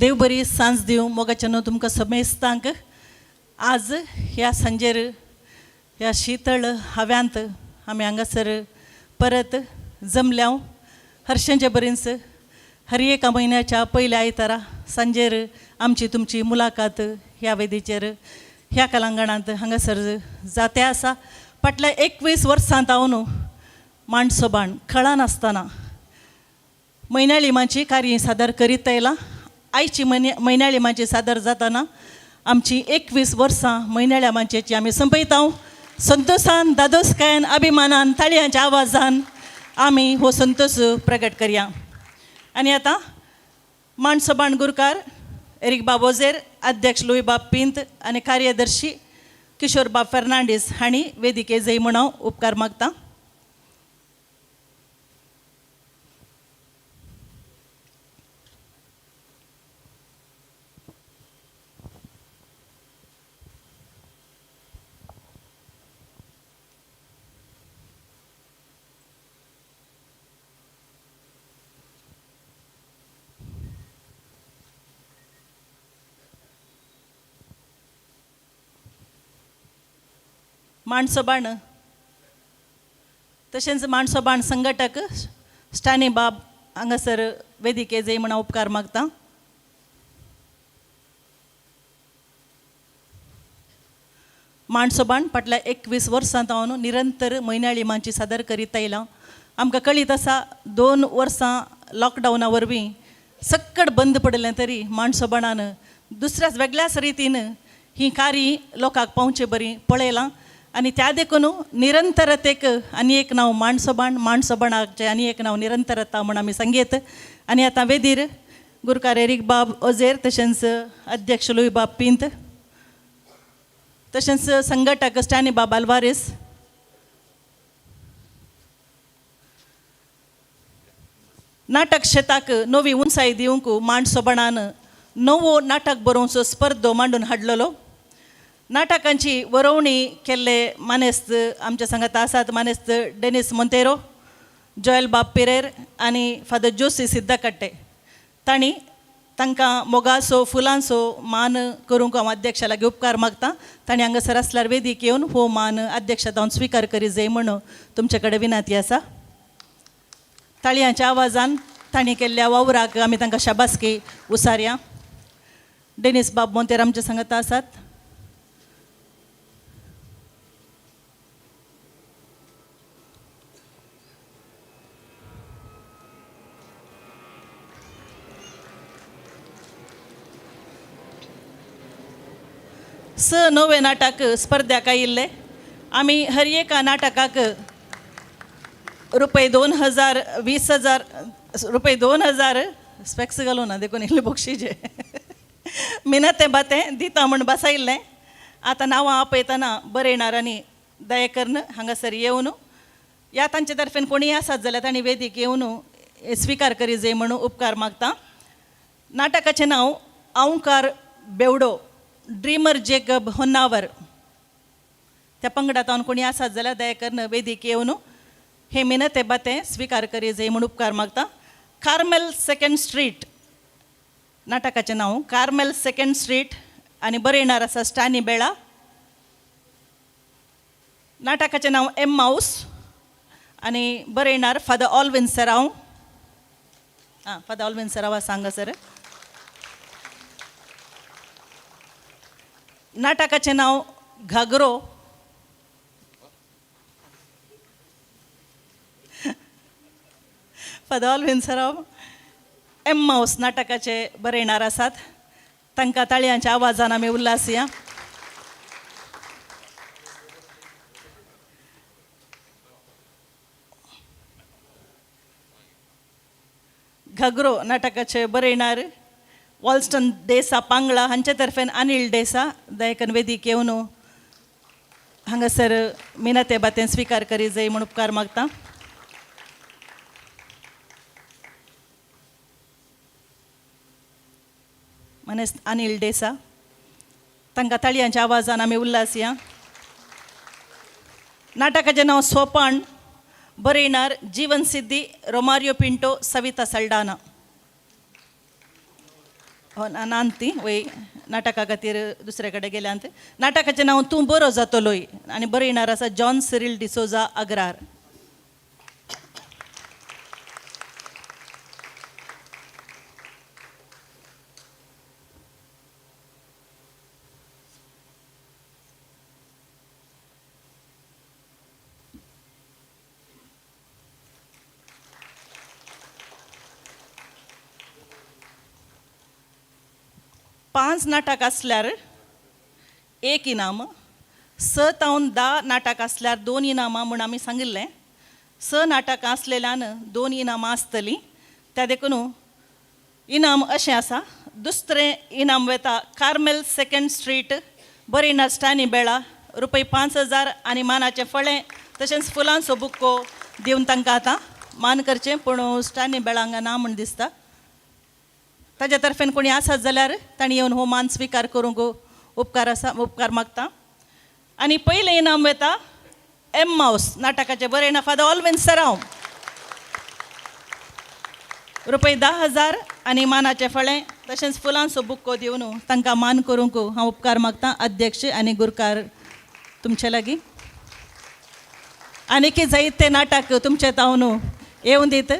देव बरी सांज दिवं मोगाच्या न्हू तुमकां समेस्तांक. आज ह्या सांजेर ह्या शीतळ हव्यांत आमी हांगासर परत जमल्या. हरशेंचे बरेंच हर एका म्हयन्याच्या पयल्या आयतारा सांजेर आमची तुमची मुलाखत ह्या वेदीचेर ह्या कलांगणांत हांगासर जाते आसा. फाटल्या 21 वर्सांत हांव न्हू मांडसोबाण खळा नासतना म्हयन्याळी माची कार्य सादर करीत आयलां. आयची म्हयन्याळी माची सादर जाताना आमची 21 वर्सां म्हयन्याळ्या माचयेची आमी संपयता. संतोशान, दादोसकायन, अभिमानान, ताळयांच्या आवाजान आमी हो संतोश प्रगट करया. आनी आतां मांडसोबाण गुरकार एरिक बाब ओझेर, अध्यक्ष लुई बाब पिंत आनी कार्यदर्शी किशोर बाब फर्नांडीस हांणी वेदिके जय म्हूण हांव उपकार मागतां. मांडसोबाण तशेंच मांडसोबाण संघटक स्टानी बाब हांगासर वेदिके जय म्हूण उपकार मागतां. मांडसोबाण फाटल्या 21 वर्सांत हांव निरंतर म्हयन्याळी माची सादर करीत आयलां. आमकां कळीत आसा 2 वर्सां लॉकडावना वरवीं सक्कड बंद पडलें तरी मांडसोबाणान दुसऱ्याच वेगळ्याच रितीन ही कार्य लोकांक पावचे बरी पळयलां. आनी त्या देखून निरंतरतेक आनी एक नांव मांडसोबाण, मांडसोबाणाचें आनी एक नांव निरंतरता म्हूण आमी सांगेत. आनी आतां वेदीर गुरकार एरिक बाब ओझेर तशेंच अध्यक्ष लुई बाब पिंत तशेंच संघटक स्टानी बाब आल्वारेस नाटक क्षेत्राक नवी उंचाय दिवंक मांडसोबाणान नवो नाटक बरोवचो स्पर्धो मांडून हाडलेलो. नाटकांची वरवणी केल्ले मानेस्त आमच्या सांगात आसात. मानेस्त डेनिस मोंतेरो, जोएल बाब पेरेर आनी फादर जोसी सिद्धकट्टे. तांणी तांकां मोगाचो फुलांचो मान करूंक हांव अध्यक्षा लागीं उपकार मागतां. तांणी हांगासर आसल्यार वेदीक येवन हो मान अध्यक्षात हांव स्विकार करी जाय म्हूण तुमचे कडेन विनंती आसा. ताळयांच्या आवाजान तांणी केल्ल्या वावराक आमी तांकां शाबासकी उसारया. डेनिस बाब मोंतेर आमच्या सांगात आसात. नवे नाटक स्पर्ध्याक आयिल्ले. आमी हर एका नाटकाक ₹2000 ₹20,000 ₹2000 स्पेक्स घालून ना देखून इल्ले बक्षिजे मिनते बातें दिता म्हूण बसयल्लें. आतां नांवां आपयतना बरयणार आनी दयेकर्न हांगासर येवन या तांचे तर्फेन कोणीय आसात जाल्यार तांणी वेदीक येवन स्विकार करी जाय म्हणून उपकार मागतां. नाटकाचें नांव औंकार बेवडो, ड्रीमर जेकब होन्नावर. त्या पंगडांत हांव कोणी आसात जाल्यार दयेकर्न वेदीक येवन हे मिनते बातें स्विकार करी जाय म्हूण उपकार मागतां. कार्मेल सेकंड स्ट्रीट नाटकाचें नांव कार्मेल सेकंड स्ट्रीट आनी बरयणार आसा स्टानी बेळा. नाटकाचें नांव एम माउस आनी बरयणार फादर ऑल्विन सेरांव. फादर ऑल्विन सेरांव आसा हांगासर. नाटकाचें नांव घागरो. फादर ऑल्विन सेरांव एम माउस नाटकाचे बरयणार आसात. तांकां ताळयांच्या आवाजान आमी उल्हासया. घागरो नाटकाचे बरयणार वॉल्स्टन डेसा पांगळा हांचे तर्फेन अनिल डेसा दयेकन वेदीक येवन हांगासर मिनते बातें स्विकार करी जाय म्हूण उपकार मागतां. मनेस अनिल डेसा तांकां ताळयांच्या आवाजान आमी उल्हासया. नाटकाचें नांव सोपान बरयणार जीवन सिद्धी रोमारियो पिंटो सविता सल्डाना. हो नांती वय नाटका खातीर दुसरे कडेन गेल्यांत नाटकाचें नांव तूं बरो जातलोय आनी बरो येणार आसा जॉन सिरील डिसोजा अग्रार. पांच नाटक आसल्यार एक इनाम, स तावन 10 नाटक आसल्यार 2 इनामां म्हूण आमी सांगिल्लें. स नाटकां आसलेल्यान 2 इनामां आसतलीं. त्या देखून इनाम अशें आसा. दुसरें इनाम वता कार्मेल सेकंड स्ट्रीट बरें स्टॅनी बेळा ₹5,000 आनी मानाचें फळें तशेंच फुलांचो बुक्को दिवन तांकां आतां मान करचें. पूण स्टॅनी बेळांक ना म्हूण दिसता. ताज्या तर्फेन कोणी आसात जाल्यार तांणी येवन हो मान स्विकार करूंक उपकार मागता. आनी पयलें इनाम वता एम मावस नाटकाचें बरें ना फादर ऑलविन सराव ₹10,000 आनी मानाचें फळें तशेंच फुलांचो बुक्को दिवन तांकां मान करूंक हांव उपकार मागतां अध्यक्ष आनी गुरकार तुमचे लागीं. आनीक जायते नाटक तुमचे तावन येवन दीत.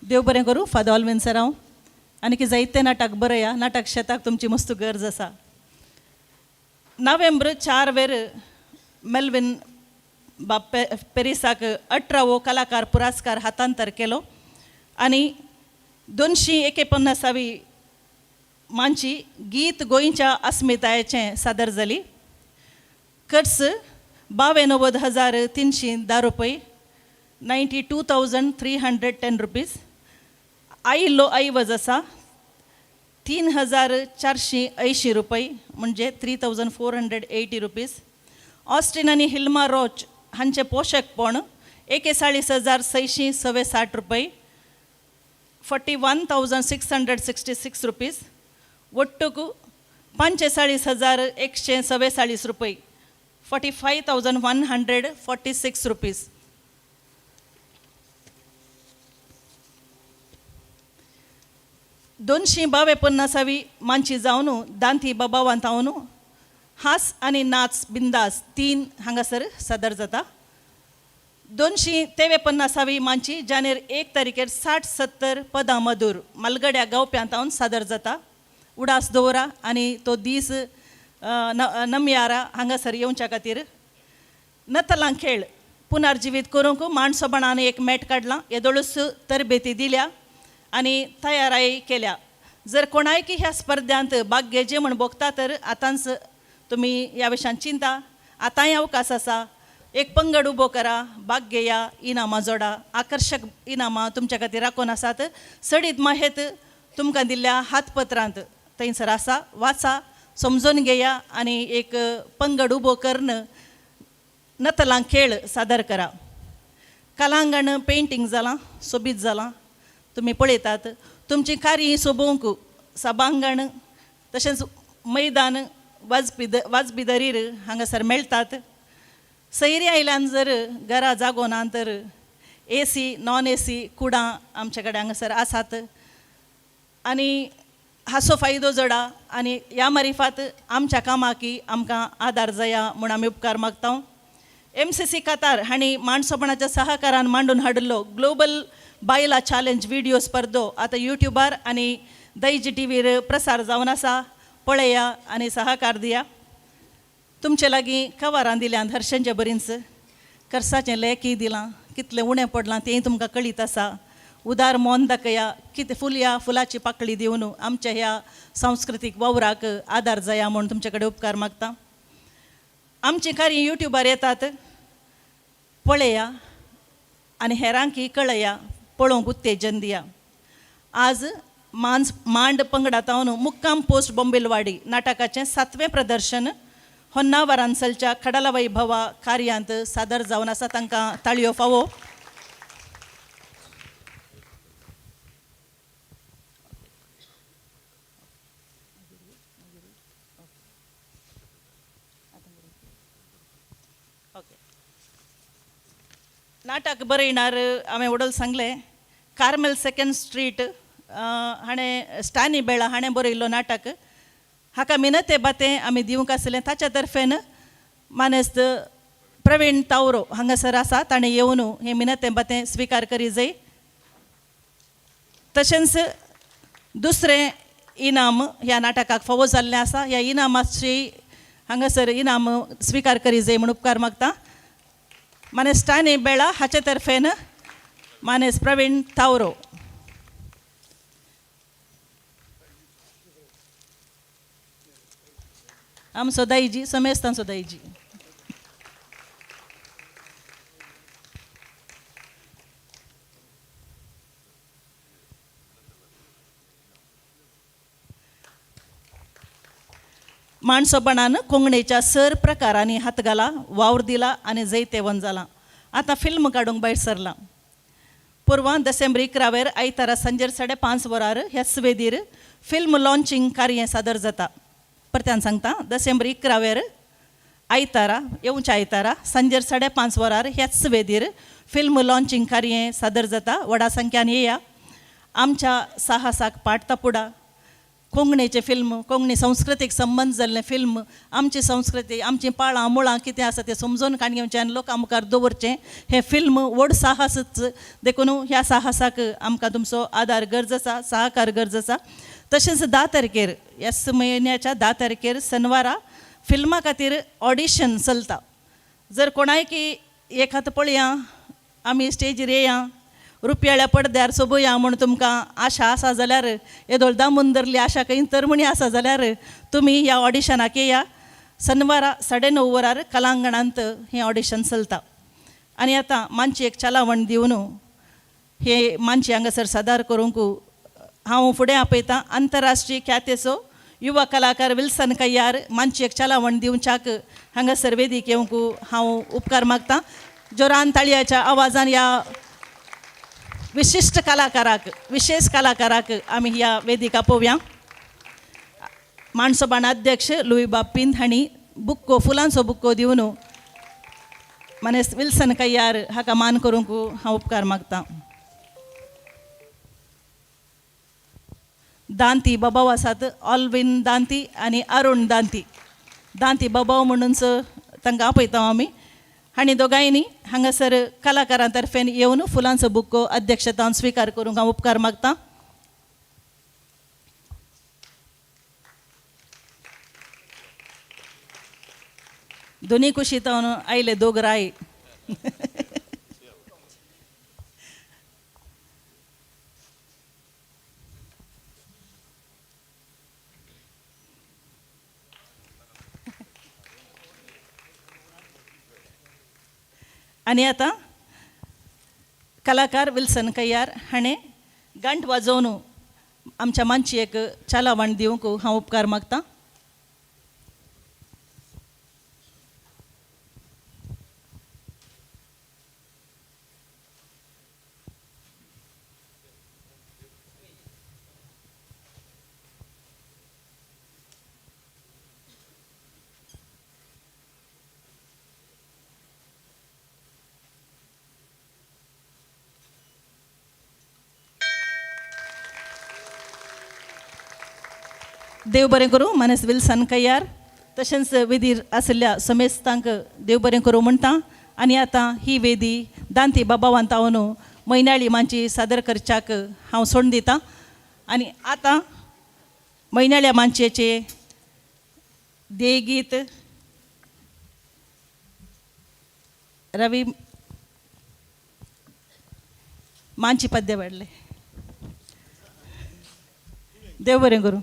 देव बरें करूं फादर ऑलविन सराव. आनीक जायते नाटक बरें या नाटक शेताक तुमची मस्त गरज आसा. नोव्हेंबर 4 वेर मेल्विन पेरिसाक 18वो कलाकार पुरस्कार हातांतर केलो आनी 249वी मांची गीत गोंयच्या अस्मितायेचें सादर जाली. खर्च ₹92,310 ₹92,310. आयिल्लो ऐवज आसा ₹3,480 म्हणजे ₹3,480. ऑस्टीन आनी हिल्मा रॉच हांचे पोशकपण ₹41,667 ₹41,666. वट्टूक ₹45,147 ₹45,146. 252वी मांची जावन दांती बाबावान तावन हास आनी नाच बिंदास 3 हांगासर सादर जाता. 253वी मांची जानेर 1 तारीखेर 60-70 पदां मधूर मालगड्या गावप्यां तावन सादर जाता. उडास दवरा आनी तो दीस नम्यारा हांगासर येवच्या खातीर. नतलां खेळ पुनर्जिवीत करूंक माणसोपणान एक मेट काडलां. येदोळूच तरबेती दिल्या आनी तयाराय केल्या. जर कोणायकी ह्या स्पर्धांत भाग घेवचे म्हण बगता तर आतांच तुमी ह्या विशयान चिंता. आतांय अवकाश आसा. एक पंगड उबो करा, भाग घेया, इनामां जोडा. आकर्शक इनामां तुमच्या खातीर राखून आसात. सडीत माहेत तुमकां दिल्ल्या हातपत्रांत थंयसर आसा. वाचा, समजून घेया आनी एक पंगड उबो करून नतलां खेळ सादर करा. कलांगण पेंटींग जालां, सोबीत जालां. तुमी पळयतात तुमची कार्य सोबोवंक सभांगण तशेंच मैदान वाजपिदरीर हांगासर मेळटात. सैरी आयल्यान जर घरा जागो ना तर AC नॉन AC कुडां आमचे कडेन हांगासर आसात. आनी हाचो फायदो जोडा आनी ह्या मारिफात आमच्या कामाकी आमकां आदार जाया म्हूण आमी उपकार मागता. MCC कातार हांणी माणसोपणाच्या सहकारान मांडून हाडिल्लो ग्लोबल बायला चॅलेंज व्हिडिओ स्पर्धो आतां यूट्यूबार आनी दैज टीव्हीर प्रसार जावन आसा. पळया आनी सहकार दिया. तुमचे लागीं कवरां दिल्यात हर्षांचे बरींच. कर्साचें लेखी दिलां. कितलें उणें पडलां तेंय तुमकां कळीत आसा. उदार मोन दाखया. कितें फुलया फुलाची पाकळी दिवन आमच्या ह्या सांस्कृतीक वावराक आदार जाया म्हूण तुमचे कडेन उपकार मागता. आमची कार्य यूट्यूबार येतात. पळया आनी हेरांकी कळया. पळोवंक उत्तेजन दिया. आज मांड पंगडा तावन मुक्काम पोस्ट बोंबिलवाडी नाटकाचें 7वें प्रदर्शन होन्नावरांसलच्या खडाला वैभवा कार्यांत सादर जावन आसा. तांकां ताळयो फावो. ओके. नाटक बरयणार हांवें वडोल सांगलें. कार्मेल सेकंड स्ट्रीट हाणें स्टॅनी बेळा हाणें बरयल्लो नाटक. हाका मिनते बातें आमी दिवंक आसलें. ताच्या तर्फेन मानेस्त प्रवीण तावरो हांगासर आसा. ताणें येवन हें मिनते बातें स्विकार करी जाय. तशेंच दुसरें इनाम ह्या नाटकाक फावो जाल्लें आसा. ह्या इनामाची हांगासर इनाम स्विकार करी जाय म्हूण उपकार मागता. मानेस स्टॅनी बेळा हाचे तर्फेन मानेस प्रवीण तावरो. आम सोदाईजी समेस्तान सोदाईजी. माणसोपणान कोंकणीच्या सर प्रकारांनी हात घाला, वावर दिला आनी जैतेवन जाला. आतां फिल्म काडूंक भायर सरला. पुरवां डिसेंबर 11 आयतारा सांजेर 5:30 वरार ह्या वेदीर फिल्म लॉन्चिंग कार्य सादर जाता. परत्यान सांगता, डिसेंबर 11 आयतारा येवच्या आयतारा सांजेर 5:30 वरार ह्याच वेदीर फिल्म लॉन्चिंग कार्य सादर जाता. व्हडा संख्यान येया. आमच्या साहसाक पाडता पुडा. कोंकणीचे फिल्म, कोंकणी संस्कृतीक संबंद जाल्लें फिल्म, आमची संस्कृती, आमची पाळां मुळां कितें आसा तें समजून काडचें आनी लोकां मुखार दवरचें. हें फिल्म व्हड साहसच देखून ह्या साहसाक आमकां तुमचो आदार गरज आसा, सहकार गरज आसा. तशेंच 10 तारखेर ह्या म्हयन्याच्या 10 तारखेर शेनवारा फिल्मा खातीर ऑडिशन चलता. जर कोणायकी एखाद पळया, आमी स्टेजीर येया, रुपयाळ्या पडद्यार सोबया म्हूण तुमकां आशा आसा जाल्यार, येदोळ दामून धरली आशा खंय तरमणी आसा जाल्यार तुमी ह्या ऑडिशनाक येया. शेनवारा 9:30 वरार कलांगणांत हें ऑडिशन चलता. आनी आतां मानची एक चलावण दिवन हे मानची हांगासर सादर करूंक हांव फुडें आपयतां. आंतरराष्ट्रीय ख्यातेचो युवा कलाकार विल्सन कय्यार मानची एक चलावण दिवच्याक हांगासर वेदीक येवंक हांव उपकार मागतां. जोरान ताळयाच्या आवाजान ह्या विशिश्ट कलाकाराक, विशेष कलाकाराक आमी ह्या वेदीक आपोवया. माणसोबाण अध्यक्ष लुईबा पिंत हांणी बुक्को, फुलांचो बुक्को दिवन मानेस विल्सन कय्यार हाका मान करूंक हांव उपकार मागतां. दांती बाबाव आसात, ऑल्विन दांती आनी अरुण दांती. दांती बाबाव म्हणूनच तांकां आपयता आमी. हांणी दोगांयनी हांगासर कलाकारां तर्फेन येवन फुलांचो बुक्को अध्यक्षतान स्विकार करूंक हांव उपकार मागतां. दोनी कुशीतावन आयले दोग राय. आनी आतां कलाकार विल्सन कय्यार हाणें घंट वाजोवन आमच्या मानचेक चलावण दिवंक हांव उपकार मागतां. देव बरें करूं मानेस विल्सन कय्यार. तशेंच वेदीर आशिल्ल्या समेस्तांक देव बरें करूं म्हणटा. आनी आतां ही वेदी दांती बाबावान तावन मैनाळी मांची सादर करच्याक हांव सोडून दितां. आनी आतां मैनाळ्या मांचयेचे देगीत रवी मांची पद्य वाडले. देव बरें करूं.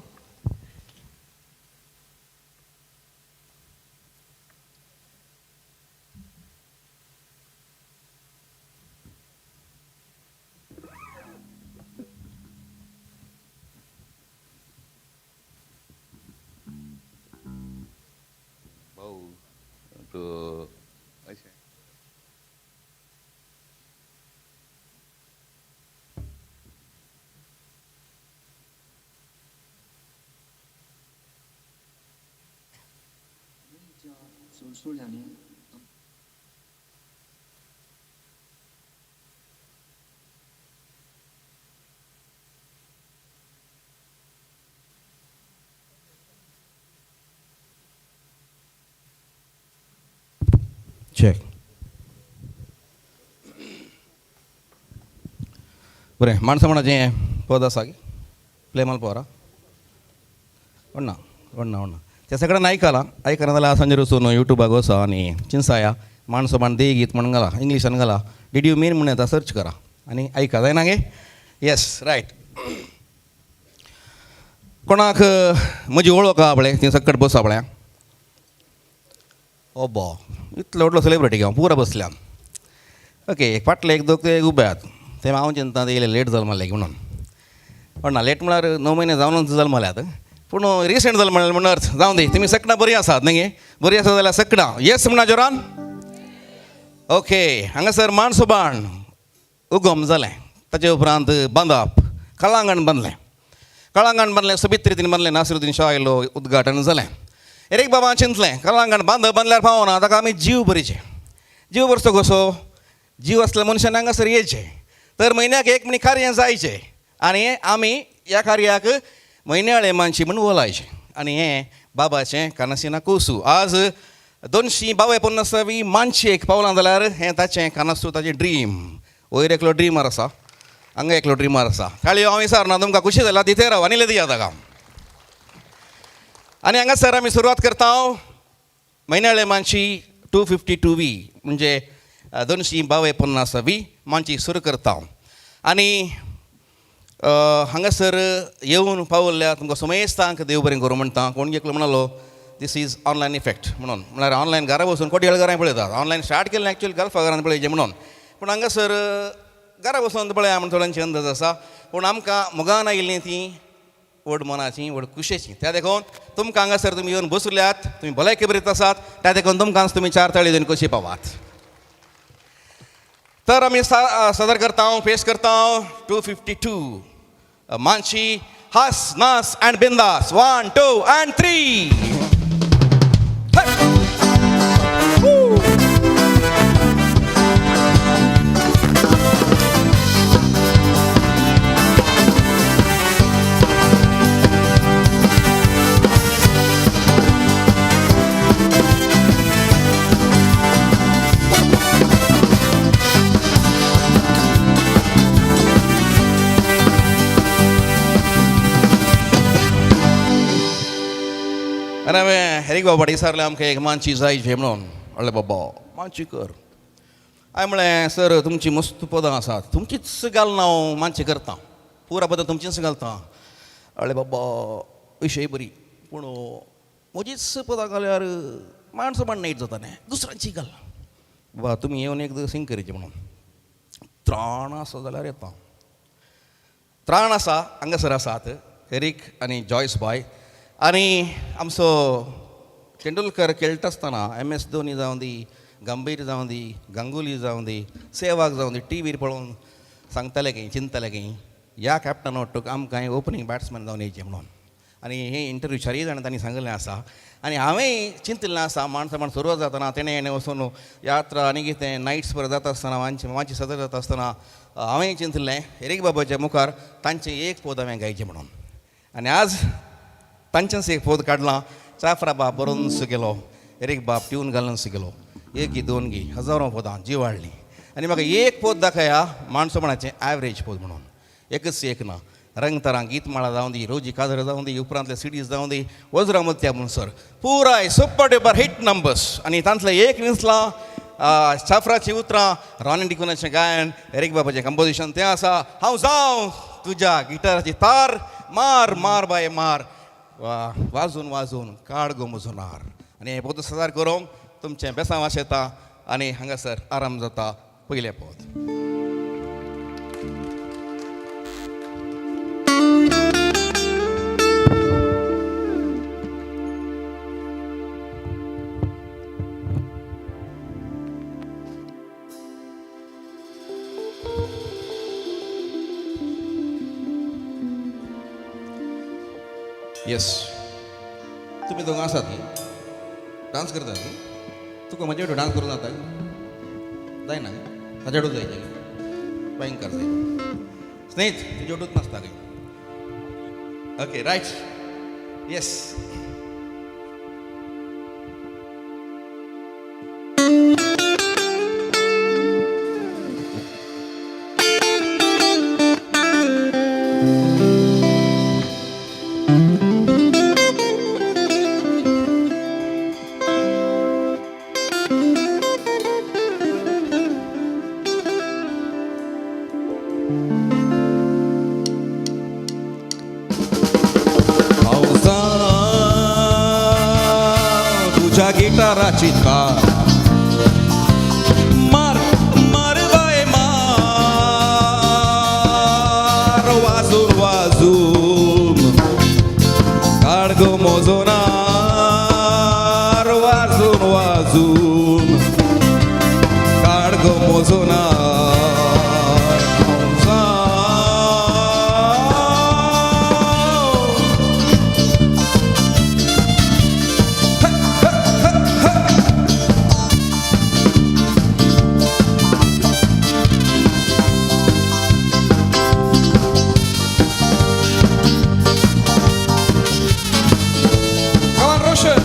सोड चेक. बरें माणसां म्हणाचें पद आसा प्ले माल पवरा वण्णा वण्णा वण्णा ते सगळ्यांना आयकलां आयकना जाल्यार संजय वचून यूट्यूबाक वचा आनी चिंसाया माणसो माण दे गीत म्हणून घाला इंग्लिशान घाला डीड यू मीन म्हणून येता सर्च करा आनी आयका जायना गे येस रायट. कोणाक म्हजी वळख आहा पळय ती सकट बसा पळय ओबो इतलो व्हडलो सेलिब्रिटी हांव पुरा बसल्या. ओके फाटले एक दोग ते उबे आहात ते हांव चिंता येयले लेट जाल मारले म्हणून पण ना लेट म्हळ्यार 9 म्हयने जावनच जल्मल्यात पूण रिसेंट जल्मले म्हणून अर्थ जावं दी तुमी सकना बरी आसात न्ही बरी आसा जाल्यार सकना येस म्हणा जोरान. ओके हांगासर माणसोबाण उगम जालें ताचे उपरांत बांदप कळंगण बांदलें सोबीत रितीन बांदलें नासिरुद्दीन शाह आयलो उद्घाटन जालें. एक बाबा चिंतलें कळंगण बांदल्यार पावना ताका आमी जीव भरचे जीव भरचो कसो जीव आसल्या मनशान हांगासर येयचें तर म्हयन्याक एक म्हणी कार्य जायचें आनी आमी ह्या कार्याक म्हयन्याळे मानशी म्हूण बोलायचें आनी हें बाबाचें कानासिना कोसू आज 252 मानशेक पावलां जाल्यार हें ताचें कानासू ताचें ड्रीम वयर एकलो ड्रिमर आसा हांगा एकलो ड्रिमर आसा ताळयो हांव विचारना तुमकां खुशी जाला तिथे राव आनी दिया ताका. आनी हांगासर आमी सुरवात करता म्हयन्याळे मानशी 252 म्हणजे 252 मानशी सुरू करता. आनी हांगासर येवन पावल्ल्या तुमकां सुमेस्तांक देव बरें करूं म्हणटा. कोण एकलो म्हणलो दीस इज ऑनलायन इफेक्ट म्हणून म्हळ्यार ऑनलायन घरा बसून कोटी घरांय पळयतात ऑनलायन स्टार्ट केलें एक्चुअली गल्फा घरांत पळयचें म्हणून पूण हांगासर घरा बसून पळया म्हण थोड्यांची अंदाज आसा पूण आमकां मोगान आयिल्लीं तीं व्हड मनाचीं व्हड कुशेचीं त्या देखून तुमकां हांगासर तुमी येवन बसल्यात तुमी भलायकी बरीत आसात त्या देखून तुमकां तुमी 4 ताळी दिवन कशी पावात. तर आमी सादर करता पेश करता 252 मानशी हास नास अँड बिंदास 1 2 and 3. आनी हांवें हेरीक बाबा विचारलें आमकां एक मानशी जायची म्हणून म्हणलें बाबा मानशी कर. हांवें म्हळें सर तुमची मस्त पदां आसात तुमचीच घालून हांव मानशी करता पुरा पदां तुमचीच घालता. म्हणलें बाबा विशय बरी पूण म्हजीच पदां घाल्यार माणसो माण नायट जाता न्ही दुसऱ्यांची घाल. बाबा तुमी येवन एकदां सिंग करीचें म्हणून त्राण आसा जाल्यार येता. त्राण आसा हांगासर आसात हेरीक आनी जॉयस बाय आनी आमचो तेंडुलकर खेळटा आसतना MS धोनी जावं दी गंभीर जावं दी गांगुली जावं दी सेवाग जावं दी टीव्हीर पळोवन सांगताले की चिंतताले की ह्या कॅप्टन तुका आमकां ओपनिंग बॅट्समॅन जावन येवचें म्हणून. आनी हे इंटरव्यू 4 जाणां तांणी सांगलें आसा आनी हांवेंय चिंतिल्लें आसा माणसां सुरवात जातना तेणें वचून यात्रा आनी कितें नायट्स पर जाता आसतना मानची सदर जाता आसतना हांवेंय चिंतिल्लें हेरीक बाबाच्या मुखार तांचें एक पद हांवें गायचें म्हणून. आनी आज तांच्याच एक पद काडलां चाफरा बाब बरोवन गेलो हेरीक बाब ट्यून घालून गेलो 1 गी 2 गी हजारो पदां जीव वाडली आनी म्हाका एक पद दाखया माणसोपणाचें एवरेज पद म्हणून एकच एक ना रंग तरां गीतमाळा जावं दी रोजी काजर जावं दी उपरांतले सिडीज जावं दी वज्रामत्या म्हणून सर पुराय सुपर डुपर हिट नंबर्स आनी तांतले एक विंसलां चाफराची उतरां रॉनी डिकोनाचें गायन हेरीक बाबाचें कंपोजिशन तें आसा हांव जावं तुज्या गिटाराची तार मार मार बाय मार वाजून वाजून काड गोमुजुनार आनी हें पद सादर करूंक तुमचें बेसांव आशेता आनी हांगासर आराम जाता पयलें पद. येस तुमी दोगां आसात न्ही डान्स करतात न्ही तुका म्हजे कडेन डान्स करूं जाता जायना ताचे कडेन जायचें भयंकर जाय स्नेहित तुजे कडेनूच नासता खंय ओके रायट येस पावसा तुझ्या गिटाराची तार मार मार बाय मार वाजून वाजून काढ गो मोजोनार वाजून वाजून काढ गो मोजोनार पावसा Come on, Roshan.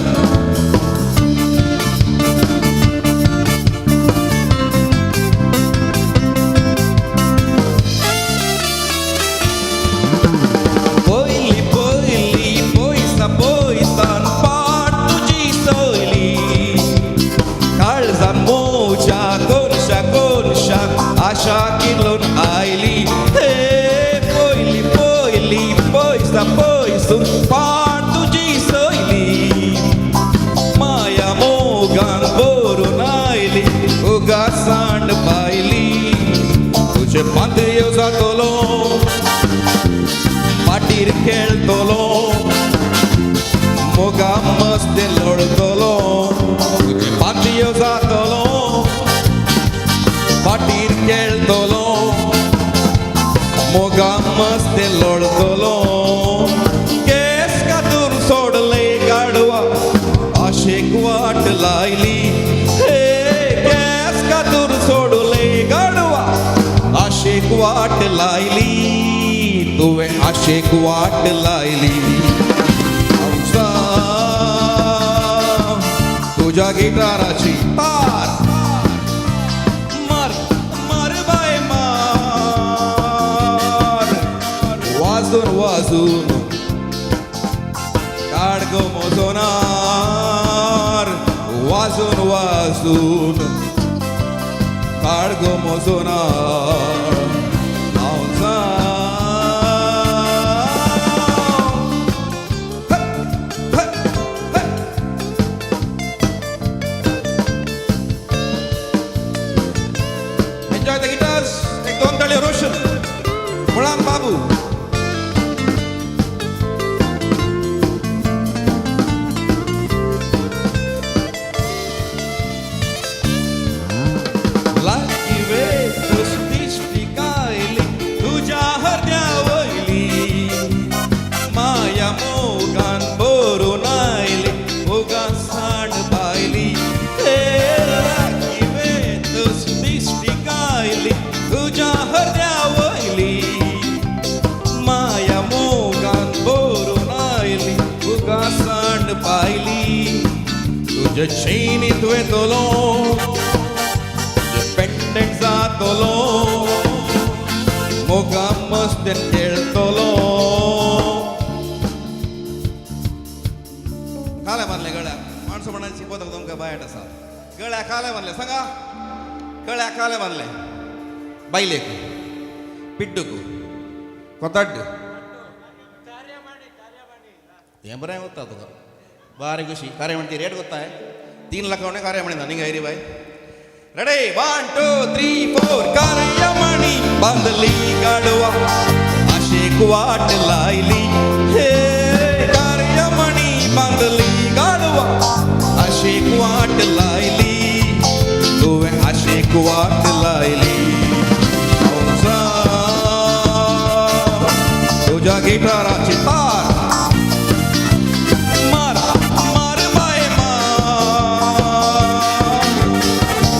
Poili, poili, poisa, poisan, पाठ तुझी सोयली काळजान मोच्या कोनशा कोनशा आशा किलोन आयली हे पोयली पोयली पोयसा पोयसून पाठ तुझी सोयली माया मोगान बोरून आयली उगा सांड पायली तुझे पांते येव जातलो पाटीर खेळतलो मोगा मस्ते लोळतलो तुझे पातयो जातलो पाटीर खेळतलो मोगा मस्ते लोळतलो केस कातून सोडले गाडवा आशेक वाट लायली हे केस कातून सोडले गाडवा आशेक वाट लायली तुवें आशेक वाट लायली पावसा तुझ्या गिटाराची तार मार मार बाय मार वाजून वाजून काढ गो मोजोनार वाजून वाजून काढ गो मोजोनार पावसा Enjoy the guitars. एक दोन तळे रोशन मुळान बाबू लागी वेळ दृष्टी कायली तुझ्या हृदया वयली माया मोगान बोरून आयली मोगा सांड पायली हे लागी वेळ दृष्टी कायली तुझ्या हृदया वयली माया मोगान बोरून आयली मोगा सांड पायली तुझ्या चैनीत वेतलो पेंडेंट जातलो मोगा मस्तेन खेळतलो काले बांदले गळ्याक माणसं म्हणायची शिकवता तुमकां बायट आसा गळ्याक काले बांदले सांगा गळ्याक काले बांदले बायलेक पिड्डूक कोताड्ड तें बरें वता तुका बारीक कशी ಕಾರ್ಯಮಣಿ ರೇಟ್ ಗೊತ್ತಾಯ 3 ಲಕ್ಷ ಅವನೇ ಕಾರ್ಯಮಣಿದ ನಿಂಗೆ ಐರಿ ಬಾಯ್ ರೆಡಿ 1 2 3 4 ಕಾರ್ಯಮಣಿ ಬಾಂಧಲಿ गाडवा आशेक वाट लायली हे ಕಾರ್ಯಮಣಿ बांधली गाडवा आशेक वाट लायली तुवें आशेक वाट लायली पावसा तुझ्या गिटाराची तार मार मार बाय मार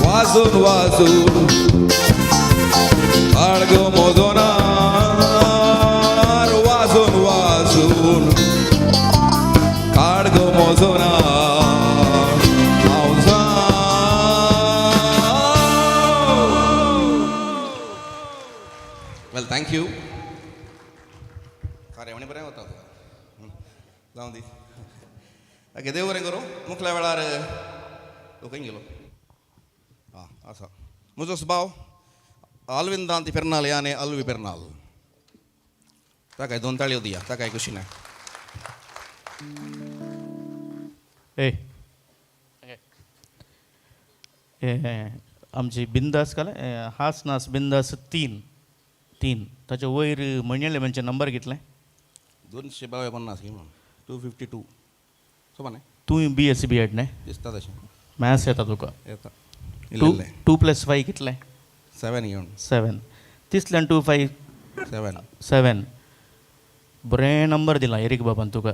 वाजून वाजून काढ गो मोजोनार वाजून वाजून काढ गो मोजोनार पावसा वेल थँक्यू कार्यावणी बरें वता तुका जाऊ दी ओके देव बरें करूं मुखल्या वेळार तूं खंय गेलो आं आसा म्हजो भाव अल्विंदांती पेर्नाल आनी अल्वी पेर्नाल ताकाय 2 ताळयो दिया ताकाय खुशी ना आमची बिंदास काल हास नास बिंदास 3 ताच्या वयर म्हणले म्हणजे नंबर घेतले 252 म्हणून 252 सोबा न्ही तूं BSc B.Ed न्ही दिसता तशें मॅथ्स येता तुका येता 2 + 5 कितले 7 घेवन 7 तिसल्यान 2 5 7 बरें नंबर दिला एरिक बाबान तुका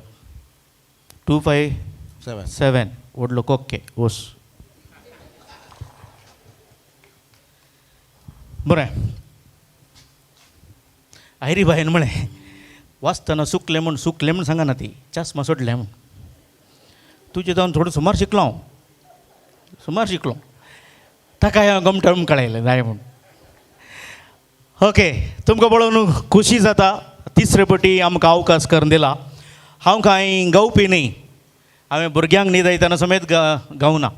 2 5 7 व्हडलो कोक्के ओस बरें आयरी बायन म्हळें वाचतना सुकलें म्हूण सांगना ती चस्मा सोडलें म्हूण तुजें जावन थोडो सुमार शिकलो ताका गमटळून कळयलें जाय म्हूण ओके तुमकां पळोवन खुशी जाता तिसरे पटी आमकां अवकाश करून दिला हांव कांय गावपी न्ही हांवें भुरग्यांक न्हिदयतना समेत गावना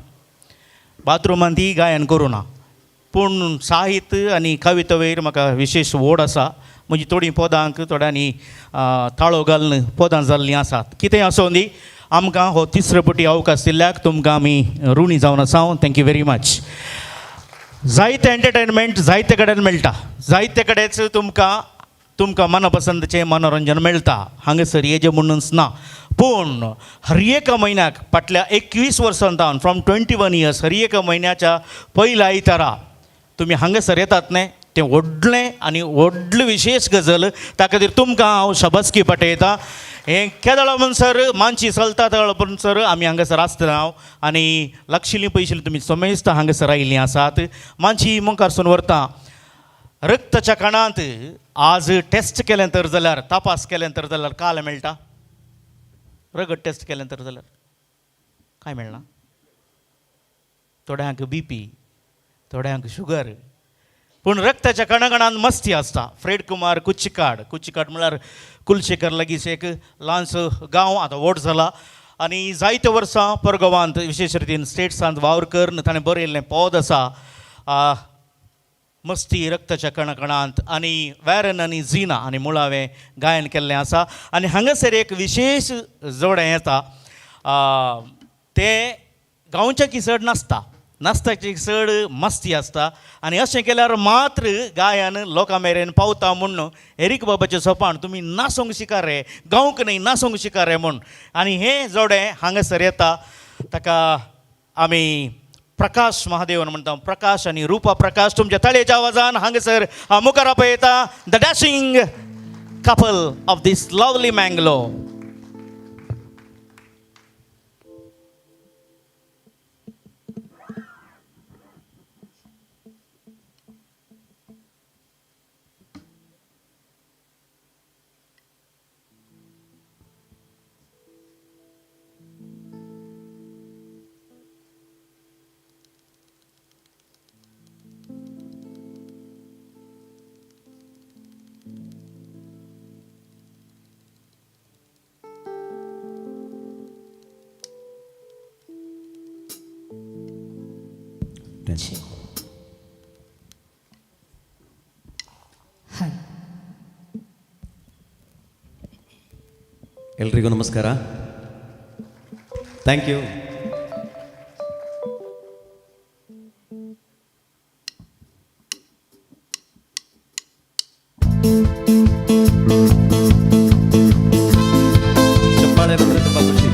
बाथरुमान ती गायन करूं ना पूण साहित्य आनी कविता वयर म्हाका विशेश ओड आसा म्हजी थोडीं पदांक थोड्यांनी ताळो घालून पदां जाल्लीं आसात कितेंय आसूं दी आमकां हो तिसरे पटी अवकाश दिल्ल्याक तुमकां आमी ऋणी जावन आसा थँक्यू व्हेरी मच जायते एंटरटेनमेंट जायते कडेन मेळटा जायते कडेच तुमकां मनपसंतचें मनोरंजन मेळटा हांगासर हेजें म्हणूनच ना पूण हर एका म्हयन्याक फाटल्या 21 वर्सांतान फ्रॉम 21 इयर्स हर एका म्हयन्याच्या पयल्या आयतारा तुमी हांगासर येतात न्ही तें व्हडलें आनी व्हडली विशेश गजाल त्या खातीर तुमकां हांव शाबासकी पाठयतां हें केदळा म्हणसर मानशी चलता तेदळा म्हणसर आमी हांगासर आसतना आनी लागशिल्लीं पयशिल्लीं तुमी समेस्त हांगासर आयिल्लीं आसात मानशी मुखारसून व्हरता रक्ताच्या कणांत आज टेस्ट केलें तर जाल्यार तपास केलें तर जाल्यार काल मेळटा रगत टेस्ट केलें तर जाल्यार कांय मेळना थोड्यांक BP थोड्यांक शुगर पूण रक्ताच्या कणकणांत मस्ती आसता फ्रेड कुमार कुच्चिकाड म्हळ्यार कुलशेखर लागींच एक ल्हानसो गांव आतां व्हड जाला आनी जायते वर्सां परगोवांत विशेश रितीन स्टेट्सांत वावर कर ताणें बरयल्लें पद आसा मस्ती रक्ताच्या कणकणांत आनी वॅरन आनी झिना आनी मुळावें गायन केल्लें आसा आनी हांगासर एक विशेश जोडें येता तें गांवच्या किसड नाचताची चड मस्ती आसता आनी अशें केल्यार मात्र गायन लोकां मेरेन पावता म्हूण एरिक बाबाचें सोपान तुमी नाचोंक शिका रे गांवक न्ही नाचोंक शिका रे म्हूण आनी हें जोडें हांगासर येता ताका आमी प्रकाश महादेवन म्हणटा प्रकाश आनी रुपा प्रकाश तुमच्या ताळयेच्या आवाजान हांगासर मुखार आपयता the dashing couple of this lovely Mangalore ಎಲ್ರಿಗೂ ನಮಸ್ಕಾರ ಥ್ಯಾಂಕ್ ಯು ಚಪ್ಪಾಳೆ ಬಂದರೆ ತುಂಬ ಖುಷಿ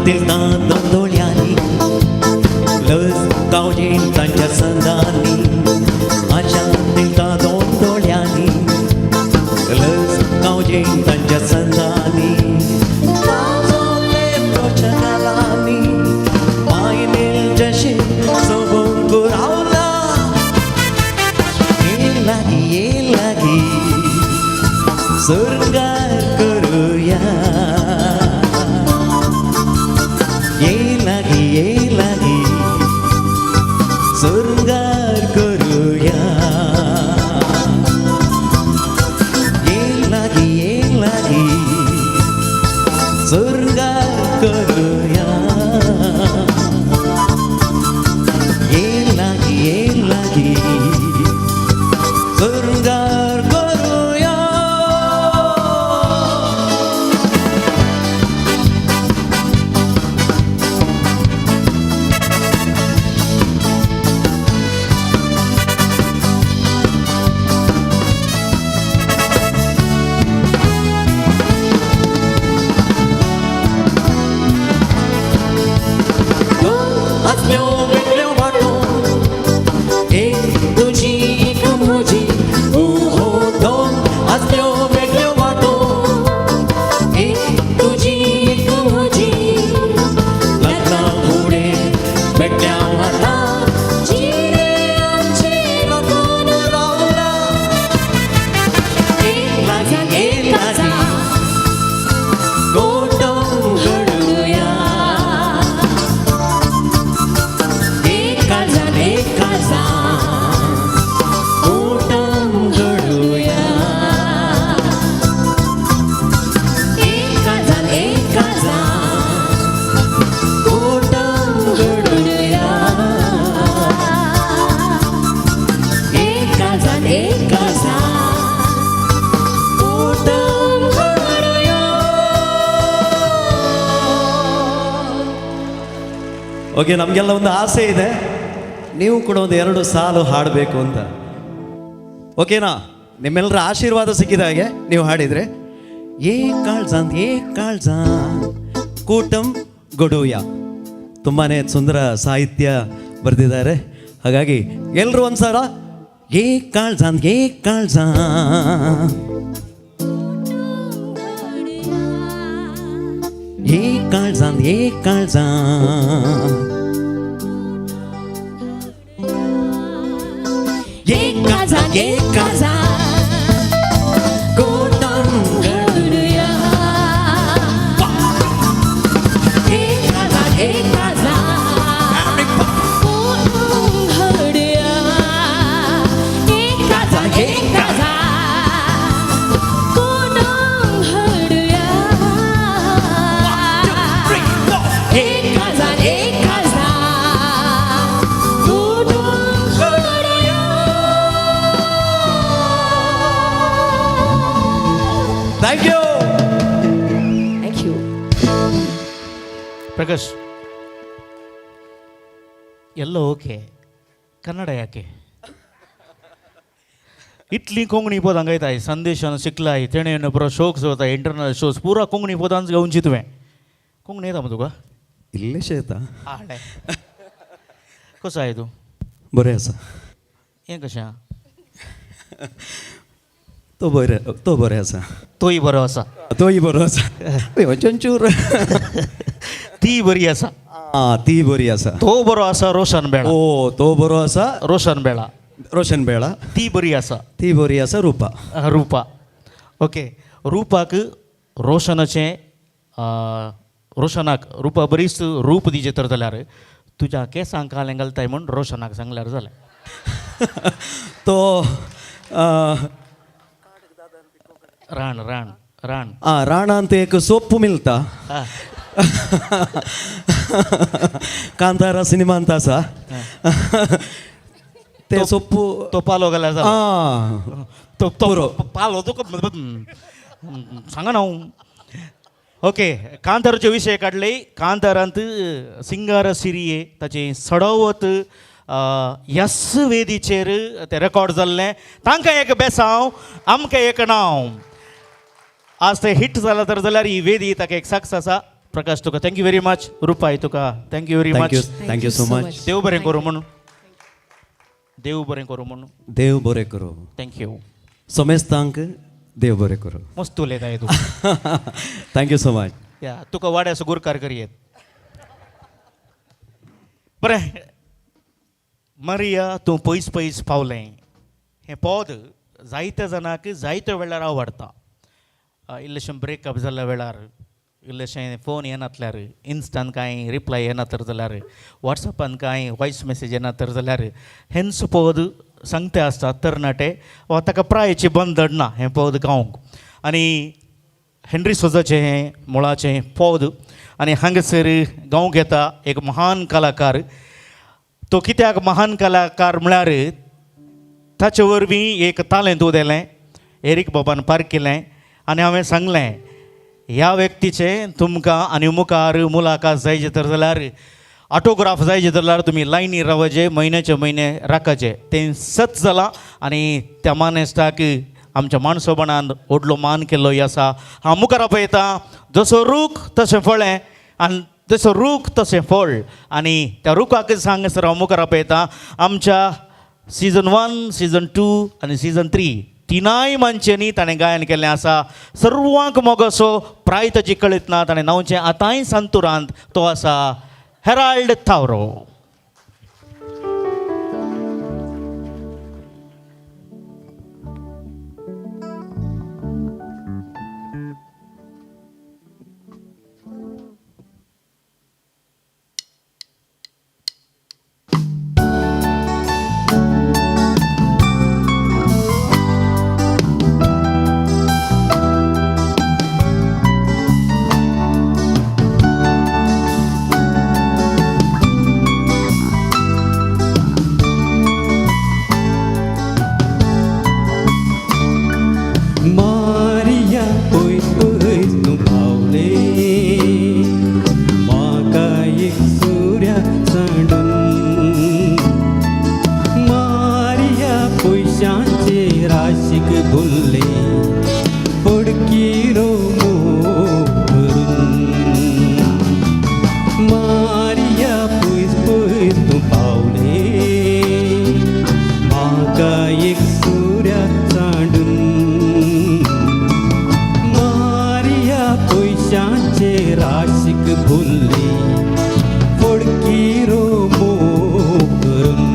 दिलता दोंदोळ्यांनी लज गावजेन तांच्या संगांनी माझ्या दिलता दोंदोळ्यांनी लज गावजेन तांच्या संगांनी वाजोले प्रचारांनी मायनेल जशे सोबून गुरावला ये लागी सुरंगार करूया ये लागी सुरंगार करूया ये लागी सुरंगार करूया ये लागी सुरंगार करूया आसल्यो वेगळ्यो वाटो एक तुजी एक म्हजी हो दोन आसल्यो वेगळ्यो वाटो एक तुजी एक म्हजी लग्ना फुडें भेटल्या आतां चिरे आमचे लागून रावला एक लागी गोटो घडूया एक काळजान गोटम घडूया एक काळजान गोटम घडूया एक काळजान गोटम घडूया. ಓಕೆ ನಮಗೆಲ್ಲ ಒಂದು ಆಸೆ ಇದೆ ನೀವು ಕೂಡ ಒಂದು 2 ಸಾಲು ಹಾಡಬೇಕು ಅಂತ ಓಕೆನಾ ನಿಮ್ಮೆಲ್ಲರ ಆಶೀರ್ವಾದ ಸಿಕ್ಕಿದ ಹಾಗೆ ನೀವು ಹಾಡಿದರೆ ಏ ಕಾಳ್ಜಾನ್ ಕೂಟಂ ಗೊಡೂಯ ತುಂಬಾ ಸುಂದರ ಸಾಹಿತ್ಯ ಬರೆದಿದ್ದಾರೆ ಹಾಗಾಗಿ ಎಲ್ಲರೂ ಒಂದ್ಸಲ ಏ ಕಾಳ್ಜಾನ್ एक काळजान गोटम घडूया एक काळजान गोटम घडूया एक काळजान गोटम घडूया एक काळजान गोटम घडूया. थँक्यू ಪ್ರಕಾಶ್ ಎಲ್ಲ ಓಕೆ ಕನ್ನಡ ಯಾಕೆ इतली कोंकणी पदां गायताय संदेशान शिकलाय तेणेन बरो शोक जाता इंटरनल शोज पुरा कोंकणी पदांच गावन चितवें कोंकणी येता मग तुका इल्लेशें येता आडे कसो आहे तूं बरें आसा हें कशें आहा तो बरें आसा तोय बरो आसा तोय बरो आसा चंचूर ती बरी आसा ती बरी आसा तो बरो आसा रोशन बेळा ओ तो बरो आसा रोशन बेळा रोशन बेळा ती बरी आसा ती बरी आसा रुपा रुपा ओके रुपाक रोशनाचें रोशनाक रुपा बरीच रूप दिजे तर जाल्यार तुज्या केंसांक कालें घालताय म्हूण रोशनाक सांगल्यार जालें तो राण राण राण राणांत एक सोप्प मिळता कांतारा सिनेमांत आसा ते सोप्पू तो पालो घाल्यार जालें तो पुरो. पालो तुका सांगा ना ओके कांताराचे विशय काडले कांतारांत सिंगार सिरिये ताचें सडवत यस वेदीचेर तें रेकॉर्ड जाल्लें तांकां एक बेसांव आमकां एक नांव आज तें हिट जालां तर जाल्यार ही वेदी ताका एक सक्सेस आसा प्रकाश तुका थँक्यू व्हेरी मच. रुपाय तुका thank you very much. Thank you so much. देव बरें करूं म्हणून. देव बरें करूं म्हणून. देव बरें करूं. थँक्यू. सोमेस्तांक देव बरें करूं. मस्त उलयताय तूं. Thank you so much. या तुका वाड्याचो गुरकार करयेत. बरें मारिया तूं पयस पयस पावलें. हें पद जायत्या जाणांक जायत्या वेळार आवडटा. इल्लेशें ब्रेकअप जाल्ल्या वेळार, इल्लेशें फोन येनातल्यार, इन्स्टान कांय रिप्लाय येना तर जाल्यार, वॉट्सॅपान कांय वॉयस मेसेज येना तर जाल्यार हेंच पद सांगते आसता तरणाटे वा ताका प्रायेची बंदड ना हें पद गावंक. आनी हेनरी सोजाचें हें मुळाचें पद. आनी हांगासर गावंक येता एक महान कलाकार. तो कित्याक महान कलाकार म्हळ्यार ताचे वरवीं एक तालेंत उदेलें एरिक बाबान पार्क केलें. आनी हांवें सांगलें ह्या व्यक्तीचें तुमकां आनी मुखार मुलाकात जायचे तर जाल्यार, ऑटोग्राफ जायचे जाल्यार तुमी लायनी रावचे, म्हयन्याचे म्हयने राखचे. तें सत जालां. आनी त्या मानेस्ताक आमच्या माणसोपणान व्हडलो मान केल्लो आसा. हांव मुखार आपयता जसो रूख तशें फळें आनी जसो रूख तशें फळ. आनी त्या रुखाक सांगसर हांव मुखार आपयता आमच्या सीझन 1, सीझन 2 आनी सीझन 3 तिनाय मंचांनी ताणें गायन केल्लें आसा. सर्वांक मोगोसो प्राय ताची कळीत ना. ताणें नांवचें आतांय संतुरांत. तो आसा हेराल्ड थावरो. Maria, pois tu पावले म्हाका एक सूर्या सांडून. मारिया पयशांचे राशीक भुल्ले पडकी मोग करून. मारिया पयस तू पावले म्हाका एक सूर्या सांडून. पयशांचे राशीक भुल्ले पडकी मोग करून.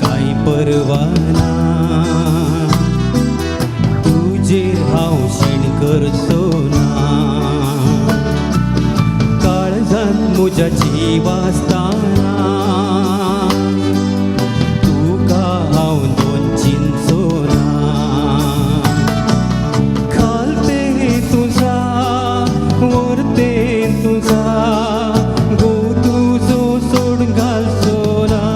कांय परवाना तुजेर हांव शीण करचो ना. काळजांत म्हज्या जिवासताना तुका हांव दोन चिंचो ना. खालते तुजा व्हरते तुजा गो तुजो सोडून घालचो ना.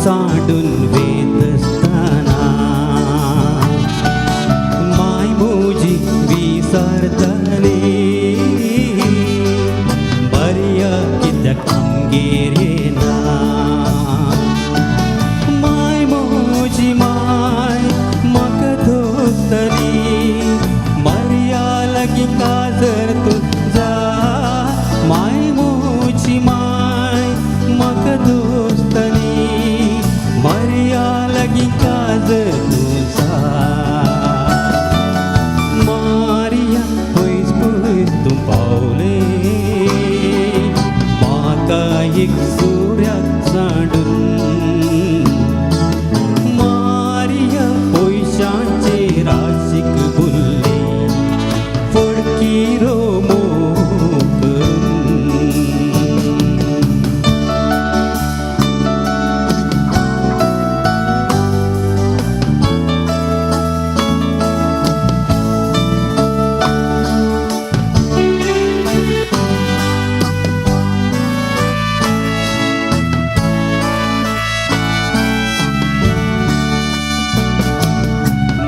सांडून वेत असताना माय मोजी विसरतली बऱ्या कित्याक आमगेर येना माय काजर तुझा माय मोची माय म्हाका दोस्तनी मरिया लगी काजर तुझा मारिया पयस पयस तूं पावले म्हाका एक सुऱ्याक सांडून मारिया पयशांचे राशीक भुल्ले फडकी मोग करून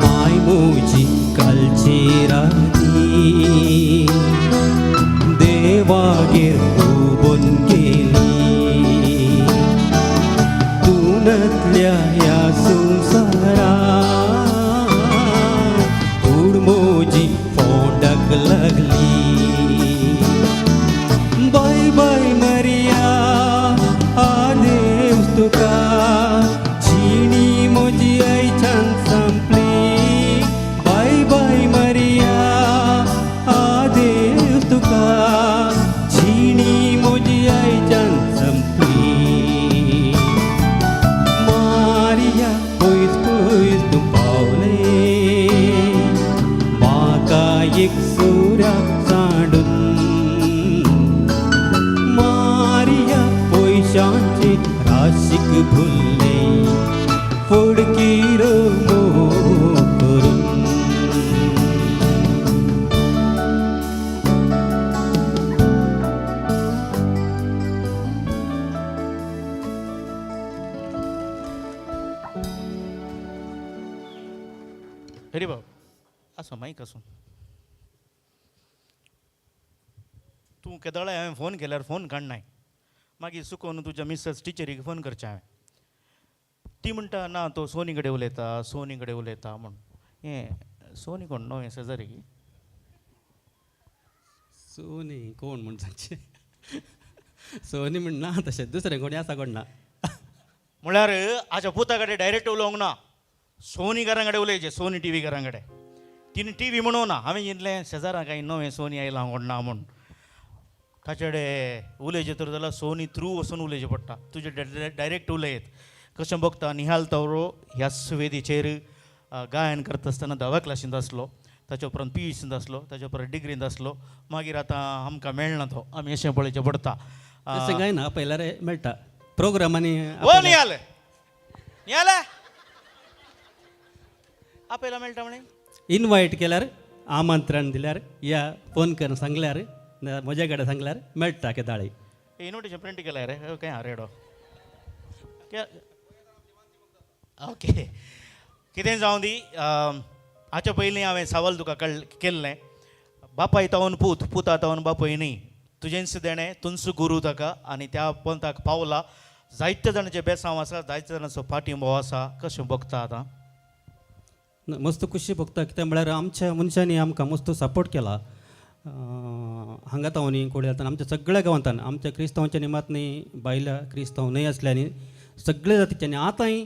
माय मोजी कालची राती देवागेर उबोन गेली तुनतल्या ह्या संवसारात उड मोजी फोंडाक लागली बाय बाय मरिया आदेव तुका जिणी म्हजी आयच्यान संपली बाय बाय मरिया आदेव तुका जिणी म्हजी आयच्यान संपली मारिया पयस पयस तूं पावले म्हाका एक सुऱ्याक सांडून मारिया पयशांचे राशीक भुल्ले फडकी मोग करून अरे बाब असं माहीत असून तूं केदळे हांवें फोन केल्यार फोन काडनाय मागीर चुकोवन तुज्या मिसेस टिचरीक फोन करचें हांवें ती म्हणटा ना तो सोनी कडेन उलयता म्हण हें सोनी कोण न्हू हें शेजारी सोनी कोण म्हण सांगचे सोनी म्हण ना तशें दुसरें कोणी आसा कोण ना म्हळ्यार हाज्या पुता कडेन डायरेक्ट उलोवंक ना सोनी घरा कडेन उलयचें सोनी टी व्ही घरा कडेन तिणें टी व्ही म्हणूं ना हांवें चिंतलें शेजारा काय नवें सोनी आयलां कोण ना म्हूण ताचे कडेन उलयचें तर जाल्यार सोनी थ्रू वचून उलयचें पडटा तुजे डायरेक्ट उलयत कशें बघता निहाल तवरो ह्या वेदीचेर गायन करता आसतना 10व्या क्लासींत आसलो ताचे उपरांत PUCंत आसलो ताचे उपरांत डिग्रींत आसलो मागीर आतां आमकां मेळना तो आमी अशें पळोवचें पडटा तशें काय ना पयल्यार मेळटा प्रोग्रामांनी ओ निहाल निहाल आपयला मेळटा म्हणे इनवायट केल्यार आमंत्रण दिल्यार या फोन करून सांगल्यार म्हज्या कडेन सांगल्यार मेळटा केदाळी इनविटेशन प्रिंट केलाय रे काय हा रेडो ओके कितें जावं दी हाच्या पयलीं हांवें सवाल तुका केल्लें बापाय तावन पूत तावन बापय न्ही तुजेंच देणें तुंच गुरू ताका आनी त्या पंथाक पावला जायते जाणांचे बेसांव आसा जायते जाणांचो फाटींबो आसा कशें बघता आतां मस्त खुशी भोगता कित्याक म्हळ्यार आमच्या मनशांनी आमकां मस्त सपोर्ट केला हांगा तावनी कोडयातान आमच्या सगळ्या गांवांतान आमच्या क्रिस्तांवांच्या निमातनी बायल्या क्रिस्तांव न्हय आसल्यानी सगळे जातीच्यांनी आतांय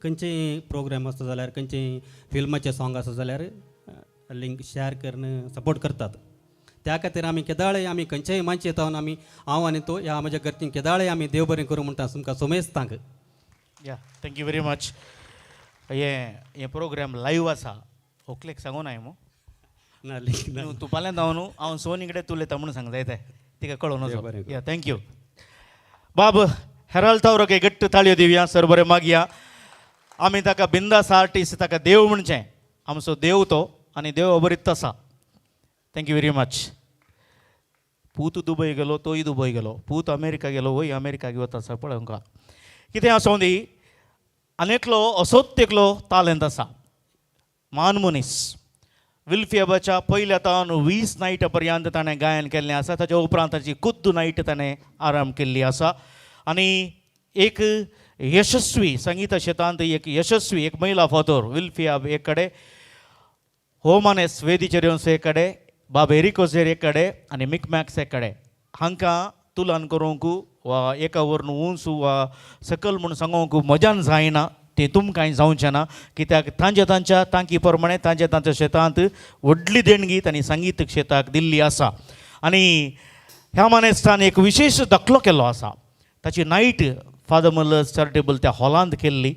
खंयचेय प्रोग्राम आसता जाल्यार खंयचेय फिल्माचे सॉंग आसा जाल्यार लिंक शेअर करून सपोर्ट करतात त्या खातीर आमी केदाळे आमी खंयचेय मानशे येतावन आमी हांव आनी तो ह्या म्हज्या घरचीं केदाळे आमी देव बरें करूं म्हणटा तुमकां सोमेस्तांक या थँक्यू व्हेरी मच हे प्रोग्राम लाईव्ह आसा व्हंकलेक सांगू नाय मो ना लिंक ना तूं फाल्यां जावन न्हू हांव सोनी कडेन उलयता म्हणून सांग जायते तिका कळोवन बरें. या थँक्यू बाब हेराल तावरो के गट्ट ताळयो दिवया सर बरें मागया आमी ताका बिंदास आर्टिस्ट ताका देव म्हणचें आमचो देव तो आनी देव बरीत आसा थँक्यू व्हेरी मच पूत दुबय गेलो तोय दुबय गेलो पूत अमेरिका गेलो वय अमेरिकाक वता आसा पळय आमकां कितें आसूं दी आनीकलो असोच एकलो तालंत आसा मान मनीस विल्फियाबाच्या पयल्या तावन 20 नायट पर्यंत ताणें गायन केल्लें आसा ताच्या उपरांत ताची खुद्द नायट ताणें आराम केल्ली आसा आनी एक यशस्वी संगीत क्षेत्रांत एक यशस्वी एक महिला फादर विल्फियाब एक कडेन होमानेस वेदीचेर येवन एक कडेन बाबेरिकोसेर एक कಡೆ आणि मिकमॅक्स एक कಡೆ हांकां तुलन करूंक वा एका वरून उंच वा सकल म्हूण सांगूंक मजान जायना तें तुमकां जावचें ना कित्याक तांच्या तांकी प्रमाणे तांच्या शेतांत व्हडली देणगी तांणी संगीत क्षेत्राक दिल्ली आसा आनी ह्या मानेस्तान एक विशेश दाखलो केल्लो आसा ताची नायट फादर मलर्स चॅरिटेबल त्या हॉलांत केल्ली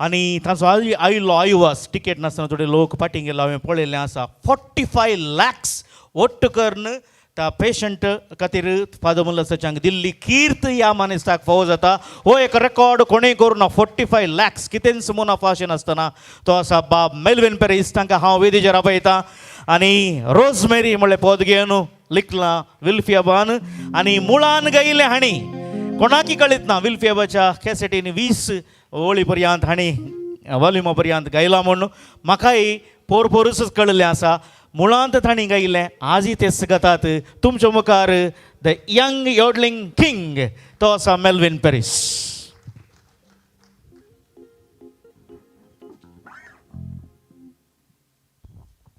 आनी ताचो आयिल्लो आयवास टिकेट नासतना थोडे लोक फाटीं गेलो हांवें पळयल्लें आसा 45 lakhs वट्ट करून त्या पेशंट खातीर फादर मलर्साच्यांक दिल्ली कीर्त ह्या मानेस्ताक फावो जाता हो एक रेकॉर्ड कोणेंय करूं ना 45 lakhs कितेंच मुनाफा अशें नासतना तो आसा बाब मेल्विन पेरीस तांकां हांव वेदीचेर आपयतां आनी रोजमेरी म्हणलें पद घेवन लिखलां विल्फियाबान आनी मुळान गायिल्लें हांणी कोणाकी कळीत ना विल्फियाबाच्या कॅसेटीन 20 ओळी पर्यंत हांणी वॉल्युमा पर्यंत गायला म्हूण म्हाकाय पोरपोरूच कळिल्लें आसा मुळांत तांणी गायिल्लें आजय ते गातात तुमच्या मुखार द यंग योडलिंग किंग तो आसा मेल्विन पेरीस.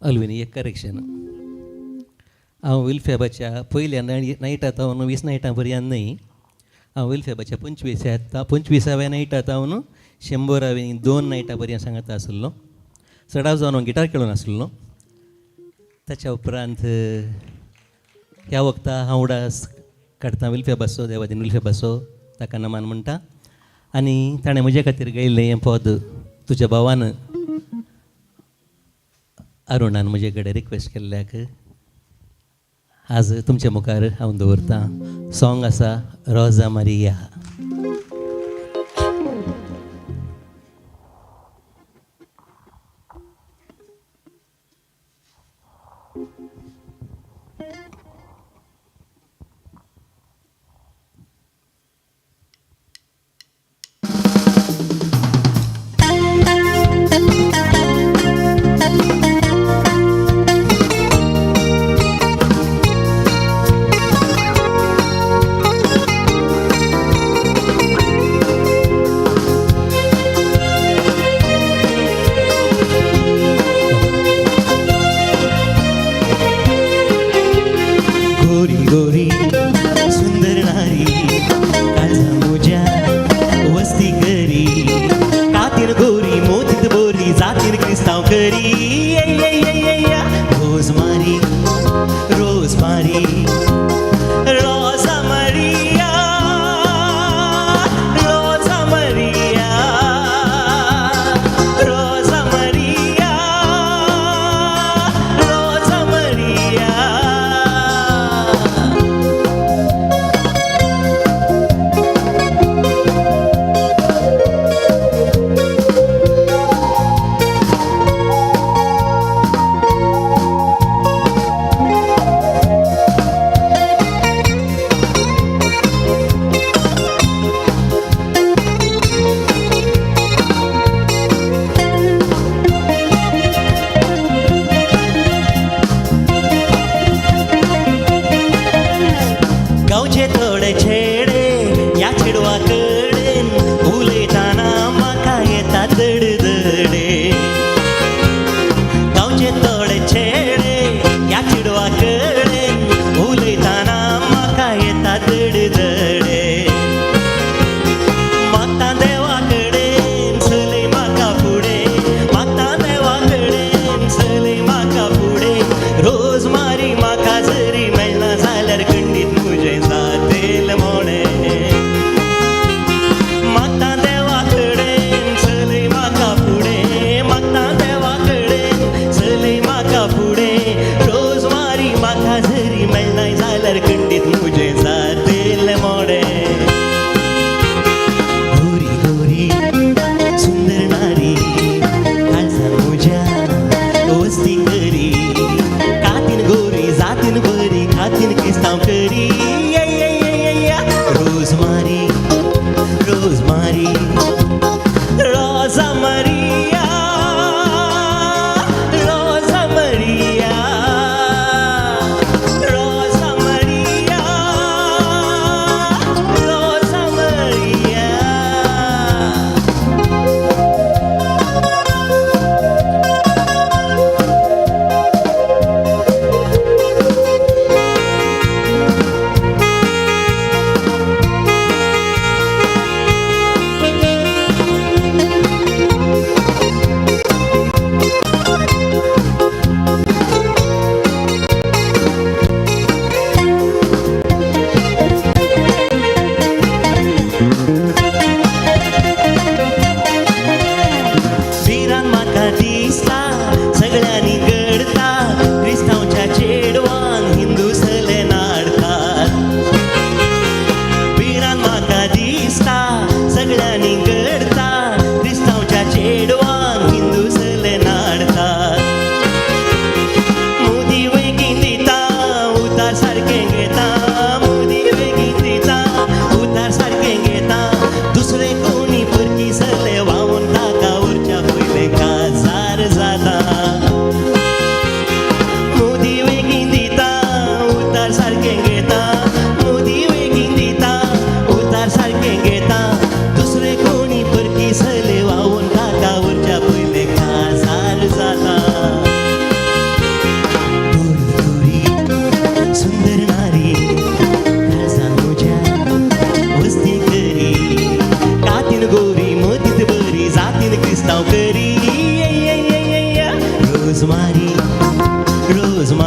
अल्विनी एक करेक्शन हांव विल्फेबाच्या पयल्या नायटात हांव 20 नायटां पर्यंत न्हय हांव विल्फेबाच्या 25व्या नायटात हांव 100 नायटां पर्यंत सांगता आसलो चडाव जावन हांव गिटार खेळून आसलो ताच्या उपरांत ह्या वक्ता हांव उडास काडटा विल्फेबाचो देवादीन विल्फेबाचो ताका नमान म्हणटा आनी ताणें म्हजे खातीर गायिल्लें हें पद तुज्या भावान अरुणान म्हजे कडेन रिक्वेस्ट केल्ल्याक आज तुमच्या मुखार हांव दवरतां. सॉंग आसा रोजा Maria.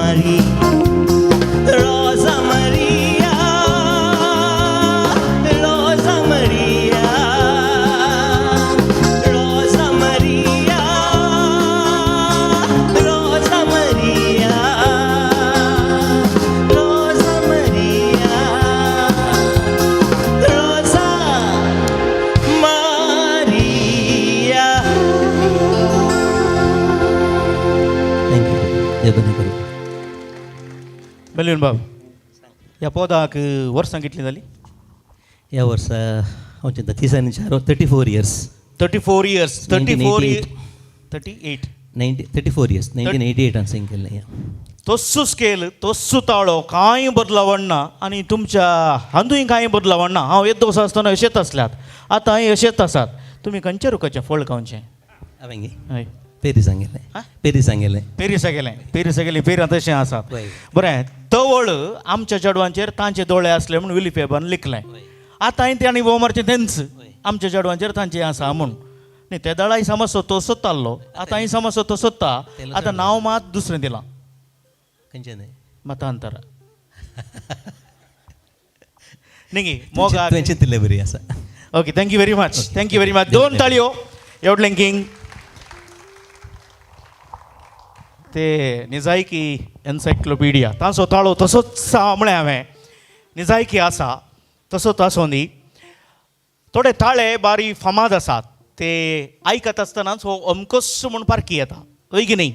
Maria, Rosa Maria, Rosa Maria, Rosa Maria, Rosa Maria, Rosa Maria, Rosa Maria. Thank you. जय करू. बलवीन बाब या पोदाक वर्सां कितली जाली ह्या वर्सा हांव चिंता 34 इयर्स 34 इयर्स 1988. 38 34 इयर्स 1988 हांवें सिंग केल्लें. तस्सू स्केल तस्सू ताळो कांय बदलावना आनी तुमच्या हांदूय कांय बदलावना. हांव येद दोस आसतना अशेंच आसल्यात आतां अशेंच आसात. तुमी खंयच्या रुखाचें फळ खावचें हांवें गे हय पेरी सांगेलें हा? पेरी सांगेलें. पेरिसा गेलें पेरां तशें आसात. वय. बरें तवळ आमच्या चेडवांचेर तांचे दोळे आसले म्हूण विलिफेबान लिखलें. आतां हांवें तें बोमारचें तेंच आमच्या चेडवांचेर तांचें आसा म्हूण न्ही ते दळाय समज तो सोदतालो आतां हांवें समज तो सोदता. आतां नांव मात दुसरें दिलां खंयचें न्हय मतांतर न्ही मोगा तुवें चिंतलें बरी आसा. ओके थँक्यू व्हेरी मच 2 ताळयो एवढलें किंग ते निजायकी एन्सायक्लोपिडिया तांचो ताळो तसोच म्हळें हांवें निजायकी आसा तसोच आसो न्ही. थोडे ताळे बारी फामाद आसात ते आयकत आसतनाच हो अमकोस म्हूण पारकी येता हय की न्ही.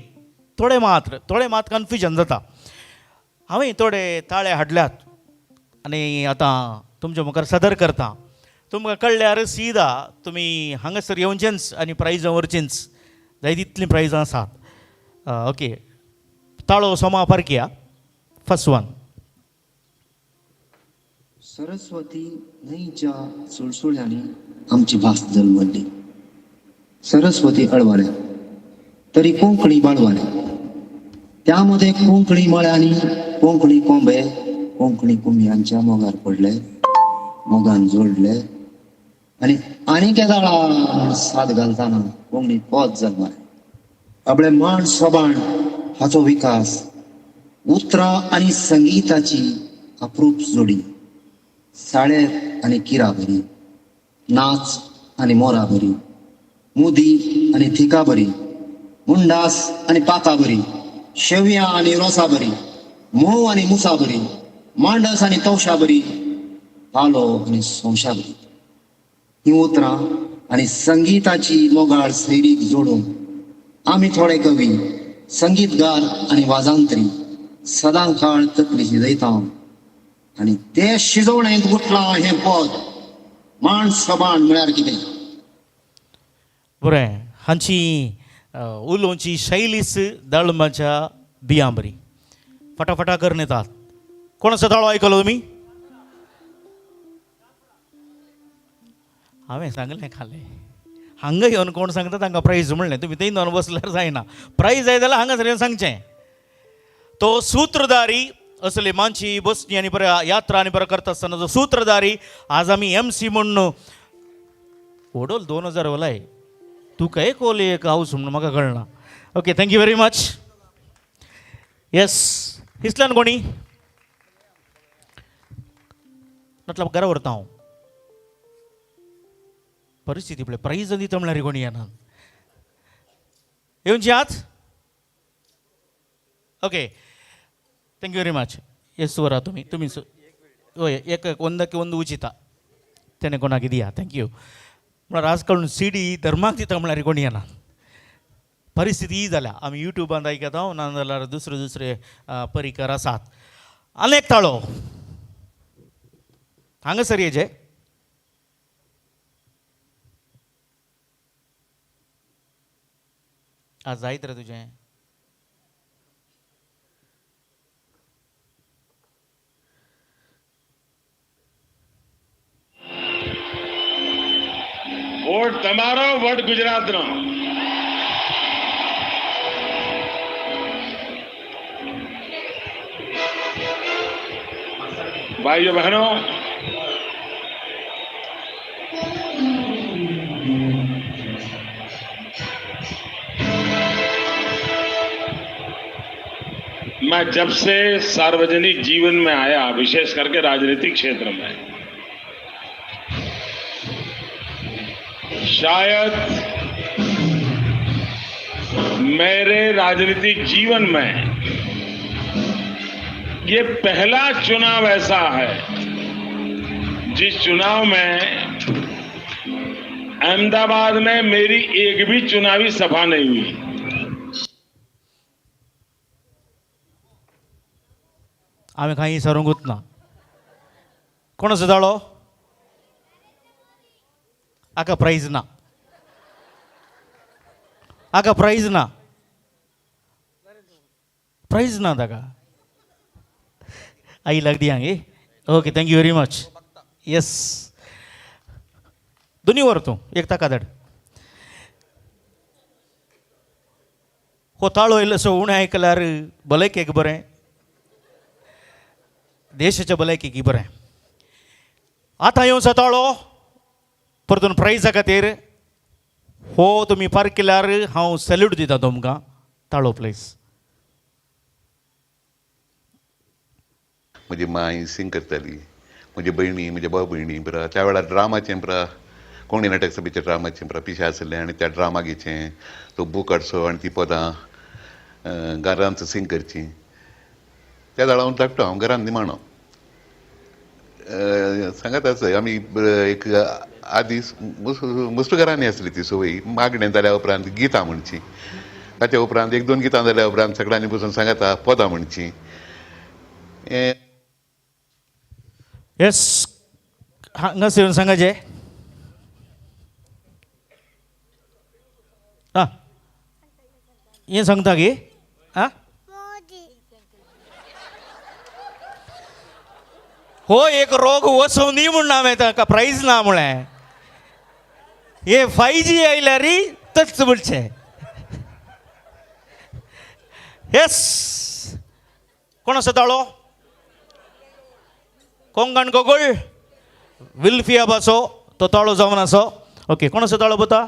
थोडे मात कन्फ्युजन जाता. हांवें थोडे ताळे हाडल्यात आनी आतां तुमच्या मुखार सदर करता. तुमकां कळल्यार सीदा तुमी हांगासर येवचेंच आनी प्रायजां व्हरचींच जाय तितलीं प्रायजां आसात. ओके ताळो सोमा पारकिया फर्स्ट वन. सरस्वती न्हंयच्या सुळसुळ्यांनी आमची भास जल्मली. सरस्वती अळवाले तरी कोंकणी बाळवाले. त्यामध्ये कोंकणी मळ्यांनी कोंकणी कोंबे कोंकणी कुंभियांच्या मोगार पडले मोगान जोडले आणि केदाळा साद घालताना कोंकणी पोत जल्माले. आपले मांड सोबाण हाचो विकास उतरां आनी संगीताची अप्रूप जोडी साळेर आनी किरा बरी नाच आनी मोरा बरी मुदी आनी थिका बरी मुंडास आनी पाका बरी शेवयां आनी रोसा बरी मोव आनी मुसा बरी मांडस आनी तवशा बरी पालो आनी संशा बरी. ही उतरां आनी संगीताची मोगाळ सैरीक जोडून आमी थोडे कवी संगीतगार आनी वाजांत्री सदां काळ तकली शिजयता आनी ते शिजोवणेंत गुठलां हें पद मांड सोबाण म्हळ्यार कितें. बरें हांची उलोवची शैलीच दळमाच्या बियां बरी फटाफटा करून येतात. कोणाचो ताळो आयकलो तुमी हांवें सांगलें खालें हांगा येवन कोण सांगता तांकां प्रायज म्हणलें. तुमी थंय येवन बसल्यार जायना. प्रायज जाय जाल्यार हांगासर येवन सांगचें. तो सूत्रधारी असले मानशी बसणी आनी बऱ्या यात्रा आनी बरें करता आसतना जो सूत्रधारी आज आमी MC म्हणून ओडोल 2000 वलाय तुका एक ओले एक हावस म्हणून म्हाका कळना. Okay thank you very much. Yes दिसल्यान कोणी मतलब घरा व्हरता हांव परिस्थिती पळय प्रायज दिता म्हळ्यार कोणी येना. येवची आत okay thank you very much. Yes वरा तुमी हय एक ಒಂದು उचिता तेणे कोणाक दिया. थँक्यू. म्हळ्यार आज कळून CD धर्माक दिता म्हळ्यार कोणी येना. परिस्थिती ही जाल्या आमी युट्यूबांत आयकता नाजाल्यार दुसरे परिकर आसात. आनी एक ताळो हांगासर येजे. आज जायत रे तुजें વોટ તમારો વોટ ગુજરાતનો. ભાઈઓ બહેનો मैं जब से सार्वजनिक जीवन में आया, विशेष करके राजनीतिक क्षेत्र में, शायद मेरे राजनीतिक जीवन में ये पहला चुनाव ऐसा है जिस चुनाव में अहमदाबाद में मेरी एक भी चुनावी सभा नहीं हुई। आम्ही काही सरूंकूच ना. कोणाचो जाळो? आका प्राईज ना. आका प्राईज ना. प्राईज ना ताका. आई लागदी हांगे. Okay, thank you very much. Yes, दोन्ही वर तूं एक ताका धाड. हो ताळो इल्लोसो उणें आयकल्यार भलायकेक बरें, देशाच्या भलायकेक बरें. आतां येवचो ताळो परतून प्रायजा खातीर हो तुमी पार्क केल्यार हांव सॅल्यूट दिता तुमकां. ताळो प्लीज. म्हजी माय सिंग करताली, म्हजी भयणी, म्हज्या भाव भयणी बरा त्या वेळार ड्रामाचें बरा कोंकणी नाटक सभेच्या ड्रामाचें बरा पिशें आसलें आनी त्या ड्रामागेचें तो बूक हाडचो आनी ती पदां घरांत सिंग करची. त्या वेळार हांव धाकटो, हांव घरांत निमाणो. सांगात आसय आमी एक आदी मस्त घरांनी आसली ती संवय. मागणें जाल्या उपरांत गितां म्हणची, ताच्या उपरांत एक दोन गितां जाल्या उपरांत सगळ्यांनी बसून सांगाता पदां म्हणची. येस, हांगासर येवन सांगाचे. आं हें सांगता गे. आं हो एक रोग वचों न्ही म्हूण हांवें ताका प्रायज ना म्हळें. हे 5G आयल्यार तच म्हणचें. येस, कोण आसा ताळो? कोंकण गोगोळ विल्फिया बासो तो ताळो जावन आसो. ओके, कोण आसा ताळो बता?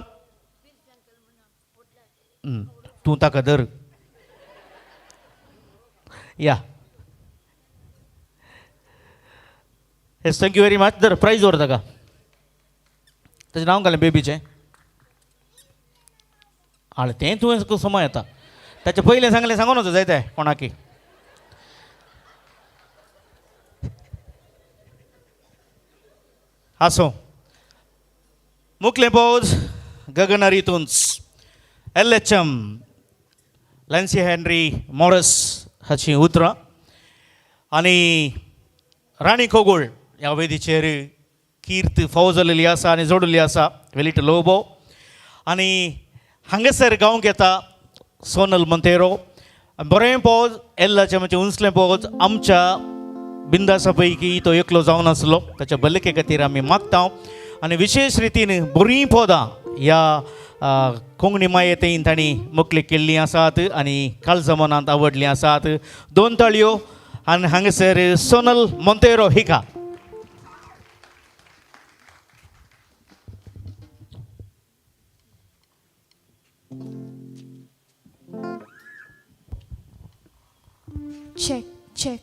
तूं ताका धर. या. Yes, thank you very much. धर प्रायज व्हर ताका. ताचें नांव घालें बेबीचें. हाळ तें तुवें समय येता. ताचे पयलें सांगलें सांगून वचो जाय तें कोणाकी. आसो, मुखलें पोज गगनारी तुंच LHM लॅन्सी हेनरी मॉरस हाची उतरां आनी राणी कोगोळ ह्या वेदीचेर कीर्त फावो जाल्ली आसा आनी जोडलेली आसा वेलीट लोबो. आनी हांगासर गावंक येता सोनल मोंतेरो. बरें पोज LHMचें उंचलें पोज आमच्या बिंदासा पैकी तो एकलो जावन आसलो. ताच्या भलायके खातीर आमी मागता. आनी विशेष रितीन बरीं पोदां ह्या कोंकणी मायेंतय तांणी मोकळी केल्लीं आसात आनी काळजा मनांत आवडलीं आसात. 2 ताळयो. आनी हांगासर सोनल मोंतेरो हिका. check check.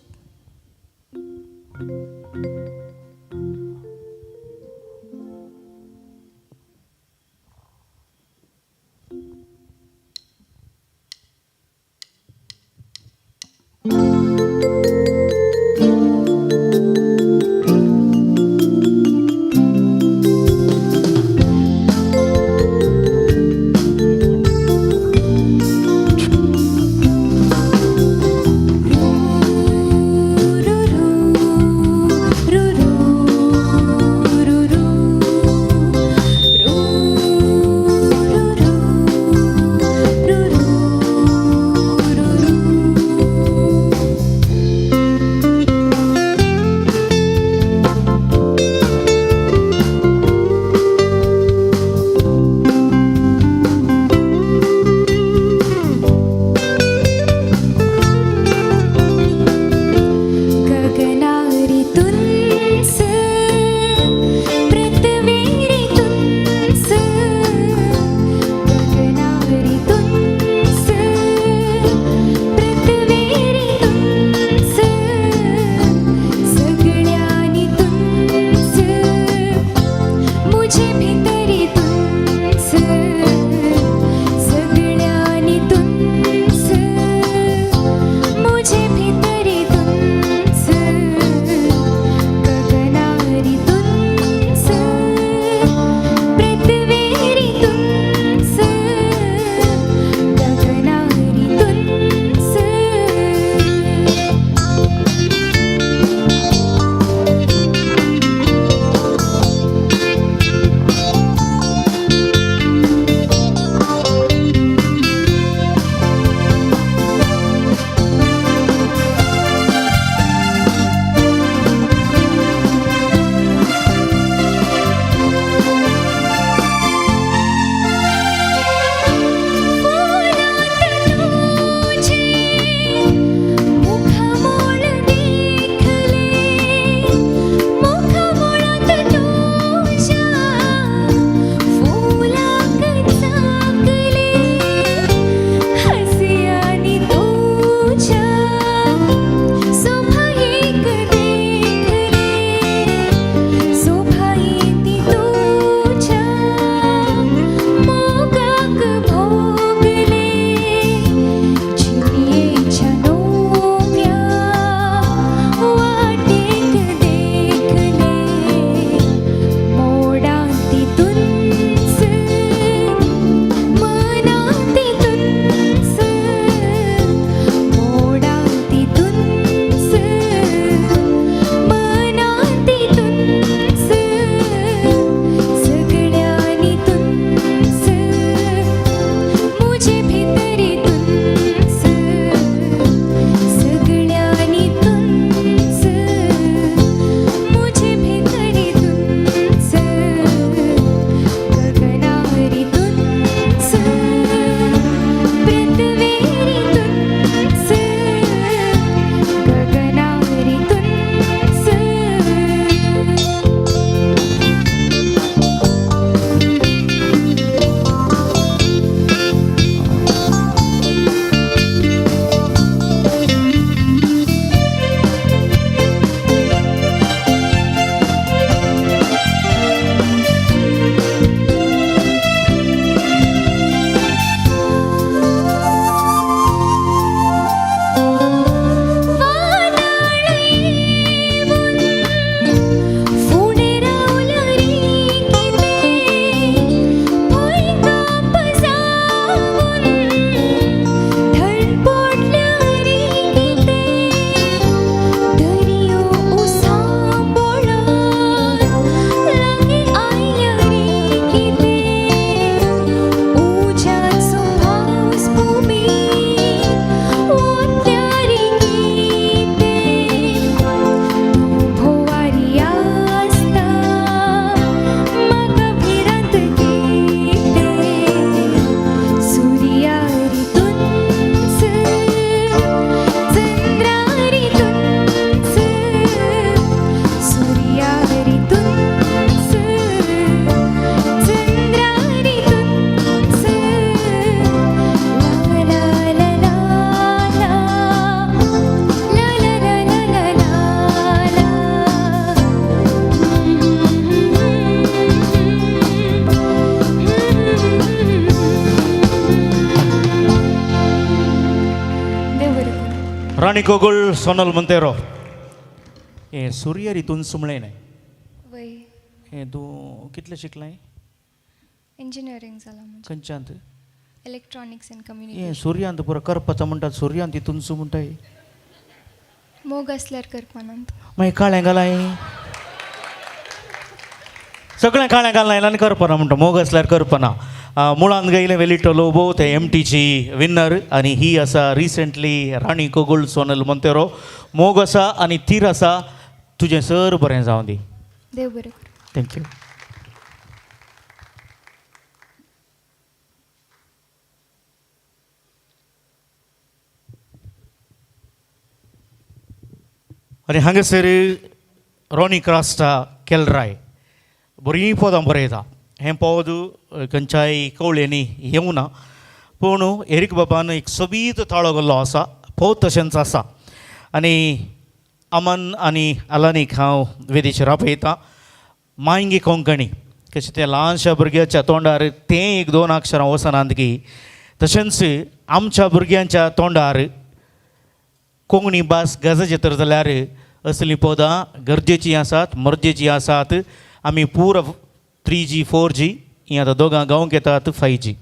राणी कोगुळ सोनल मंतेरो हे सूर्य रितून सुमळे नाही वय हे तूं कितलें शिकलाय इंजिनियरिंग जाला म्हणजे खंयच्यांत इलेक्ट्रॉनिक्स अँड हे कम्युनिकेशन सूर्यांत पुरो करपाचो म्हणटात सूर्यांत तितूनसू म्हणटाय मोग असल्यार करपानंत मागीर काळें घालाय सगळें काळें घालना आनी करपना म्हणटा मोग असल्यार करपना मुळान गयले वेलिटो लोबो ते MTची विन्नर आनी ही आसा रिसंटली राणी कोगुळ सोनल मोंतेरो मोग आसा आनी तीर आसा तुजें सर बरें जावं दी देव बरें करूं थँक्यू आनी हांगासर रॉनी क्रास्टा केलराय बरीं पदां बरयता हें पद खंयच्याय कवळेनी येवना पूण एरिक बाबान एक सोबीत ताळो गेल्लो आसा पद तशेंच आसा आनी अमन आनी आलानीक हांव वेदेचेर आपयतां मांयगी कोंकणी कशें तें ल्हानशा भुरग्याच्या तोंडार तें एक 2 अक्षरां वचनात की तशेंच आमच्या भुरग्यांच्या तोंडार कोंकणी भास गरजेची तर जाल्यार असलीं पदां गरजेचीं आसात मर्जेचीं आसात आमी पूर 3G 4G ही आतां दोगां गांवक येतात 5G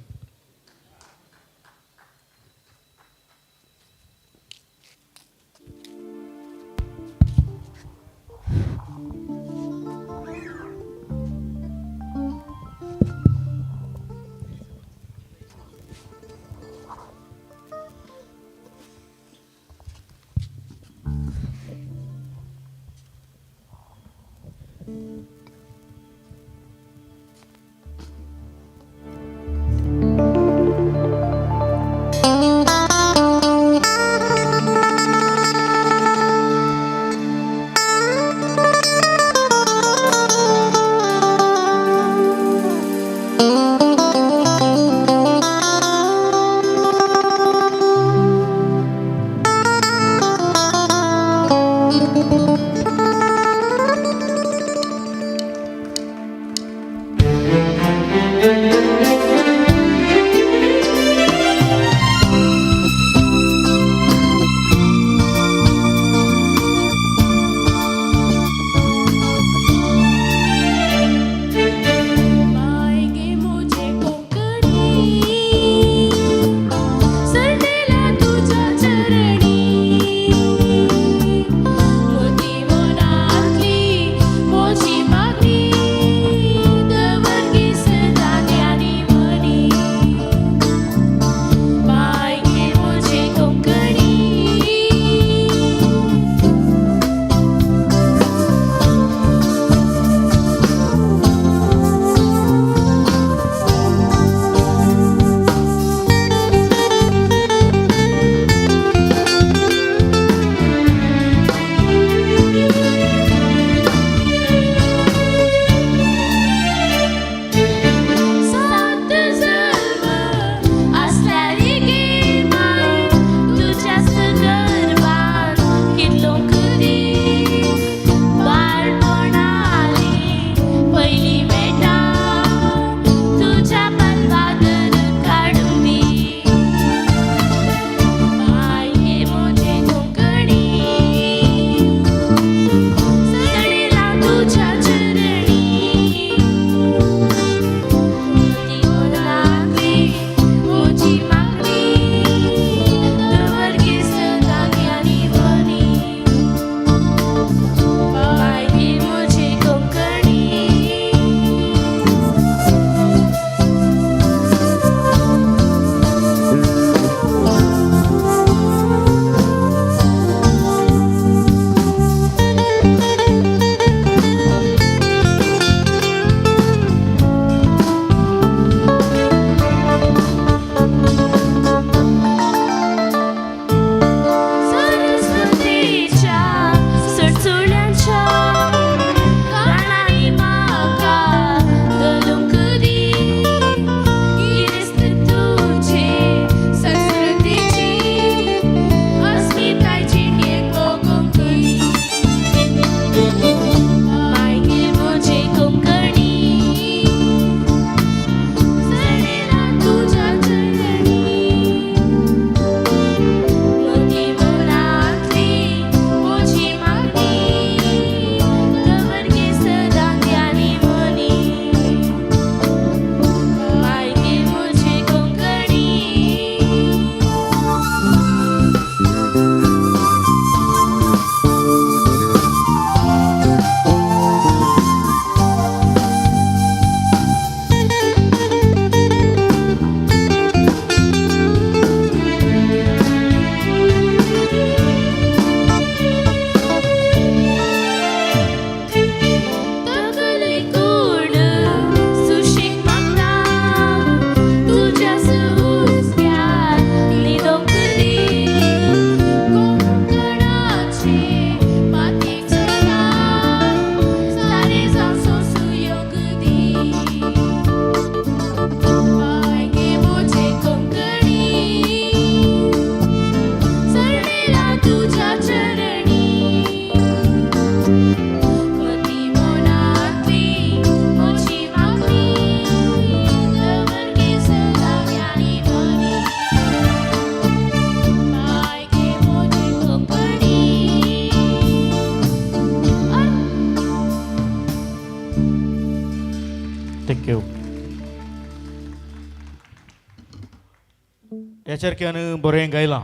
ह्याच्यारक्यान बरें गायलां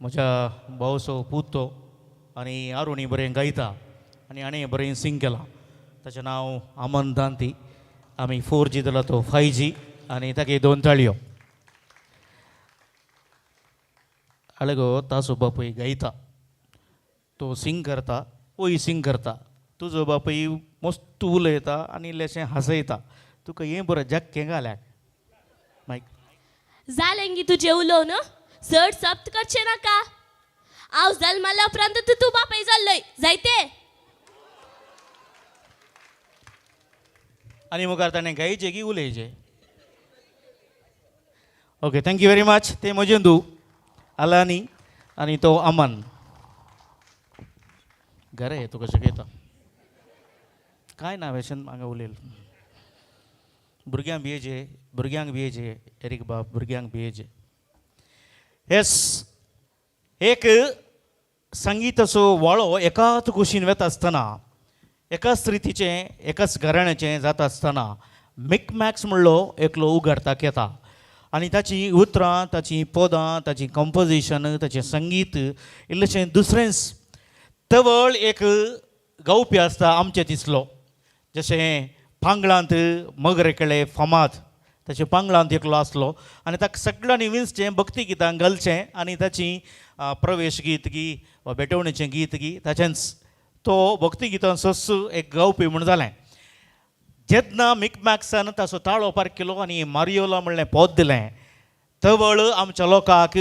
म्हज्या भावसो पूत तो आनी आरुणी बरें गायता आनी हाणें बरें सिंग केलां ताचें नांव अमन दांती आमी 4G दिला तो 5G आनी ताका 2 ताळयो आळगो तासो बापूय गायता तो सिंग करता ओय सिंग करता तुजो बापूय मस्त उलयता आनी इल्लेशें हांसयता तुका हें बरें जक्कें घाल्याक मायक जालें गी तुजें उलोवन चड सप्त करचें नाका हांव जल्माल्या उपरांत तूं बापाय जाल्लय जायते आनी मुखार ताणें गायचें की उलयचें ओके थँक्यू व्हेरी मच ते मजेंदू आलानी आनी तो अमन घरा ये तुका शिकयता कांय ना वेशन हांगा उलयल भुरग्यांक भियेचे एरीक बाब भुरग्यांक भियेचे येस एक संगीताचो वाळो एकाच कुशीन वेता आसतना एकाच रितीचें एकाच घराण्याचें जाता आसतना मिकमॅक्स म्हणलो एकलो उगडताक येता आनी ताची उतरां ताची पदां ताची कंपोजिशन ताचें संगीत इल्लेशें दुसरेंच तवळ एक गावपी आसता आमचें दिसलो जशें पांगळांत मगरेकळे फामाद ताचे पांगळांत एकलो आसलो आनी ताका सगळ्यांनी विंचचें भक्ती गितां घालचें आनी ताची प्रवेश गीत गी वा भेटवणेचें गीत गी ताचेंच तो भक्ती गितां सस एक गावपी म्हूण जालें जेन्ना मिकमॅक्सान ताचो ताळो पार्क केलो आनी मारियोला म्हणलें पोत दिलें तवळ आमच्या लोकांक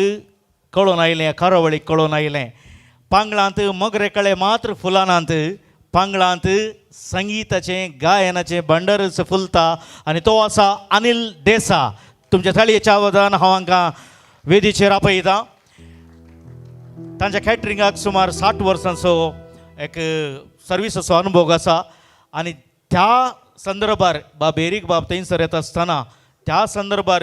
कळोन आयलें कारावळीक कळोन आयलें पांगळांत मगरेकळे मात्र फुलानांत पांगळांत संगीताचें गायनाचें भंडारच फुलता आनी तो आसा अनिल देसा तुमच्या थाळयेच्या आवाजान हांव हांकां वेदीचेर आपयतां तांच्या कॅटरिंगाक सुमार 60 वर्सांचो एक सर्विसाचो अनुभव आसा आनी त्या संदर्भार बाब एरीक बाब थंयसर येता आसतना त्या संदर्भार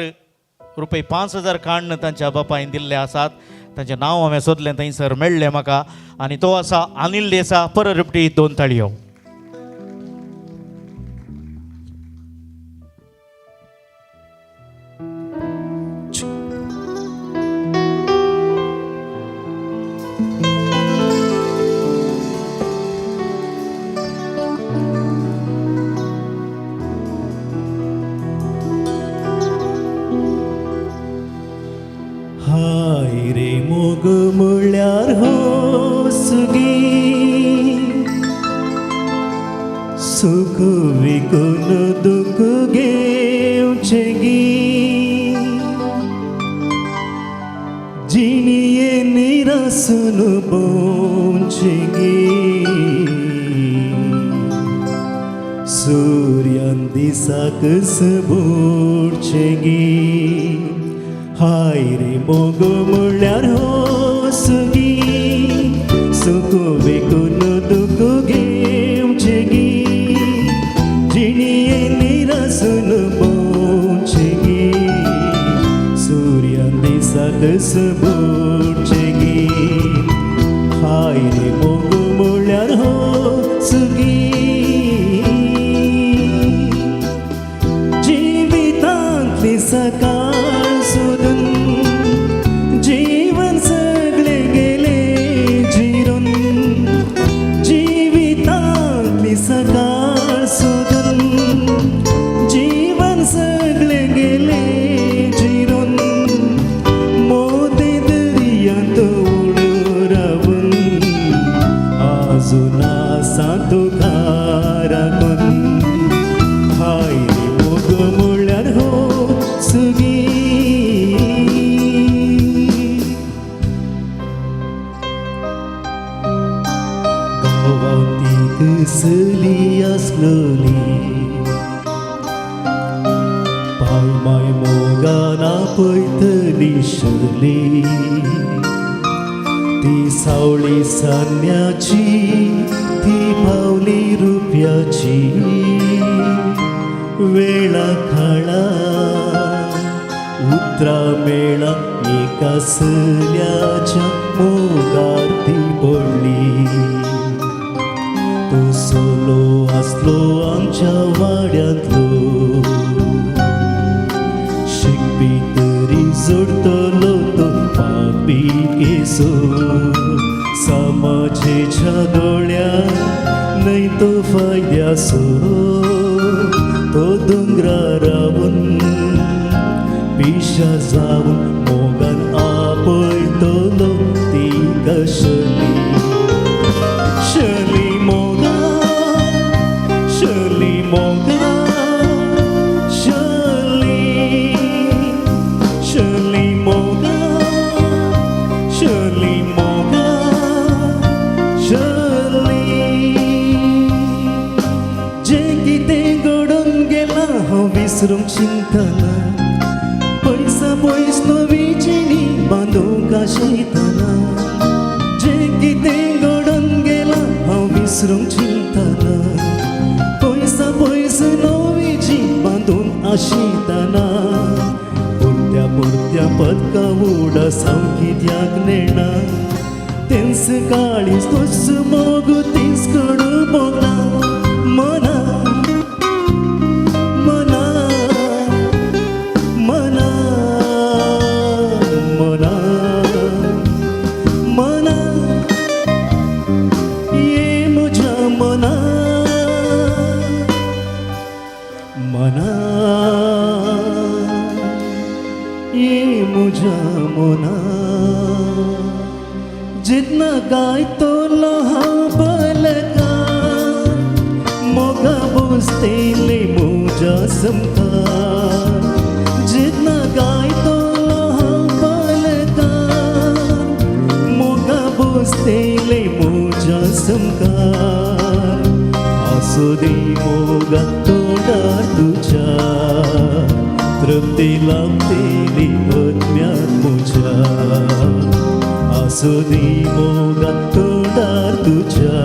रुपये 5,000 काण्ण तांच्या बापायन दिल्ले आसात ताचें नांव हांवें सोदलें थंयसर मेळ्ळें म्हाका आनी तो आसा अनिल देसा परत रिपटी 2 ताळयो हाय रे मोग म्हळ्यार हो सुगी सुख विकून दुख घेवचे गी जिणिये निरासून बोंचे गी सूर्यान दिसाक सबोडचे गी हाय रे मोग म्हळ्यार हो सुगी सुख विकून दुख घेवचे गी जिणिये निरासून बोंचे गी सूर्यान दिसाक सबोडचे गी हाय रे मोग म्हळ्यार हो सुगी जिवितांतली सकाळ सोदून जीवन सगळे गेले जिरून जिवितांतली सकाळ सोदून जीवन सगळे गेले जिरून मोती दर्यांत उडून रावून आजून आसा तुका राखून हाय रे मोग म्हळ्यार हो सुगी कसली आसलोली पायमाय मोगाना पयतली शरली ती सावळी सान्याची ती पावली रुपयाची वेळा खाळा उतरा मेळा एकासल्याच्या मोगार ती पडली तो सोलो आसलो आमच्या वाड्यांतलो शिकपी जरी जोडतलो तो पापी केसो समाजेच्या दोळ्यात नाही तो फायद्यासो तो दोंगरा रावून पिशा जाऊन मोगान आपयतलो ती कशली शली मोगा शली मोगा शली शली मोगा शली मोगा शली जे कितें घडून गेला हांव विसरूंक चिंतना पैसा पयस नवी जिणी बांदूंक आशयतना जे कितें घडून गेला हांव विसरूंक चिंतना पैसा पयस नवी जी बांदून आशितना पुरत्या पुरत्या पदका उडा सामकी त्याग नेणा तेंस काळीस तोच मोगू तीस कडू बोगला मना मना मना मना मना ये मुझा मना मना ये मुझा मना जितना गाय तो लहा बलका मोगा बोसते ले मुझा समका जितना गाय तो लहा बलका मोगा बोसते ले मुझा समका असू दे मोगा तोंडार तुझ्या तृप्ती लागतेली आत्म्यात मुझ्या असू दे मोगा तोंडार तुझ्या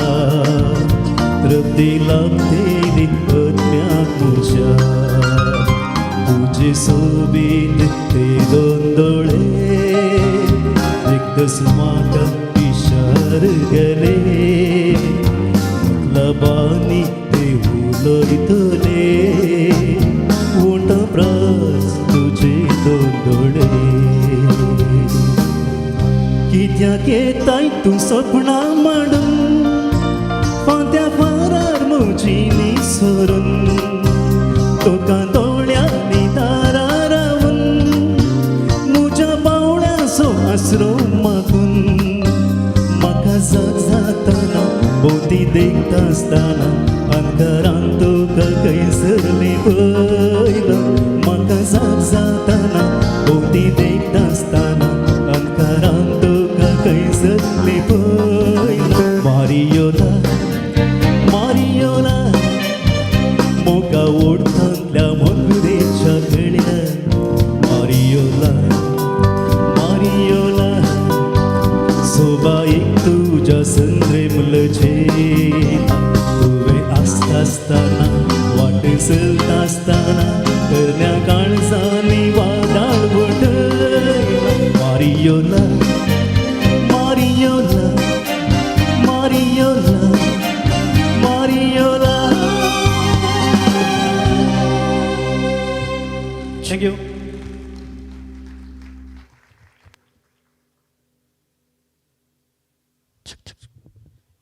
तृप्ती लागतेली आत्म्यात मुझ्या तुझे सोबीत ते दोन डोळे एकदाच म्हाका विचार गेले मतलबांनी ते उलयतले ओंठ प्रास तुझे दोन डोळे कित्याक येताय तूं सपनां मांडून फांत्या फारार म्हजी निसरून तुका दोळ्यांनी दारां रावून म्हज्या बावळ्याचो आसरो मागून म्हाका जाग जातना भोवती देखता आसतना अंतरान तुका खंयसरली पयलो म्हाका जाग जातना भोवती देखता आसतना अंतरान तुका खंयसरली पयलो मारियोला मारियोला मोगा ओडतांतल्या मोगरेच्या गळ्या मारियोला मारियोला सोबाईक तुझ्या संद्रेमलचे तुवें आसता आसतना वाट चलता आसतना करण्या काळजांनी वादाळ घोटयला मारियोला मारियोला मारियोला मारियोला थँक्यू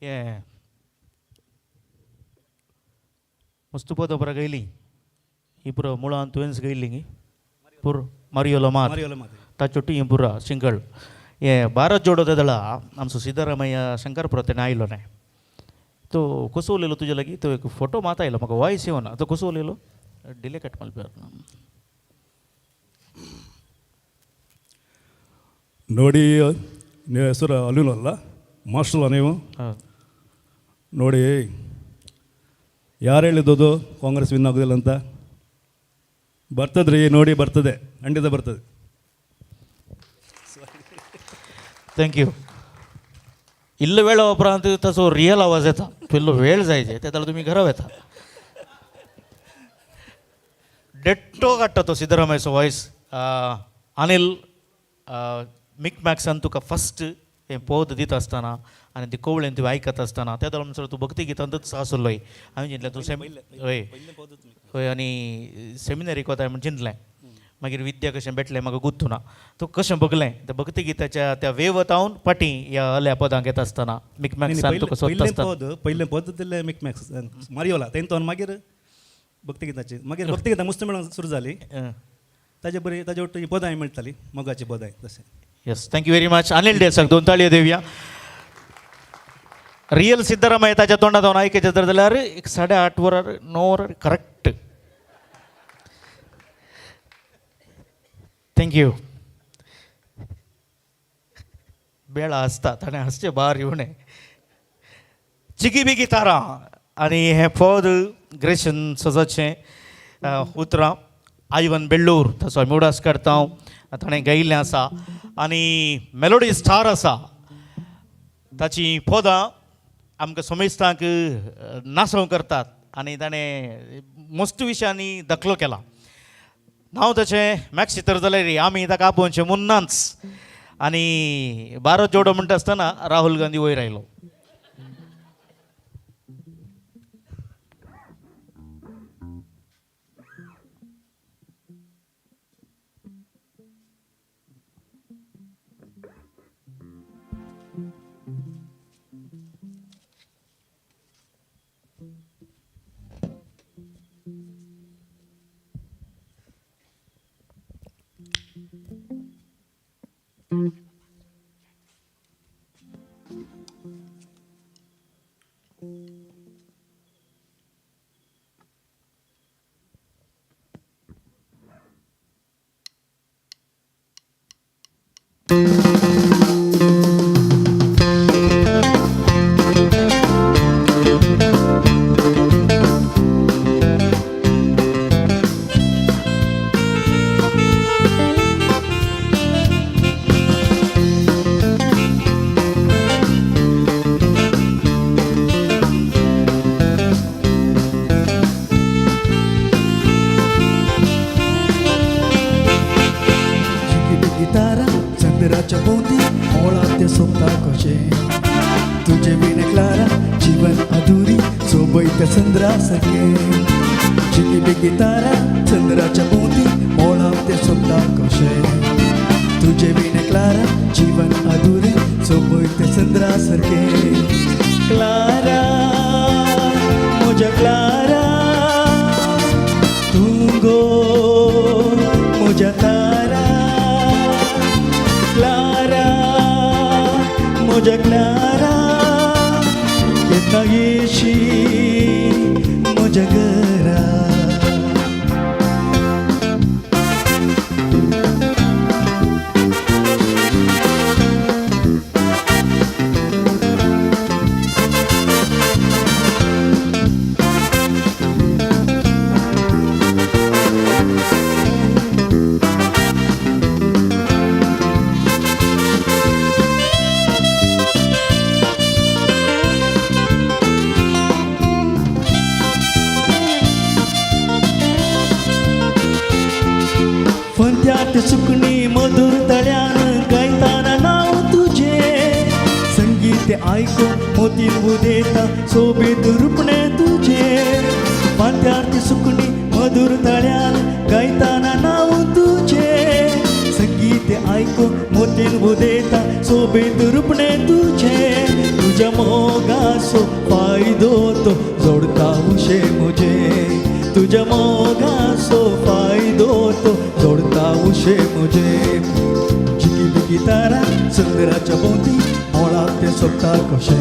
Yeah. मस्त पद बरं गायली ही पुरं मुळान तुवेंच गायली गी पुर मारियोला मात ताचोटी ही पुरा सिंगल ये भारत जोडो दळ आमचो सिद्धरामय्य शंकरपुरतेन आयलो नाही तो कसो उलयलो तुजे लागीं तो एक फोटो मात आयलो म्हाका वॉयस येवना तो कसो उलयलो डिले कट मल्पेर ನೋಡಿ ನೀವು ಹೆಸರು ಅಲ್ಲಿನಲ್ಲ ಮಾಸ್ಟರ್ಲ್ಲ ನೀವು ನೋಡಿ ಯಾರು ಹೇಳಿದ್ದು ಕಾಂಗ್ರೆಸ್ ವಿನ್ ಆಗೋದಿಲ್ಲ ಅಂತ ಬರ್ತದೆ ರೀ ನೋಡಿ ಬರ್ತದೆ ಖಂಡಿತ ಬರ್ತದೆ थँक्यू इल्लो वेळ उपरांत ताचो रियल आवाज येता इल्लो वेळ जायचे ते जाल्यार तुमी घरा येता डेट्टो काडटा तो सिद्धरामयचो वॉयस अनिल मिक मॅक्सान तुका फस्ट हें पद दिता आसतना आनी ती कवळेन तुवें आयकत आसतना त्या दरम्यान तूं भक्ती गितांतच आसलोय हांवें चिंतलें तूं हय हय आनी सेमिनरीक वता म्हण चिंतलें मागीर विद्या कशें भेटलें म्हाका गुत्तू ना तो कशें बगलें त्या भक्ती गिताच्या त्या वेवतावन पाटी ह्या हल्या पदांक येता आसतना मिकमॅक्सान तुका सोदता आसतना पयलें पद दिल्लें मिकमॅक्स मारियोला तेंतोन मागीर भक्ती गिताची मागीर भक्ती गितां मुस्ते मेळोन सुरू जाली ताजे बरी ताजे वट्ट पदां मेळटालीं मोगाची पदां तशें. Yes thank you very much. Anil डेसाक 2 ताळयो देवया. रियल सिद्धरामಯ್ಯ ताच्या तोंडात हांव आयकचें तर जाल्यार 8:30 वरां 9 वरां करेक्ट. थँक्यू. बेळा आसता ताणें हांसचें भार येवं चिगी बिगी तारां आनी हें पद ग्रेशन सजाचें उतरां आयवन बेल्लूर ताचो मुडास करता ताणें गायिल्लें आसा आनी मेलोडी स्टार आसा ताची पदां आमकां समेस्तांक नासव करतात आनी ताणें मस्त विशयांनी दाखलो केला. नांव ताचें मॅक्स तर जाल्यार आमी ताका आपोवचें मुन्नाच आनी भारत जोडो म्हणटा आसतना राहुल गांधी वयर आयलो. गिटारा चंद्राच्या भोवती ओळा ते सोपता कशे तुझे विणे क्लारा जीवन अधुरी सोबयत चंद्रा सके चिकी गिटारा चंद्राच्या भोवती ओळा ते सोपता कशे तुझे विणे क्लारा जीवन अधुरी सोबयत चंद्रा सारखे. क्लारा म्हज्या क्लारा तू गो म्हज्या तारा क्लारा म्हज्या क्लारा येता येशी म्हज्या घरा. फंत्यात सुकणी मधुर तळ्यान गायताना नाव तुझे संगीत आयकून मोतीन उदेता सोबीत रुपणे तुझे. फंत्यात सुकणी मधुर तळ्यान गायताना नाव तुझे संगीत आयकून मोतीन उदेता सोबीत रुपणे तुझे. तुझ्या मोगासो फायदो तो जोडता उशे मुझे तुझ्या मोगासो फायदो तो जोडता उशे मुझे. चिकी बिकी तारा चंद्राच्या भोवती ओळा ते सोपता कशे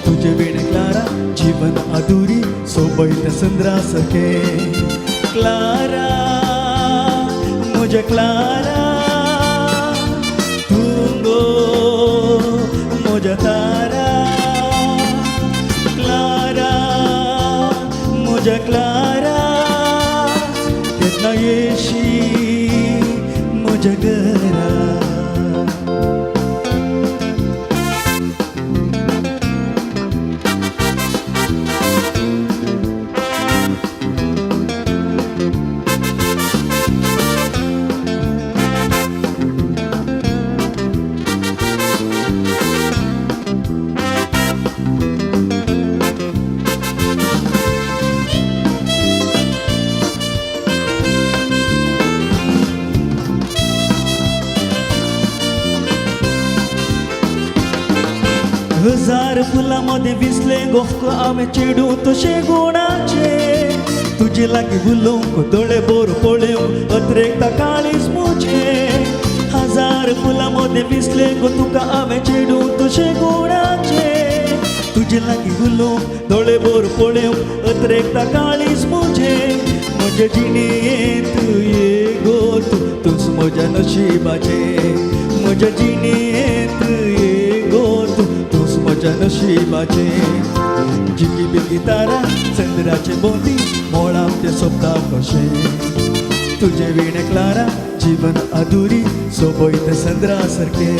तुझे विणे क्लारा जीवन अधुरी सोबयत चंद्रा सारखे. क्लारा म्हज्या क्लारा तू गो म्हज्या तारा क्लारा म्हज्या क्लारा येता येशी म्हज्या घरा. हजार फुलामध्ये विसले गोख आमे चेडू तशे गुणाचे तुझे लागी उलोवंक दोळे बोर पळोवंक अत्रेकता काळीज मुझे हजार फुलामध्ये विसले गो तुका आमे चेडू तशे गुणाचे तुझे लागी उलोवंक दोळे बोर पळोवंक अत्रेकता काळीज मुझे म्हज्या जिणेंत ये गो तूच म्हज्या नशिबाचे म्हज्या जिणेंत ये गो तूच म्हज्या नशिबाचे जिकी बिकी तारा चंद्राचे बोंदी मोळाम ते सोपता कशे तुझे विणे क्लारा जीवन अधुरी सोबयत चंद्रा सारखे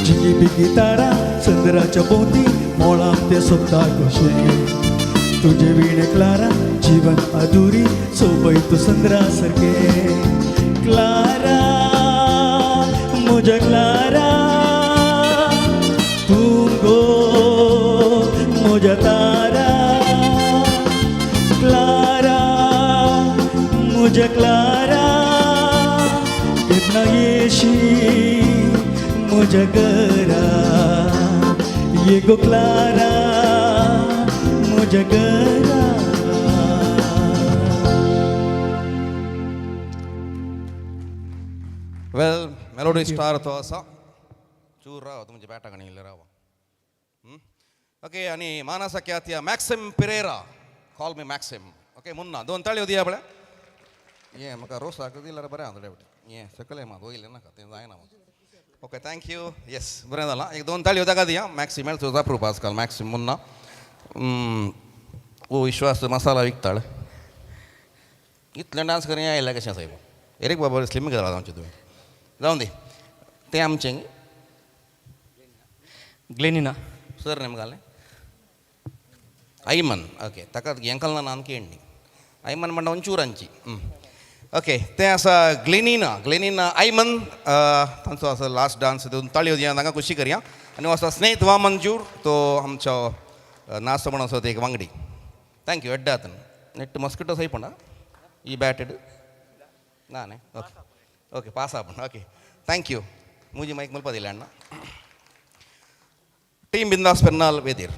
जिकी बिकी तारा चंद्राच्या बोंदी मोळाम ते सोपता कशे तुझे विणे क्लारा जीवन अधुरी सोबयत चंद्रा सारखे क्लारा म्हज्या क्लारा तूं गो म्हज्या तारा क्लारा म्हज्या क्लारा केन्ना येशी म्हज्या घरा ये गो क्लारा म्हज्या घरा वेल मेलोडी स्टार तो असा चूर राव तुमच्या बॅटा कणी राव ओके आणि मानसा ख्यातिया Maxim Pereira call me Maxim okay Munna 2 ताळी दिया बळे ये म्हाका रोस सारको दिल्यार बरें आसलें ये सकले मात वयलें नाका तें जायना ओके थँक्यू येस बरें जालां एक 2 ताळयो ताका दिया मॅक्सिम तुजो अप्रूप आजकाल मॅक्सिम मुन्ना ओ विश्वास मसाला विकताळ इतलें डान्स करून आयला कशें साहेब एरेक बाबा स्लिम घाला आमचे तुवें जावन दी तें आमचें ग्लेनिना सर नेम घालें ऐमन ओके ताका हेंकल नान केळणी ऐमन म्हणटा अंचुरांची ओके तें आसा ग्लेनिना ऐमन तांचो आसा लास्ट डान्स तितून ताळयो दिया तांकां खुशी करया आनी आसा स्नेहित वामंजूर तो आमचो नाचो म्हणून आसा एक वांगडी थँक्यू एड्डात नेट मस्किटो सही पण ई बॅटेड ना न्ही ओके ओके पास आपण ओके थँक्यू मुजी माईक मुलपा दिल्या अण्णा टीम बिंदास पेर्नाल वेदीर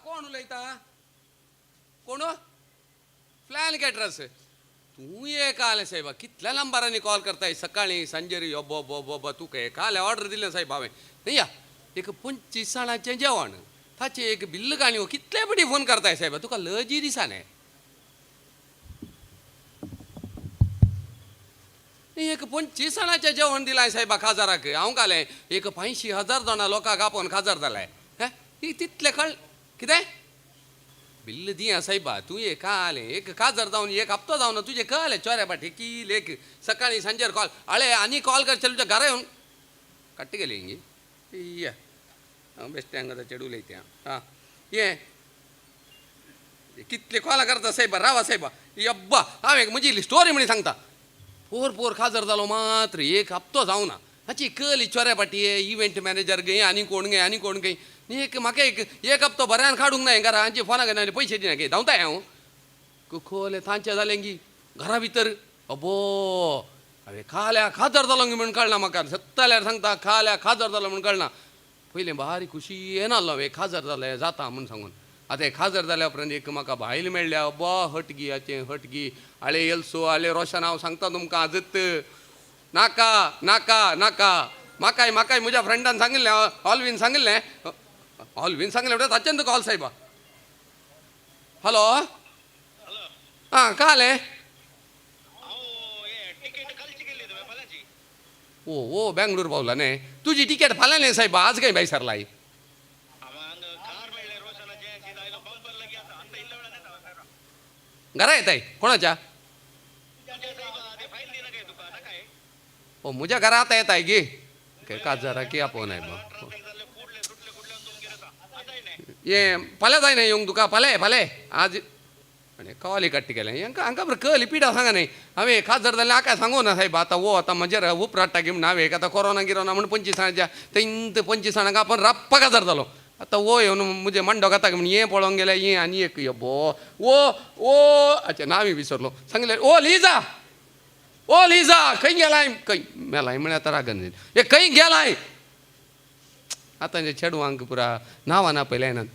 कोण उलयता कोण फ्लॅन कॅटरस तू ये काल साहेबा कितल्या नंबरांनी कॉल करताय सकाळी संजेरी अब्बो बो बो बो तू काय काल ऑर्डर दिले साहेब हांवें नाही या एक 25 जाणांचें जेवण ताची एक बिल्ल काणी कितले बडी फोन करताय साहेबा तुका लजी दिसाने एक 25 जाणांचें जेवण दिलाय साहेबा खाजाराक हांव काले एक 85,000 जाणां लोकांक आपोवन खाजार जालाय तितले कळ कितें बिल्ल दिया साहेबा तू ये काले एक खाजार जावन एक हप्तो जावन तुझे कळले चोऱ्या पाठी की एक सकाळी सांजेर कॉल आळे आनी कॉल करचें तुझ्या घरा येवन कट्टी गेली हिंगी या हांव बेश्टे हांगा चेडू उलयता आं ये कितले कॉल करता साहेबा रावा साहेबा यब्बा हांव एक म्हजी स्टोरी म्हणी सांगता पोर खाजार जालो मात्र एक हप्तो जावना हाची कळली चोऱ्या पाटी इव्हेंट मॅनेजर गे आनी कोण गे एक म्हाका एक हप्तो बऱ्यान काडूंक ना घरा हांचे फोना घेना पयशे दिना गे धांवताय हांव खोले तांचे जालें गी घरा भितर अबो हांवें खाल्या खाजार जालो म्हूण कळना म्हाका सत्ताल्यार सांगता खाल्या खाजार जालो म्हूण कळना पयलें बारीक खुशी येनासलो हांवें खाजार जालें जाता म्हूण सांगून आतां हे खाजर जाल्या उपरांत एक म्हाका भायल मेळ्ळ्या बा हटगी हाचें हटगी आळे एल्सो आले रोशन हांव सांगता तुमकां आजत नाका नाका नाका म्हाकाय म्हाकाय म्हज्या फ्रेंडान सांगिल्लें ऑलवीन सांगिल्लें म्हणटा ताच्यान तुका कॉल सायबा हॅलो हां का जालें ओ ओ बेंगळूर पावला न्ही तुजी तिकेट फाल्यां न्ही सायबा आज खंय बेसारलाय घरा येताय कोणाच्या ओ म्हज्या घरा आतां येताय गे काजारा की आपोवन आहे बा ये फाल्यां जायना येवंक तुका फाल्यां आज आनी कवाली काडटी केलें हांकां बरें कळली पिडा सांगा न्ही हांवें खासदार जाल्यार हाका सांगो ना सायब आतां वो आतां म्हजेर उपराट्टा घेवन हांवें आतां कोरोना गिरोना म्हणून 25 जाणांक आपण राप्पा काजार जालो आतां वो येवन म्हजे मंडो घाता म्हणून हें पळोवंक गेलें हें आनी एक बो ओ ओ अच्छा नांव विसरलो सांगलें ओ लिजा खंय गेलाय खंय मेलाय म्हळ्यार आतां रागन हे खंय गेलाय आतांच्या चेडवांक पुरा नांवां ना पयल्या येनात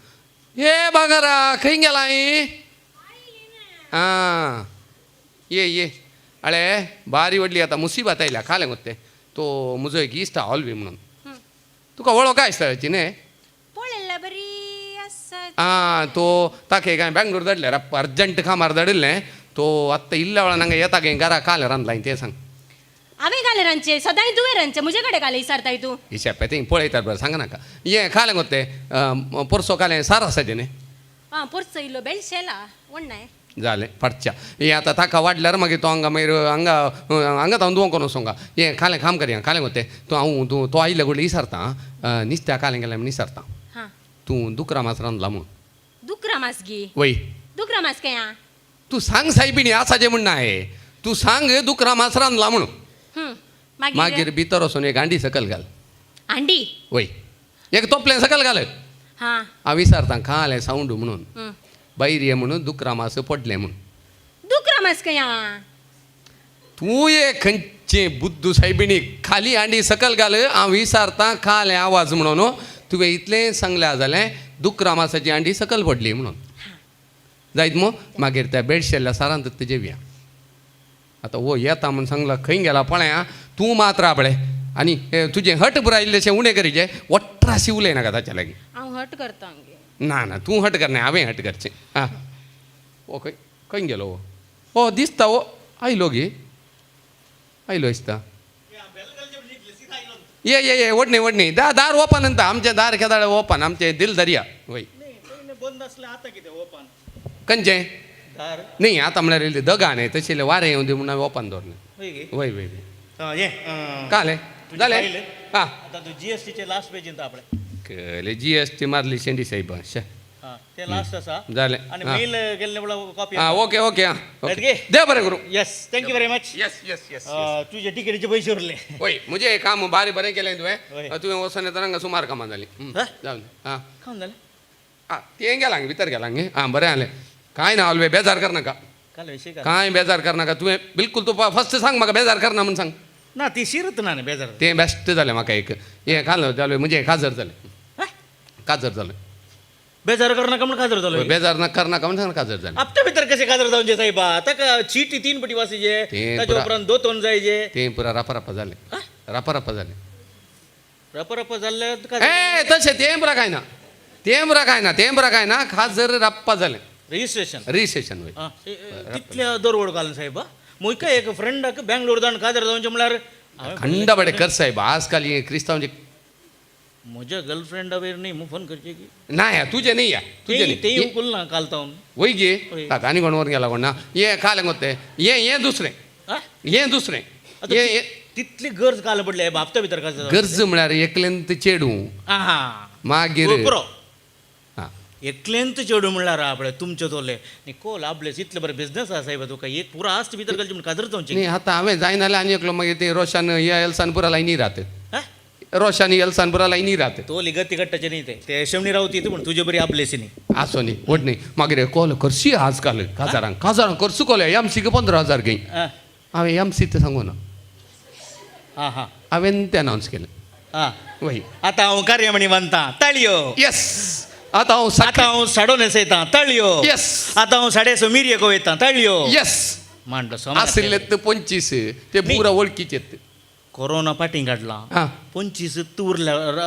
हे बागारा खंय गेलाय हां ये अळे बारी व्हडली आतां मुसीबत आयल्या खालें गो तें तो म्हजो एक इश्ट ऑलवी म्हणून तुका वळख काय आसता न्ही आं तो ताका काय बेंगळूर धाडले रप्प अर्जंट कामार धाडिल्लें तो आत्तां इल्ल्या वेळान हांगा येता गे घरा काले रांदलाय तें सांग हांवें घाले रांदचे सदांय तुवें रांदचे म्हजे कडेन घाले विचारताय तूं हिशेब थिंग पळयतात बरें सांग नाका हें खालें गो तें परसो कालें सार आसाचें न्ही आं परसो इल्लो बेळशेला वण्णाय जालें फाटच्या हें आतां ताका वाडल्यार मागीर तो हांगा मागीर हांगा हांव दुवों कोरून सोंगा हें खालें काम करया खालें गो तें तूं तो आयिल्ले कडले विचारता नुस्त्या कालें गेलें म्हण विचारता हां तूं दुकरा मास रांदला म्हूण दुकरा मास गी वय दुकरा मास काय आं तू सांग सायबिणी आसाचें म्हण ना हे तू सांग दुकरा मास रांदला म्हणून मागीर भितर वचून एक हांडी सकयल घाल अंडी वय एक तोपलें सकयल घाल हां हांव विचारता खालें सावंड म्हणून बैरिये म्हणून दुकरा मास पडलें म्हणून दुकरा मास काय आं तूं ये खंयचें बुद्धू सायबिणी खाली हांडी सकयल घाल हांव विचारता खालें आवाज म्हणून तुवें इतलें सांगल्या जालें दुकरा मासाची हांडी सकयल पडली म्हणून जायत मग मागीर त्या बेडशेल्ल्या सारांत ते जेवया आतां वो येता म्हूण सांगला खंय गेला पळया तूं मात राबळे आनी तुजें हट पुरायिल्लेशें उणें करीचें वट्राशी उलय नाका ताच्या लागीं हांव हट करता ना ना तूं हट करना हांवें हट करचें आं ओ खंय खंय गेलो ओ दिसता ओ आयलो गे आयलो दिसता ये वडणी दार ओपन अंत आमचें दार केदाळे ओपन आमचें दिल दर्या वय बंद आसलें आतां कितें ओपन खंयचें न्ही आतां म्हळ्यार दगा न्ही तशें वारें येवं दी म्हणून हांवें ओपन दवरलें वय वय ये कालें जालें आं आतां तूं जीएसटीचे लास्ट पेजींत आपणे कळ्ळें जीएसटी मारली शेंडी साहेब ते लास्ट आसा जालें आनी मेल गेल्ले म्हणल्यार कॉपी आं ओके आं ओके देव बरें करूं yes thank you very much yes तुजे टिकेटीचे पयशे उरले वय म्हजें काम बरें केलें तुवें वचून येतना हांगा सुमार कामां जालीं जावन आं खावन जालें आं तें गेलां भितर गेलां गे आं बरें जालें कांय ना ऑलवे बेजार कर नाका कांय बेजार कर नाका तुवें बिलकुल तूं फस्ट सांग म्हाका बेजार करना म्हूण सांग ना ती शिरत ना न्ही बेजार तें बेस्ट जालें म्हाका एक हें खालो जालें म्हणजे काजर जालें बेजार करनाका म्हण काजर जालो बेजार करनाका म्हण सांग काजर जालें हप्त्या भितर कशें काजर जावचे सायबा ताका चीटी 3 पटी वासीचे ताचे उपरांत 2 तोन जायचे तें पुरा रापा जालें रापा जालें रप जाल्ले ए तशें तें पुरा कांय ना काजर राप्पा जालें रजिस्ट्रेशन वय तितल्या दरवड घालून सायबा मुका एक फ्रेंडाक बेंगळूर जावन काजर जावचे म्हळ्यार खंड बडे कर सायब आजकाल हे क्रिस्तांवांचे म्हज्या गर्लफ्रेंडावेर न्ही मग फोन करचे की ना या तुझे नाही या तुझे ते येवंक ना काल तावन वय गे आनी कोण वर गेला कोण ना ये खालें गोते ये दुसरें ये तितली गरज काल पडले हप्त्या भितर काजर गरज म्हळ्यार एकल्यांत चेडू मागीर एकल्यांत चेडू म्हणल्यार आपले तुमचे तोले कोल आपलेस इतले बरें बिझनेस आसा सायबा तुका एक पुरो आस्त भितर घालचे म्हणून काजर जावचे न्ही आतां हांवें जायना जाल्यार आनी एकलो मागीर तें रोशन एल्सानपुरा लायनी रात रोशन एल्सानपुरा लायनी रात तो लिगती कट्टाचे न्ही ते शेवणी रावती पूण तुजे बरी आपलेसी न्ही आसो न्ही व्हड न्ही मागीर कॉल करशी आजकाल काजारांक करचो कॉल एमसीक 15,000 घेय हांवें एमसी ते सांगू ना हांवें तें अनावन्स केलें वय आतां हांव कार्य म्हणी मानता ताळयो येस आतां हांव आतां हांव साडो न्हेसयतां तळयो Yes. आतां हांव 7:30 मिरयेक वयतां तळयो येस मांडलो आसले 25 ते पुरा वळखीचे कोरोना फाटीं काडला हां 25 तूर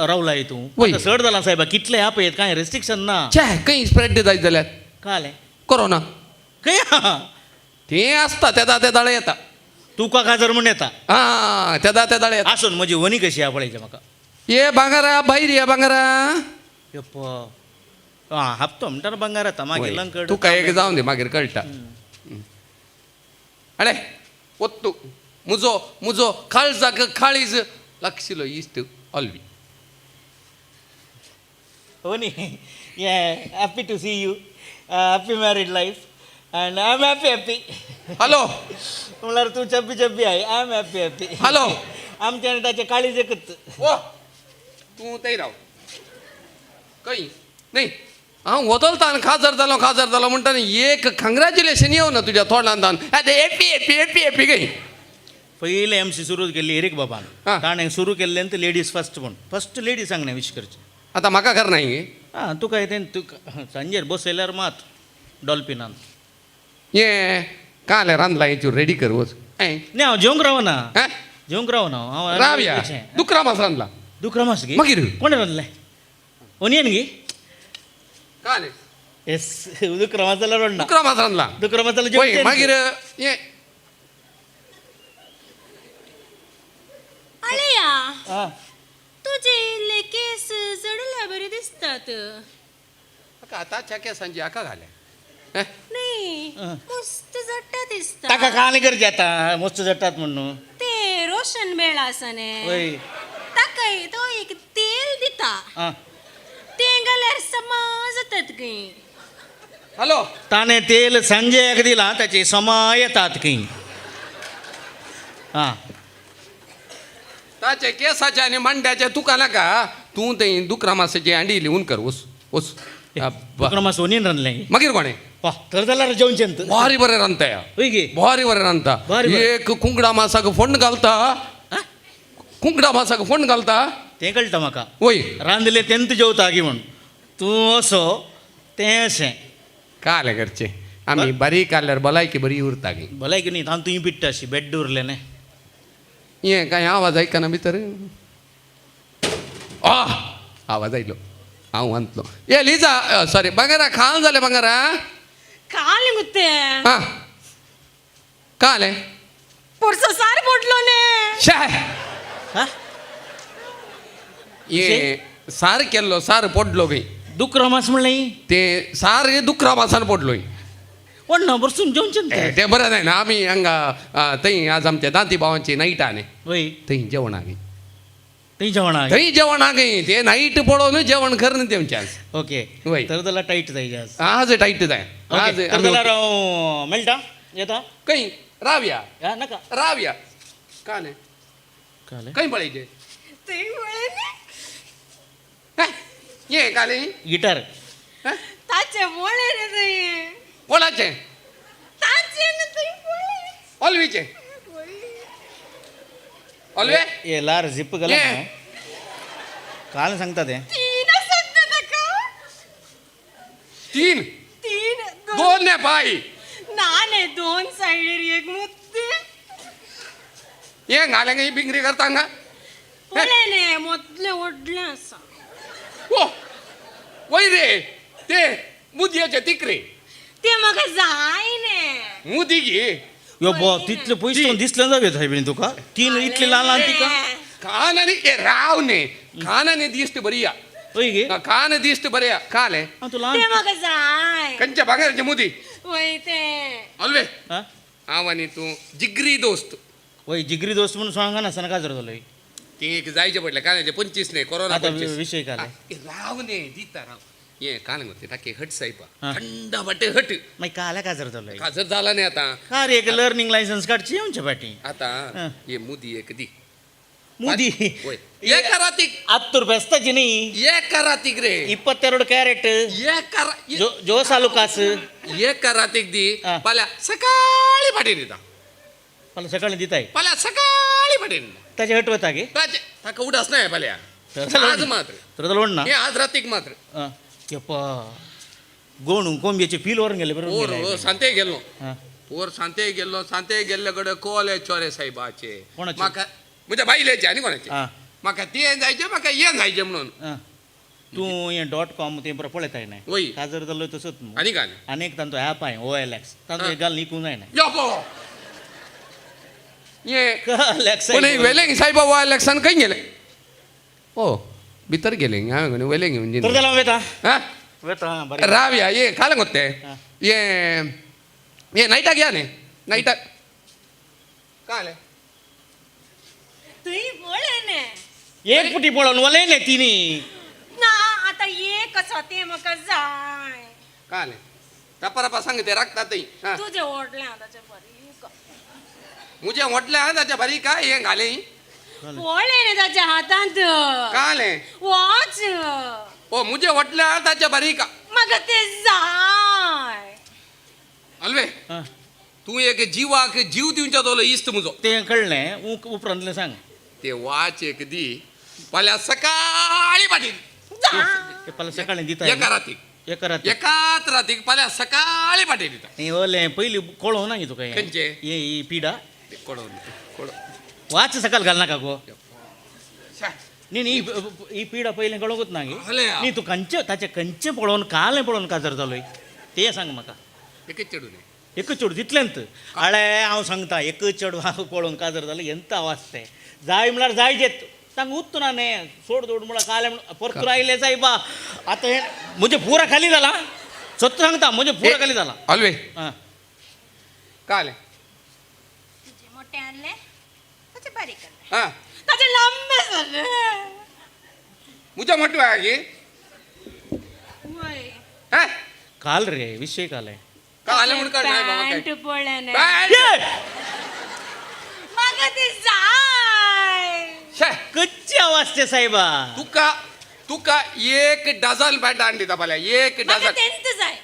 रावला तूं वय. आतां चड जाला सायबा कितले आपयत कांय रेस्ट्रिक्शन ना चे खंय स्प्रेड जायत जाल्यार काले कोरोना खंय तें आसता तेदा ते दाळे येता तुका काजर म्हूण येता आं तेदा ते दाळे येता आसून म्हजी वनी कशी आहा पळयचें म्हाका ये भांगारा भायर ये भांगारा येप्प आं हप्तो म्हणटा बंगार येता मागीर लंकड तुका एक जावन दे मागीर कळटा अरे ओत्तू मुजो काळजाक काळीज लागशिलो इश्ट ऑलवी वनी happy to see you happy married life and I am happy hello म्हणल्यार तूं chubby I I am happy hello आमच्या आनी ताचे काळीज एकच ओ तूं थंय राव खंय न्ही हांव वदलता आनी खाजर जालो म्हणटा न्ही एक कंग्रॅच्युलेशन येवं ना तुज्या तोंडांतल्यान एपी गई पयले MC सुरू केल्ली एरिक बाबान ताणें सुरू केल्लें तें लेडीज फर्स्ट म्हूण फर्स्ट लेडी सांगणें विश करचें आतां म्हाका करना ही आं तुका येतें तुका सांजेर बसयल्यार मात डॉल्फिनान ये काल रांदला हेचो रेडी कर वच न्ही हांव जेवंक रावना जेवंक रावना हांव रावया दुकरामास रांदला दुकरामास गे मागीर कोणें रांदलें ओनियन गे काल येस दुकरामास जाल्यार रडना दुकरामास रांदला दुकरामास जाल्यार जेवचें मागीर ये आळया तुजे इल्ले केस जडला बरे दिसतात म्हाका आतांच्या केसांची हाका घाल्या न्ही मस्त जट्टा दिसता ताका कांय करचें आतां मस्त जडटात म्हणून ते रोशन मेळ आसा न्ही वय ताकाय तो एक तेल दिता आं तें घाल्यार समा जातात खंय हॅलो ताणें तेल संजयाक दिलां ताचे समा येतात खंय आं ताचे केसाचे आनी मांड्याचे तुका नाका तूं थंय दुकरामासाची हांडी लिहून कर वच दुकरामास ओनियन रांदलें मागीर कोणें तर जाल्यार जेवचें भारी बरें रांदता वय गे भारी बरें रांदता एक कुंकडा मासाक फोण्ण घालता कुंकडा मासाक फोण्ण घालता तें कळटा म्हाका वय रांदलें तेंत जेवता गी म्हूण तूं असो तें अशें काले करचें आमी बारीक काडल्यार भलायकी बरी उरता गी भलायकी न्ही तान तुवें पिट्टा अशी बेड्ड उरलें न्ही ये काय आवाज आयकना भितर आवाज आयलो हांव आणतलो ये लिजा सॉरी भांगारा खाल जालें भांगारा काल गुत्ते हां काले पुरसो सार पडलो ने शाय ये सार केल्लो सार पडलो खंय दुकरामास म्हणलें ते सार दुकरामासान पडलोय ना बसून जेवचें ते बरें जायना आमी हांगा थंय आज आमच्या दांती भावांची नायटा न्ही वय थंय जेवणा गे थंय जेवणा थंय जेवणा गे ते नाईट पळोवन जेवण कर न्ही तेमच्यान ओके वय तर जाल्यार टायट जाय आज टायट जाय आज तर जाल्यार हांव मेळटा येता खंय रावया नाका रावया काले काले खंय पळयचे ते वळेने ये काले गिटार ताचे वळे रे ते कोणाचे ताचे न ते वळे ऑलवीचे ऑलवे ये लार झिप घाला काल सांगता ते तीन असत ताका तीन तीन दोन ने पाय नाने दोन साइडीर एक मुद्दे ये घाले बिंगरी करता हांगा वळेने मोदले ओडले आसा ओ वय रे ते मुदयेचे तिकरे ते म्हाका जाय ने मुदी गे यो बो तितले पयस दिसलें जावे थंय बीन तुका तीन इतली ल्हान ल्हान तिका कानानी राव ने कानानी दिश्ट बरी या वय गे कान दिश्ट बरे या काले ते म्हाका जाय कंच्या भांगराची मुदी वय ते ऑलवे हांव आनी तूं जिगरी दोस्त वय जिगरी दोस्त म्हणून सांगा नासतना काजर जालोय ते एक जायचे पडले कानाचे 25 ने कोरोना आता विषय काले राव ने दिता राव ये कान होते टाके हट साहेबा थंड वाटे हट मागीर काल्या काजर जालोय काजर झाला नाही आता अरे एक लर्निंग लायसन्स काडची येवचे फाटी आता ये मुदी एक दी मुदी एक रातीक 10 ರೂಪಾಯಿ ಅಷ್ಟೇ एक रातीक रे 22 ಕ್ಯಾರೆಟ್ जो सालू कास एक रातीक दी पाल्या सकाळी फाटी दिता पाल्या सकाळी दिताय पाल्या सकाळी फाटी दिता ताजे हटवता गे ताका उडास नाही पाल्या आज मात्र तर ना हे आज रातीक मात्र यप्प गोणू कोंब्याचे फील वरून गेले पोर बरोबर सांते गेलो हां पोर सांते गेल्ले कडे कोले चोरे साहेबाचे कोणाचे? म्हाका म्हणजे बायलेचे आनी कोणाचे हां म्हाका ते जायचे म्हाका हे जायचे म्हणून हां तूं हें .com तें बरं पळयताय वय. न्हय काजर जालो तसोच न्हू आनी काय आनीक तांचो ॲप आहे OLX तांचो एक घाल निकूं जायना यो पो ये OLX पण वेलेंग साहेबा वा इलेक्शन खंय गेले ओ भितर गेले हांवें कोणी वेलेंग घेवन तर जाल्यार वेता हां वेता हां बरें रावया ये खालं गोते ये नाईटाक या न्ही नाईटाक काय तुही बोले ने एक पुटी पळोवन वलय न्ही तिनी ना आता एक कसं ते म्हाका जाय काय टपरापा सांग ते राखतात तुझे ओढले आताचे बरी मुझे म्हटलं हा त्याच्या भरी काय हे घाले बोले ने त्याच्या हातात काले वॉच ओ मुझे म्हटलं हा त्याच्या भरी का म्हाका ते जाय अलवे तू एक जीवाक जीव दिवच्या दोलो इस्त मुजो तें कळ्ळें उपरांतलें सांग ते वाच एक दी फाल्यां सकाळी पाटील ते पळय सकाळीं दिता एका रातीक एकाच रातीक फाल्यां सकाळी पाटील दिता हें ओलें पयलीं कळोवं ना न्ही तुका हें खंयचे ही पिडा कोण वाच सकाळ घाल नाका गो न्ही न्ही ही पिडा पयलें कळोवंकूच ना न्ही तूं खंयचे ताचें खंयचें पळोवन कालें पळोवन काजर जालोय तें सांग म्हाका एकच चेडून एकच चेडू तितलेंत आळे हांव सांगता एकच चेडू हांव पळोवन काजर जालो ಎಂತ वाचते जाय म्हळ्यार जाय जेत तांकां उत्त ना न्ही सोड दोड म्हळ्यार काले परतूर आयले सायबा आतां हें म्हणजे पुरा खाली जाला सत्य सांगता म्हणजे पुरा खाली जाला अलवे हां काले तुझे मोठे आणले त्याचे बारीक आणले हां त्याचे लांबे झाले मुझे म्हटलं आहे वय हा काल रे विषय काल आहे काले म्हणून काय नाही बाबा पॅन्ट काय पळले ने पॅन्ट! म्हाका ते जाय शे, कच्ची आवाज ते सायबा तुका तुका एक डझन पॅन्ट हाड दिता फाल्यां एक म्हाका डझन तेंच जाय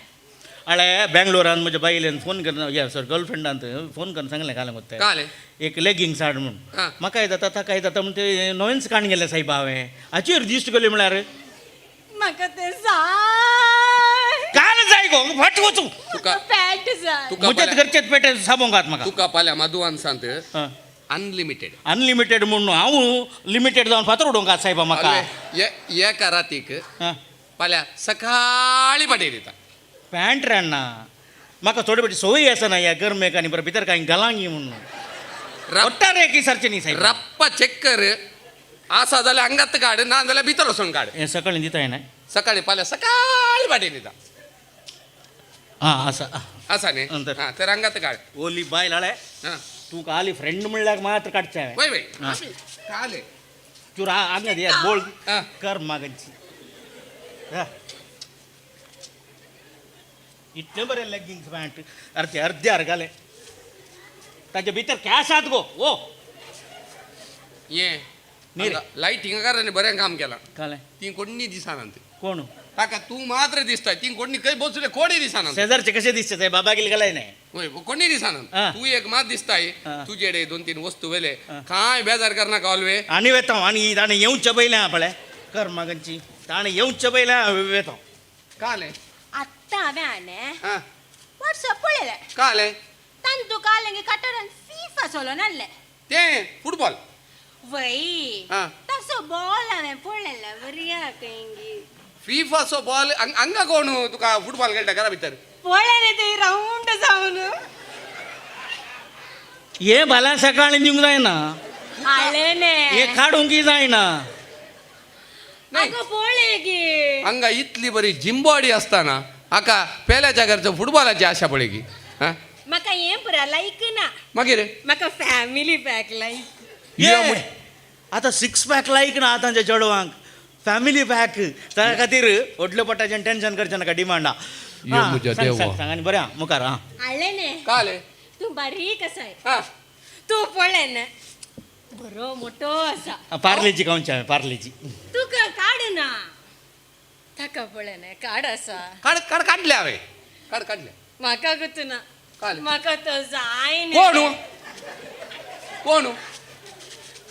आळे बँगलोरान म्हज्या बायलेन फोन करना या सर गर्लफ्रेंडान फोन करून सांगलें काल कोत्ते काले एक लेगिंग्स हाड हां. म्हणून म्हाका जाता ताका जाता म्हणून ते नवेंच काण गेले सायबा हांवें हाचेर रिजिस्ट केले म्हळ्यार म्हाका ते जाय काल जाय गो फट वचू तुका पॅन्ट जाय तुका म्हजेच फाल्यां- घरचेच पेटे साबोंगात म्हाका तुका फाल्यां मधुवान सांत अनलिमिटेड अनलिमिटेड म्हणून हांव लिमिटेड जावन फातर उडोवंक सायबा म्हाका एका रातीक हां फाल्यां सकाळी पाटी दिता पॅन्ट राण्णा म्हाका थोडी बटी सवय आसा ना ह्या गरमेक आनी बरं भितर कांय घालांगी म्हणून रे की सारचें न्ही सायबा रप्पा चेक कर आसा जाल्यार अंगात काड ना जाल्यार भितर वचून काड हें सकाळीं दिता येना सकाळी फाल्यां सकाळी पाटी दिता हां आसा आसा न्ही नंतर. हां तर अंगात काड ओली बायल हाळे हां तूं काली फ्रेंड म्हणल्यार मात्र काडचें हांवें वय वय हां. काले चूर आंगात या बोल हां. कर मागची इतले बरे लेगिंग्स पॅन्ट अरे ते अर्ध्यार घाले ताचे भितर कॅश आहात गो ओ ये नीरे. लायटिंगाकारांनी बरें काम केलां काले ती कोणी दिसानांत कोण ताका तू मात्र दिसताय ती कोणी काही बोचले कोणी दिसानांत शेजारचे कसे दिसते ते बाबा गेले घालाय नाही होय कोणी दिसानांत हां. तू एक मात दिसताय हां. तुझेडे 2-3 वस्तू वेले काय बेजार करना कालवे आणि वेता आणि ताणें येवचे पयलें आपळे कर मागची ताणें येवचे पयलें वेता काले आत्ता हांवें आने हां व्हॉट्सअप पळयलें काले तांतू कालेंगे कटरान फीफा चलोवन हाडलें ते फुटबॉल वय हां. तसो बॉल हांवें पळयलें बरी केंगी फिफाचो बॉल हांगा कोण तुका फुटबॉल खेळटा घरा भितर पळयलें ते राऊंड जावन हे भला सकाळी दिवंक जायना हाडलें ने हे काडूंक जायना आगो पळय गे हांगा इतली बरी जिम्बॉडी असताना हाका पेल्याच्या घरचं फुटबॉलाची आशा पळय की हां म्हाका हें पुरा लायक ना मागीर म्हाका फॅमिली पॅक लायक ये आतां 6 पॅक लायक ना आतांच्या चेडवांक फॅमिली पॅक त्या खातीर व्हडल्या पट्टाचें टेन्शन करचें नाका डिमांडा म्हज्या देवा. सांग आनी बरें मुखार आं हाडलें ने काले तूं बारीक आसाय हां तूं पळय ने बरो मोठो आसा पार्लेची खावची हांवें पार्लेची तुका काड ना ताका पळय ने काड आसा काढले हांवें काढले म्हाका गुत ना काले. म्हाका तो जाय कोण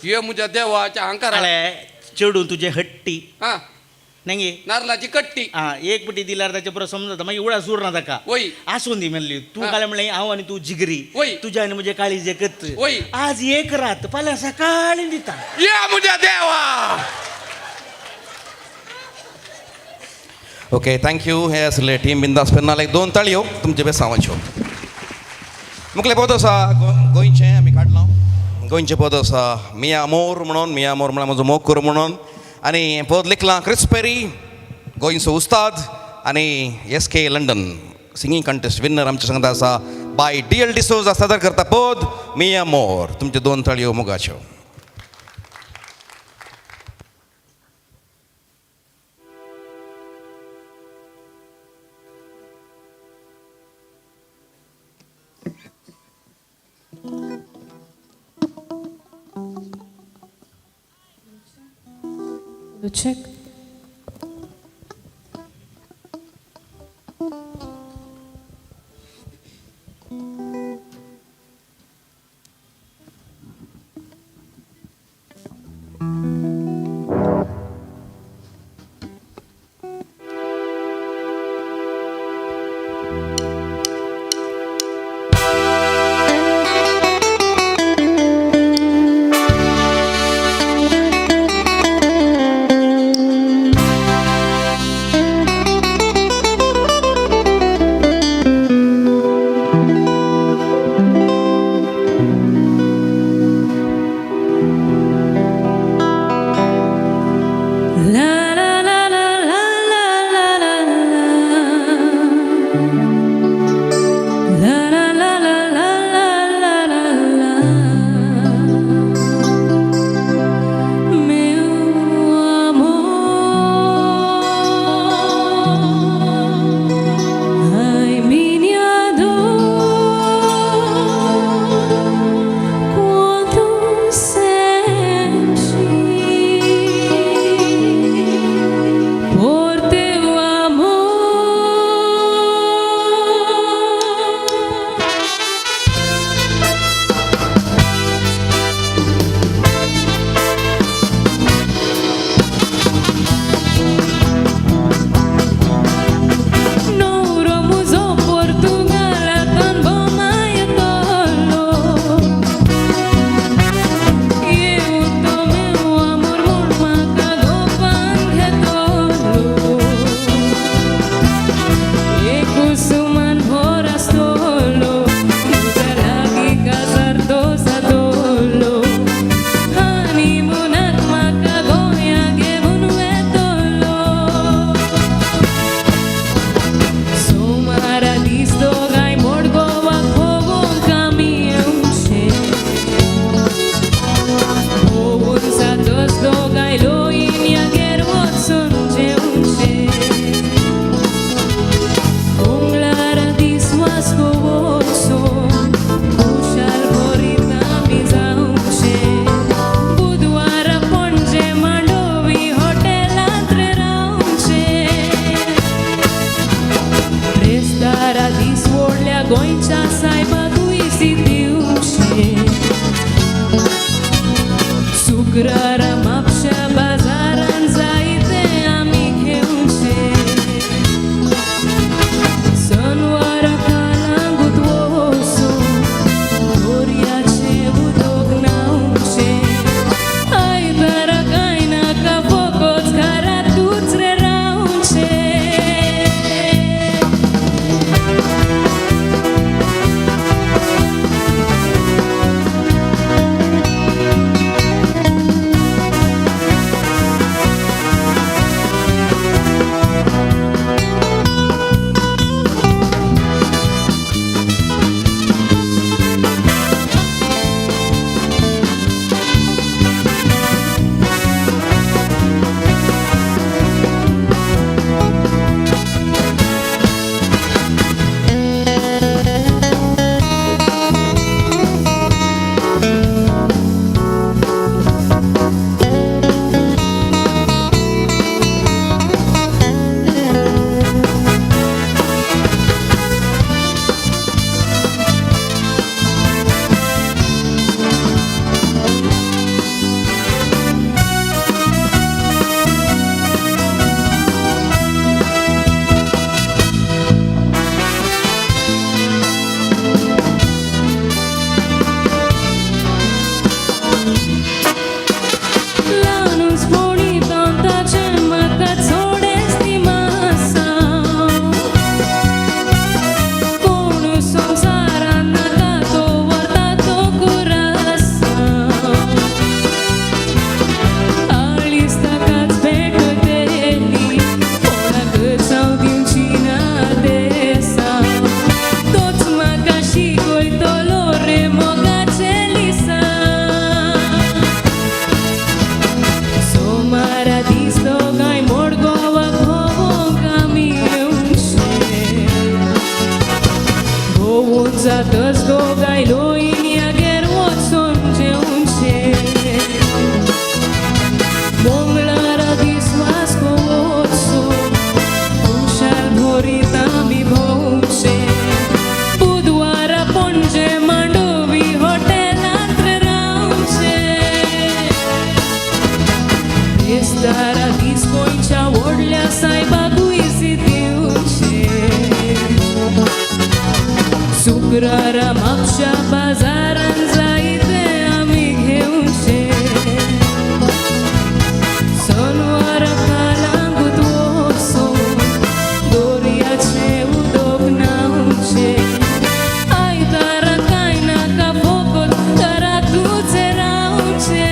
ये म्हज्या देवाच्या अहंकारा चेडू तुजे हट्टी हां ನಂಗೆ नारळाची कट्टी एक पटी दिल्यार ताचे परस समजता मागीर उडा सूर ना ताका वय आसून दी म्हणली तू काल म्हणलें हांव आनी तू जिगरी वय तुज्या आनी म्हजे काळीज एकत वय आज एक रात फाल्यां सकाळी दिता या म्हज्या देवा ओके थँक्यू हे आसले टीम बिंदास पेन्नाल एक 2 ताळयो तुमचे बेसांवाच्यो मुखले पद आसा गोंयचें आमी काडलां गोंयचें पद आसा मिया मोर म्हळ्यार म्हजो मोग कर म्हणून आनी हें पद लिखलां क्रिस पेरी गोंयचो उस्ताद आनी SK London singing contest winner आमच्या सांगता आसा बाय DL डिसोजा सादर करता पद मिया मोर तुमचे 2 ताळयो मोगाच्यो Check. Hozzátarsz dolgailóin, jager otthon dzseunche. Monglara disvasko otso, kushal bhoritami bhouche. Budwara ponje mandovi hotel atre raunche. Estara diskoicha odल्या saiba guisi diunche. शुक्रारा म्हापशा बाजारान जायते आमी घेवचे सोनवार कालांगूत वचून दोरयाचे उदक न्हावचे आयतारा कांय नाका फकत घरातूच रावचे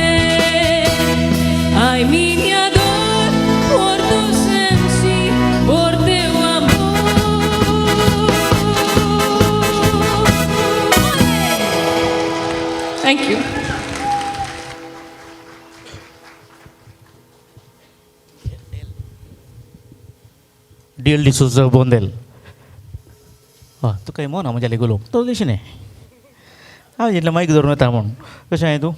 आय मीन यादोर porto sensi porte o Thank you. DL D'Souza Bondel तू काही म्हणा म्हणजे गेलो तो दिशेने हांव जेन्ना मायक धरून येता म्हणून कशें आहे तूं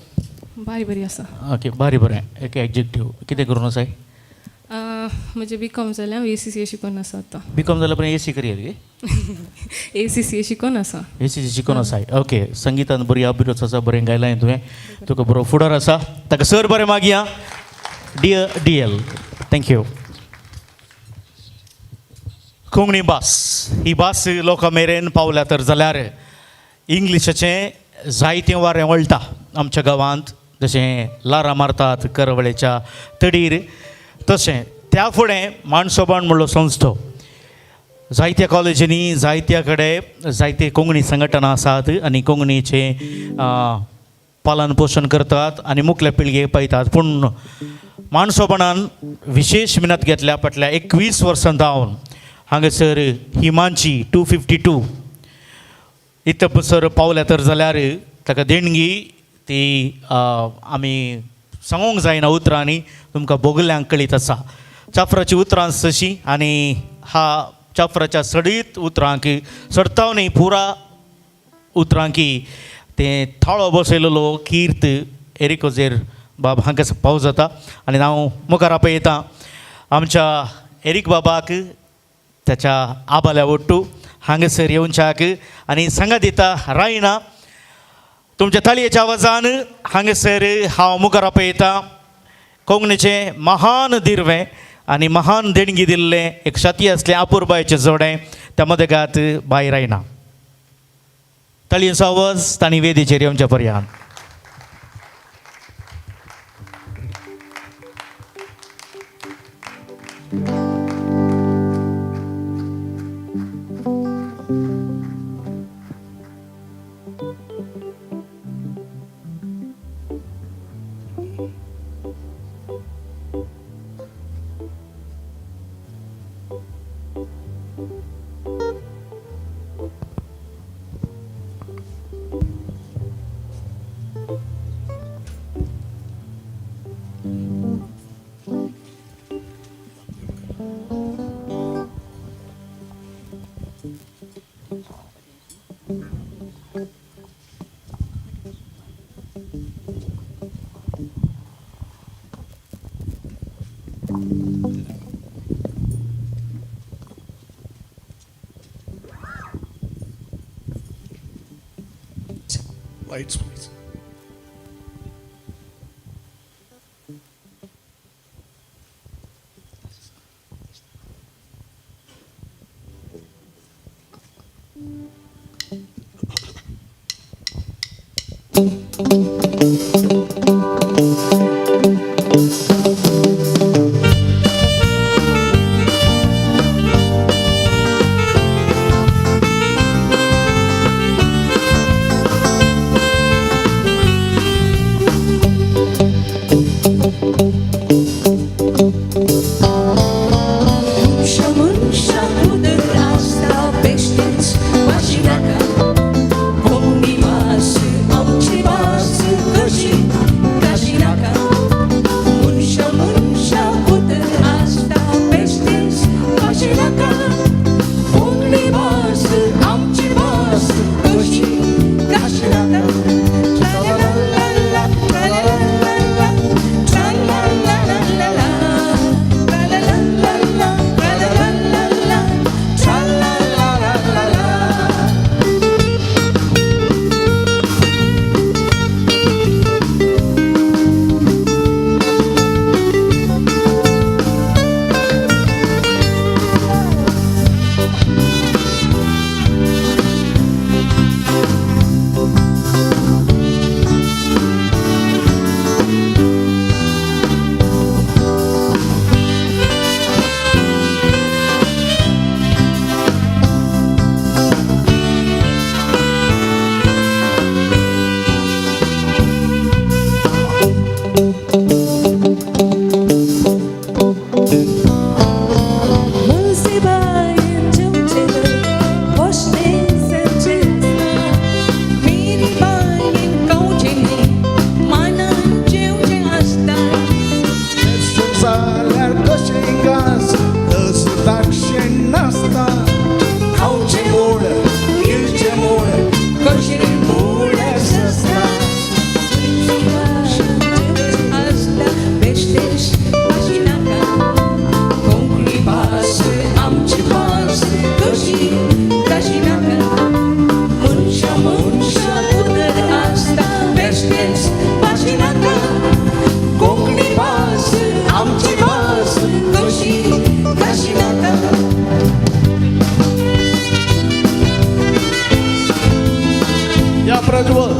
बारी बरी आसा ओके बरें बरें एक एग्जेक्टीव कितें करून आसाय म्हणजे बीकॉम जालें हांव ACCA शिकून आसा आतां बीकॉम जाल्या उपरांत AC करियर गे ACCA शिकून आसा ACC शिकून आसाय ओके संगीतान बरी अभिरुच आसा बरें गायलां तुवें तुका बरो फुडार आसा ताका सर बरें मागया DL थँक्यू कोंकणी भास ही भास लोकां मेरेन पावल्या तर जाल्यार इंग्लिशाचें जायतें वारें वळटा आमच्या गांवांत जशें लारां मारतात करवळेच्या तडीर तशें त्या फुडें माणसोबाण म्हणलो संस्थो जायत्या कॉलेजींनी जायत्या कडेन जायते कोंकणी संघटना आसात आनी कोंकणीचें पालन पोशण करतात आनी मुखल्या पिळगेक पायतात पूण माणसोपणान विशेष मिनत घेतल्या फाटल्या 21 वर्सां जावन हांगासर हिमांची 252 इतपसर पावल्या तर जाल्यार ताका देणगी ती आमी सांगूंक जायना उतरांनी तुमकां भोगल्यांक कळीत आसा चाफराची उतरां तशीं आनी हा चाफराच्या सडीत उतरांक सडतावनी पुरा उतरांकी तें थाळो बसयलेलो कीर्त एरिकोजेर बाब हांकां पाव जाता आनी हांव मुखार आपयतां आमच्या एरीक बाबाक त्याच्या आबाल्या ओट्टू हांगासर येवच्याक आनी सांगात दिता रायना तुमच्या ताळयेच्या आवाजान हांगासर हांव मुखार आपयतां कोंकणीचें महान दिर्वें आनी महान देणगी दिल्लें एक शाती आसलें आपुरबायेचें जोडें त्या मदेगात बाय रायना ताळयेचो आवाज तांणी वेदीचेर येवच्या पर्यंत Lights, please. Kशी प्रज्वल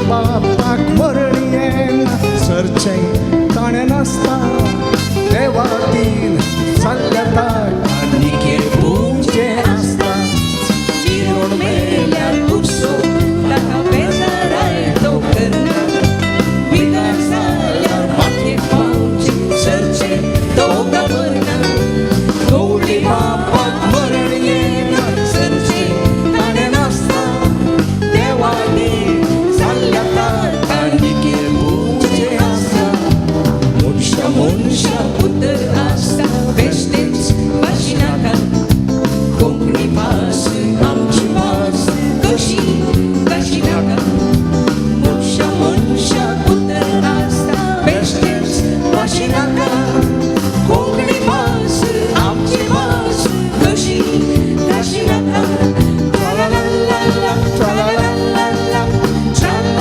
बापाक मरणियेन सरचें ताणें नासता देवातीन सल्ल्याता आनी पूजें आसता निरोण मेल्यार पुसो ताका बेजाराय तो करना बिगाड जाल्यार मातयेक पावचें सरचें तो गमरना गवळी बापाक मरणियेन सरचें ताणें नासता देवातीन मुनशा पुत्र आसता बेश्टेच भाशी नाका कोंकणी भास आमची भास कशी कशी नाका मुनशा पुत्र आसता बेश्टेच भाशी नाका कोंकणी भास आमची भास कशी कशी नाका ट्रालालाला ट्रालालाला ट्रालालाला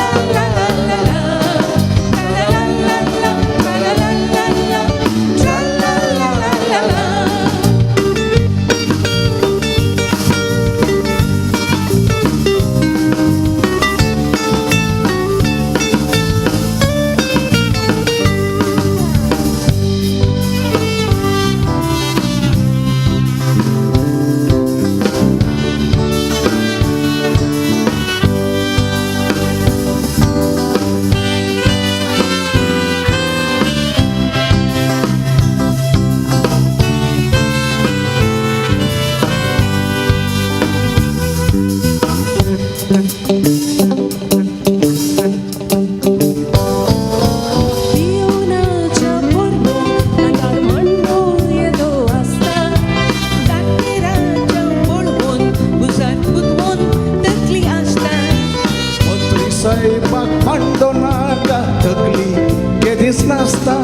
साहेबाक मांडो नाका तगली केदीस नासता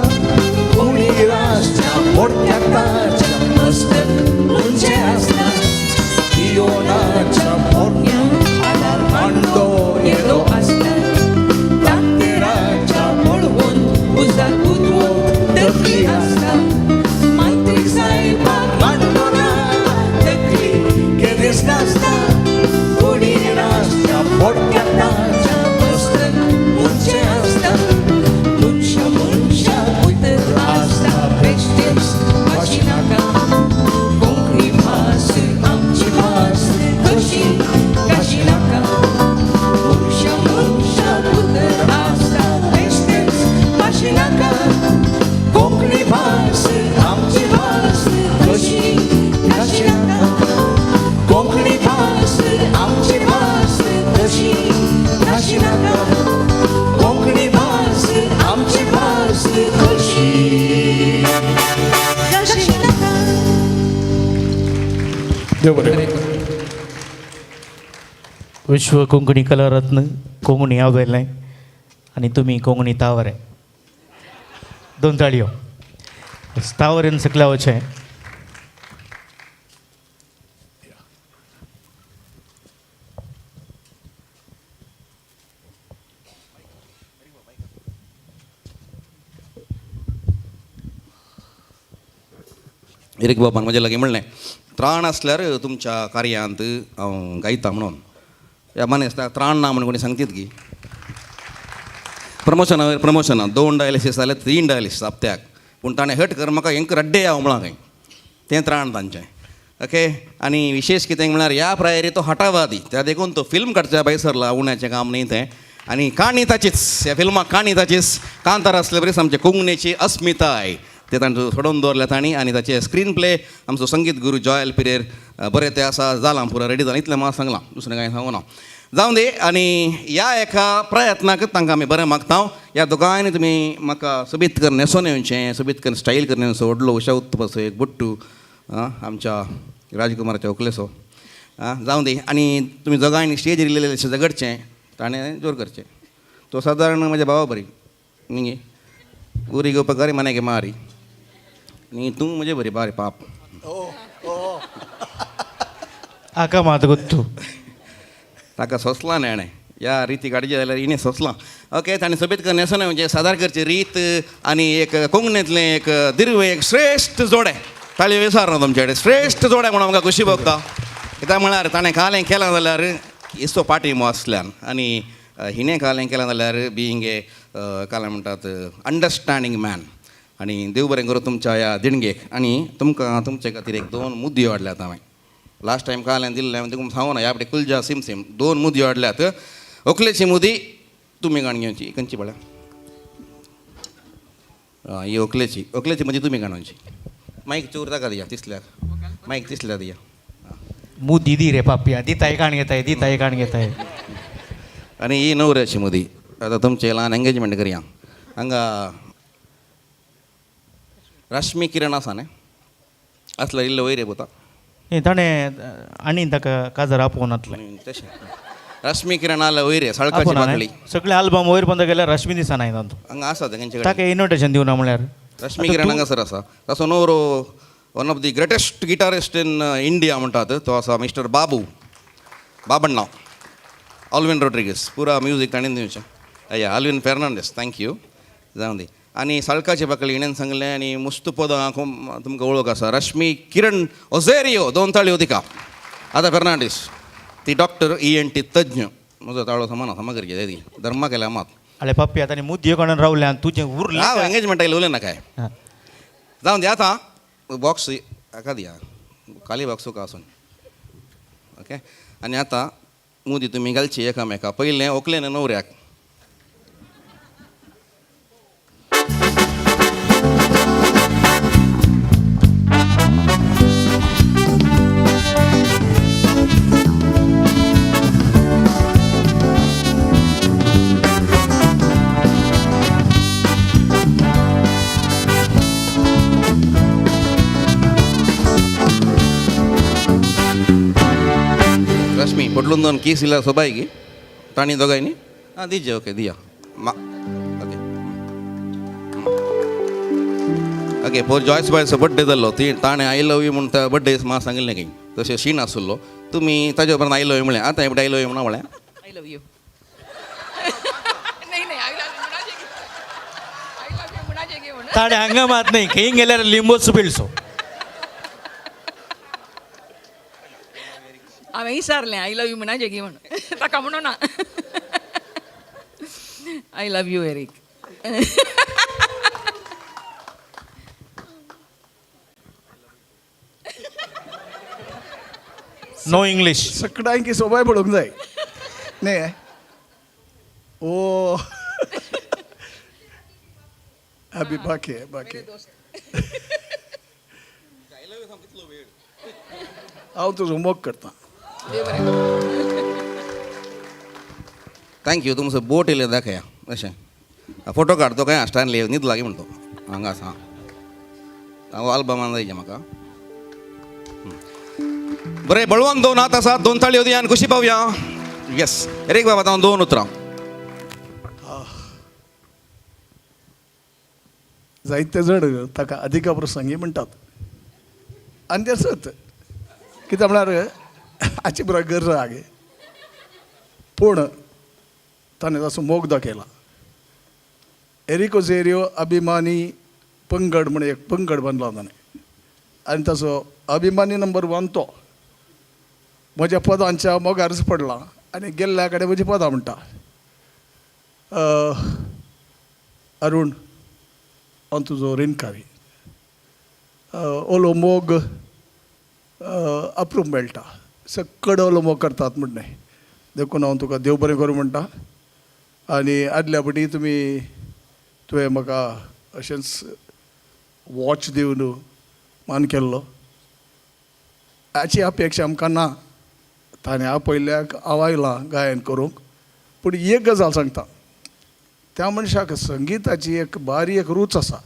कोणी राष्ट्रा मोठ्या ताच्या मस्तक मुंचे आसता पियोनाच्या मोठ्या आदार मांडो येदो आसता तांतेराच्या पळवून उजाक उदवून तगली आसता मात्री साहेबाक मांडो नाका तगली केदीस नासता कोणी राष्ट्रा मोठ्या ताच्या विश्व कोंकणी कलारत्न कोंकणी आवेलें आनी तुमी कोंकणी तावरे दोन ताळयो तावरेन सकल्या वचें इरेक बाबान म्हजे लागीं म्हणलें त्राण आसल्यार तुमच्या कार्यांत हांव गायता म्हणून ह्या माने दिसता त्राण ना म्हणून कोणी सांगतीत की प्रमोशना 2 डायलिसीस जाले 3 डायलिसीस हप्त्याक पूण ताणें हट कर म्हाका हेंक रड्डे हांव म्हळां खंय तें त्राण तांचें ओके आनी विशेश कितें म्हळ्यार ह्या प्रायरी तो हटावादी त्या देखून तो फिल्म काडच्या भायसरला उण्याचें काम न्ही तें आनी काणी ताचीच ह्या फिल्माक काणी ताचीच कांतार आसले बरें आमचे कोंकणीची अस्मिताय ते तांचो सोडून दवरल्या तांणी आनी ताचे स्क्रीन प्ले आमचो संगीत गुरू जॉयल पिरेर बरें तें आसा जालां पुरो रेडी जालां इतलें म्हाका सांगलां दुसरें कांय सांगूना जावं दे आनी ह्या एका प्रयत्नाक तांकां आमी बरें मागता ह्या दोगांयनी तुमी म्हाका सोबीत कर न्हेसोन येवचें सोबीत कर स्टायल कर सोडलो उशा उत्तप एक बुट्टू आमच्या राजकुमाराचे ओकलेसो आं जावं दी. आनी तुमी जगायन स्टेज रिलेलें अशें झगडचें ताणें जोर करचें. तो सादारण म्हज्या भावा बरी न्ही उरी घेवपाक घरी मनेगे मारी न्ही तूं म्हजे बरी बारी पाप आका मात गोत्तू ताका सोंसलां नेणें ह्या रिती काडची जाल्यार इणें सोंसलां. ओके ताणें सोबीत कर न्हेसोन म्हणजे सादर करची रीत आनी एक कोंकणींतलें एक दिर्वे एक श्रेश्ठ जोडे ताळयो विचारना तुमचे कडेन श्रेश्ठ जोडे म्हणून आमकां खुशी भोगता. कित्याक म्हळ्यार ताणें कालें केलां जाल्यार इसो पाटी मो आसल्यान आनी हिणें कालें केलां जाल्यार बिईंग ए कालें म्हणटात अंडरस्टँडींग मॅन. आनी देव बरें करूं तुमच्या ह्या दिणगेक. आनी तुमकां तुमचे खातीर एक 2 मुद्दे हाडल्यात हांवें. लास्ट टायम कालें दिल्लें हांवें तुमकां सांगूं ना ह्या फावटी कुलजा सिम 2 मुद्दे हाडल्यात. ओकलेची मुदी तुमी गाण घेवची खंयची पळय ही ओकलेची मुदी तुमी गाणोवची. माईक चोर ताका दिया तिसल्याक माईक तिसल्या दिया. मुदी दी रे पापिया दिताय काण घेताय. आनी ही न्हवऱ्याची मुदी. आतां तुमचें ल्हान एंगेजमेंट करया. हांगा रश्मी किरण आसा न्ही आसल्यार इल्लो वयर येता ताणें आनी ताका काजार आपोवन येतलें तशें. रश्मी किरण आल्या वयर सळकाची बाटली सगळे आल्बम वयर बंद केल्यार रश्मी दिसना हांगा आसा तेंचे कडेन. ताका इन्विटेशन दिवना म्हळ्यार रश्मी किरण हांगासर आसा. ताचो नवरो one of the greatest guitarist in India म्हणटात तो आसा मिस्टर बाबण्णा ऑल्विन रोड्रिगीस. पुरा म्युजीक ताणें दिवचें. हय ऑल्विन फेर्नांडीस थँक्यू जावं दी. आनी सळकाची बाटली हिणेन सांगलें आनी मस्त पदां तुमकां वळख आसा. रश्मी किरण ओझेरियो 2 ताळयो तिका. आतां फेर्नांडीस ती डॉक्टर ENT तज्ञ म्हजो ताळो समान सामग्री दी धर्मा केल्या मात आले पप्पी आतां मुद्दे कोणान रावल्यान तुजें उरलें हांव एंगेजमेंट आयलें उलयना काय जावं दी. आतां बॉक्स हाका दिया खाली बॉक्स तुका आसून ओके. आनी आतां मुदी तुमी घालची एकामेका. पयलें ओकलें न्हवऱ्याक रश्मी पडलून 2 कीस इल्ल्या सोबायगी ताणी दोगांयनी आं दिजे ओके दिया ओके ओके फोर जॉयस बायचो बड्डे जाल्लो ती ताणें आय लव यू म्हूण त्या बड्डे म्हाका सांगिल्लें की तशें शीण आसलो तुमी ताजे उपरांत आय लव यू म्हळें. आतां एवढे आय लव यू म्हणा म्हळें आई लव यू ताणें हांगा मात न्ही खंय गेल्यार लिंबोच पिळसो. हांवें विचारलें आय लव यू म्हणा जेगी म्हणून ताका म्हणून ना I love you Eric. No English सगळ्यांकी सोबाय पडूंक जाय न्ही. ओ अभी बाकी हांव तुजो मोग करतां. थँक्यू तुमचो बोट येयलें दाखया अशें फोटो काडतो काय स्टँड लिव न्हीद लागी म्हणतो हांगा आसा हांव आल्बमान जायचें म्हाका. बरें बळवंत 2 हात आसात 2 ताळयो दिया आनी खुशी पावया. येस एरेक बाबा हांव 2 उतरां. जायते जण ताका अधिका प्रसंगी म्हणटात आनी तें सत कित्याक म्हळ्यार हाची पुरा गरज आगे पूण ताणें ताचो मोग दाखयला. एरिक ओझेरियो अभिमानी पंगड म्हणून एक पंगड बांदला ताणें आनी ताचो अभिमानी नंबर 1 तो म्हज्या पदांच्या मोगारच पडला आनी गेल्ल्या कडेन म्हजी पदां म्हणटा. अरुण हांव तुजो रिणकावी ओलो मोग अप्रूप मेळटा सकड ओलो मोग करतात म्हणणे देखून हांव तुका देव बरें करूं म्हणटा. आनी आदल्या फावटी तुवें म्हाका अशेंच वॉच दिवन मान केल्लो हाची अपेक्षा आमकां ना. ताणें आपयल्याक हांव आयलां गायन करूंक पूण एक गजाल सांगता त्या मनशाक संगीताची एक बारी एक रूच आसा.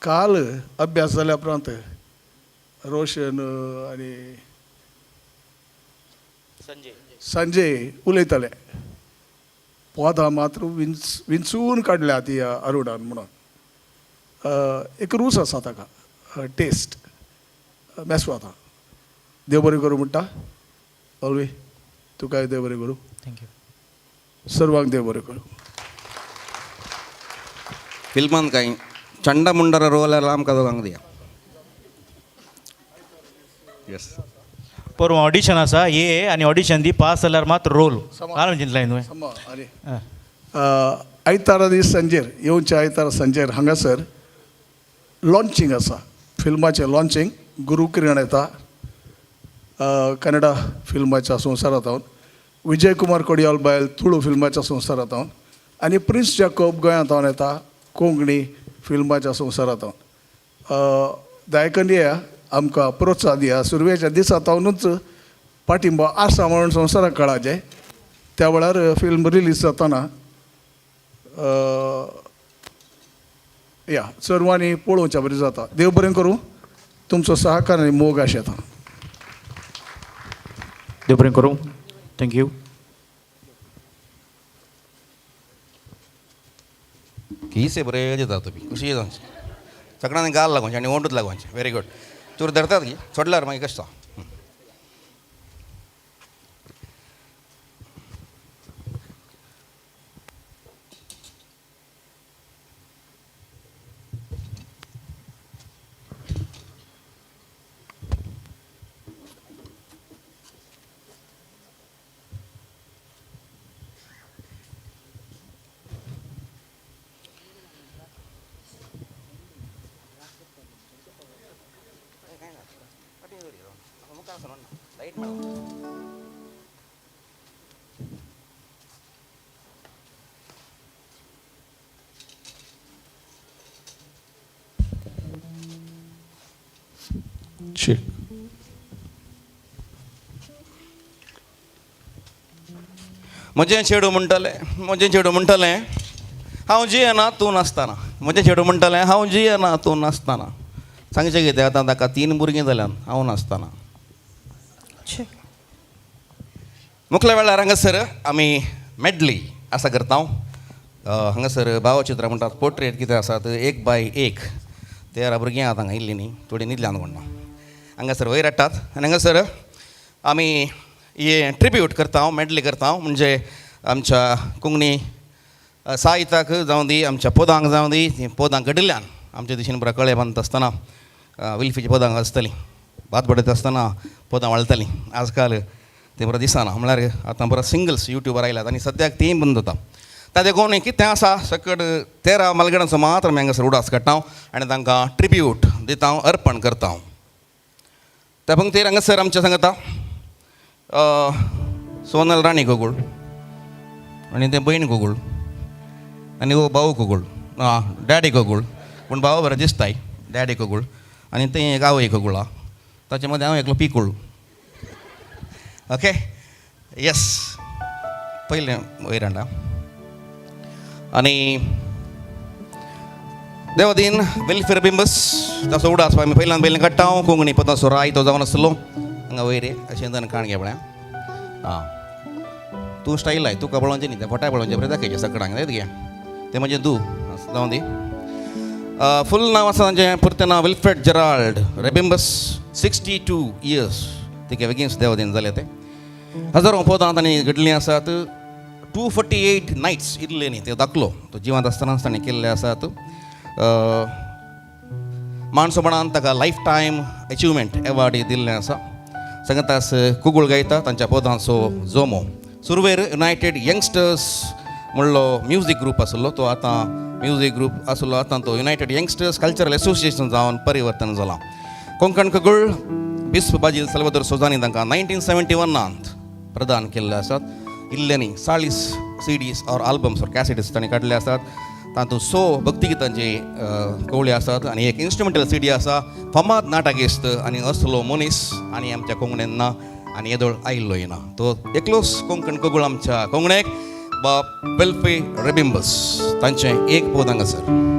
काल अभ्यास जाल्या उपरांत रोशन आनी संजय उलयताले पोदां मात्र विंचून काडल्या ती अरुणान म्हणून एक रूच आसा ताका टेस्ट मेसवाता देव बरें करूं म्हणटा ऑलवे तुकाय देव बरें करूं थँक्यू सर्वांक देव बरें करूं फिल्मान कांय चंडा मुंडारा रोल आमकां दोगांक दिया येस पर ऑडिशन आसा ये आनी ऑडिशन दी पास जाल्यार मात रोल काल चिंतलाय न्हू आयतारा दीस संजेर येवच्या आयतारा संजेर हांगासर लॉन्चिंग आसा फिल्माचें लॉन्चिंग गुरू किरण येता कन्नडा फिल्माच्या संवसारांत विजय कुमार कोडियाल बायल तुळू फिल्माच्या संवसारांत आनी प्रिन्स जॅकोब गोंयांत येता कोंकणी फिल्माच्या संवसारांत दायकन या आमकां प्रोत्साहन दिया सुरवेच्या दिसांतूच पाठिंबो आसा म्हणून संवसाराक कळाचें त्या वेळार फिल्म रिलीज जातना या सर्वांनी पळोवच्या बरें जाता देव बरें करूं तुमचो सहकार आनी मोग आशेता देव बरें करूं थँक्यू खीसे बरें दिता तुमी कशी येता सगळ्यांनी गाल लागोवचें आनी ओंडूच लागोवचें वेरी गुड चूर धरतात की सोडल्यार मागीर कशें जाता म्हजें चेडूं म्हणटलें हांव जियेना तूं नासतना म्हजें चेडूं म्हणटलें हांव जियेना तूं नासतना सांगचें कितें आतां ताका 3 भुरगीं जाल्यात हांव नासतना मुखल्या वेळार हांगासर आमी मेडली आसा करता हांगासर भावचित्रां म्हणटात पोर्ट्रेट कितें आसात 1x1 13 भुरगीं आतां हांगा इल्लीं न्ही थोडीं न्हिदल्यात म्हणना हांगासर वयर हाडटात आनी हांगासर आमी हे ट्रिब्यूट करता मेडली करता म्हणजे आमच्या कोंकणी साहित्याक जावं दी आमच्या पदांक जावं दी पदां घडिल्ल्यान आमच्या दिशेन बरें कळे बांदता आसतना विल्फीची पदां आसतलीं भात पडयत आसतना पदां वाळटलीं आजकाल तें बरें दिसना म्हळ्यार आतां बरो सिंगल्स युट्यूबार आयल्यात आनी सद्याक तीय बंद जाता ताजे कोण कितें आसा सकट 13 मालगडांचो मात्र आमी हांगासर उडास काडटा आनी तांकां ट्रिब्यूट दिता अर्पण करता त्या पंक्तीर हांगासर आमचे सांगता सोनल राणी गोकुळ आनी तें भयण गोकुळ आनी हो भाऊ गोकुळ डॅडी गोकुळ पूण भाव बरें दिसताय डॅडी गोकुळ आनी तें एक आवय गोकुळ आहा ताचे मदें हांव एकलो पिकूळ ओके येस पयलें वयर हाडा आनी देवादीन वेलफेअर बिंबस ताचो उडास आमी पयल्यान काडटा कोंकणी पदां सुर आयतो जावन आसलो हांगा वयर अशें तन काण घे म्हळ्यार तूं स्टाईल लाय तुका पळोवचें न्ही तें फोटाय पळोवचें बरें दाखयचें सगळ्यांक जायत घे तें म्हणजे तूं जावं दी फूल नांव आसा तांचें परतें नांव विल्फ्रेड जेराल्ड रेबिंबस 62 इयर्स तेगे बेगीन देवादीन जालें तें हजारो पदां तांणी घडलीं आसात 248 नायट्स इल्ले न्ही ते दाखलो तो जिवंत आसतना ताणें केल्ले आसात माणसोपणान ताका लायफ टायम अचिवमेंट एवॉर्ड दिल्लें आसा संगतास कुगूळ गायता तांच्या पदांचो जोमो सुरवेर युनायटेड यंगस्टर्स म्हणलो म्युजीक ग्रूप आसलो तो आतां म्युजीक ग्रूप आसलो आतां तो युनायटेड यंगस्टर्स कल्चरल एसोसिएशन जावन परिवर्तन जालां कोंकण कुगूळ बिस्प बाजील सल्वादोर सोजानी तांकां 1971 प्रदान केल्ले आसात इल्ल्यांनी 40 CDs और आल्बम्स और कॅसेटीस तांणी काडले आसात तातूंत 100 भक्तिगितांची कवळी आसात आनी एक इन्स्ट्रुमेंटल CD आसा फामाद नाटकिस्त आनी असलो मनीस आनी आमच्या कोंकणीन ना आनी येदोळ आयिल्लोय ना तो एकलोच कोंकण कुगूळ आमच्या कोंकणीक बाब वेल्फे रेबिंबस तांचें एक पद हांगासर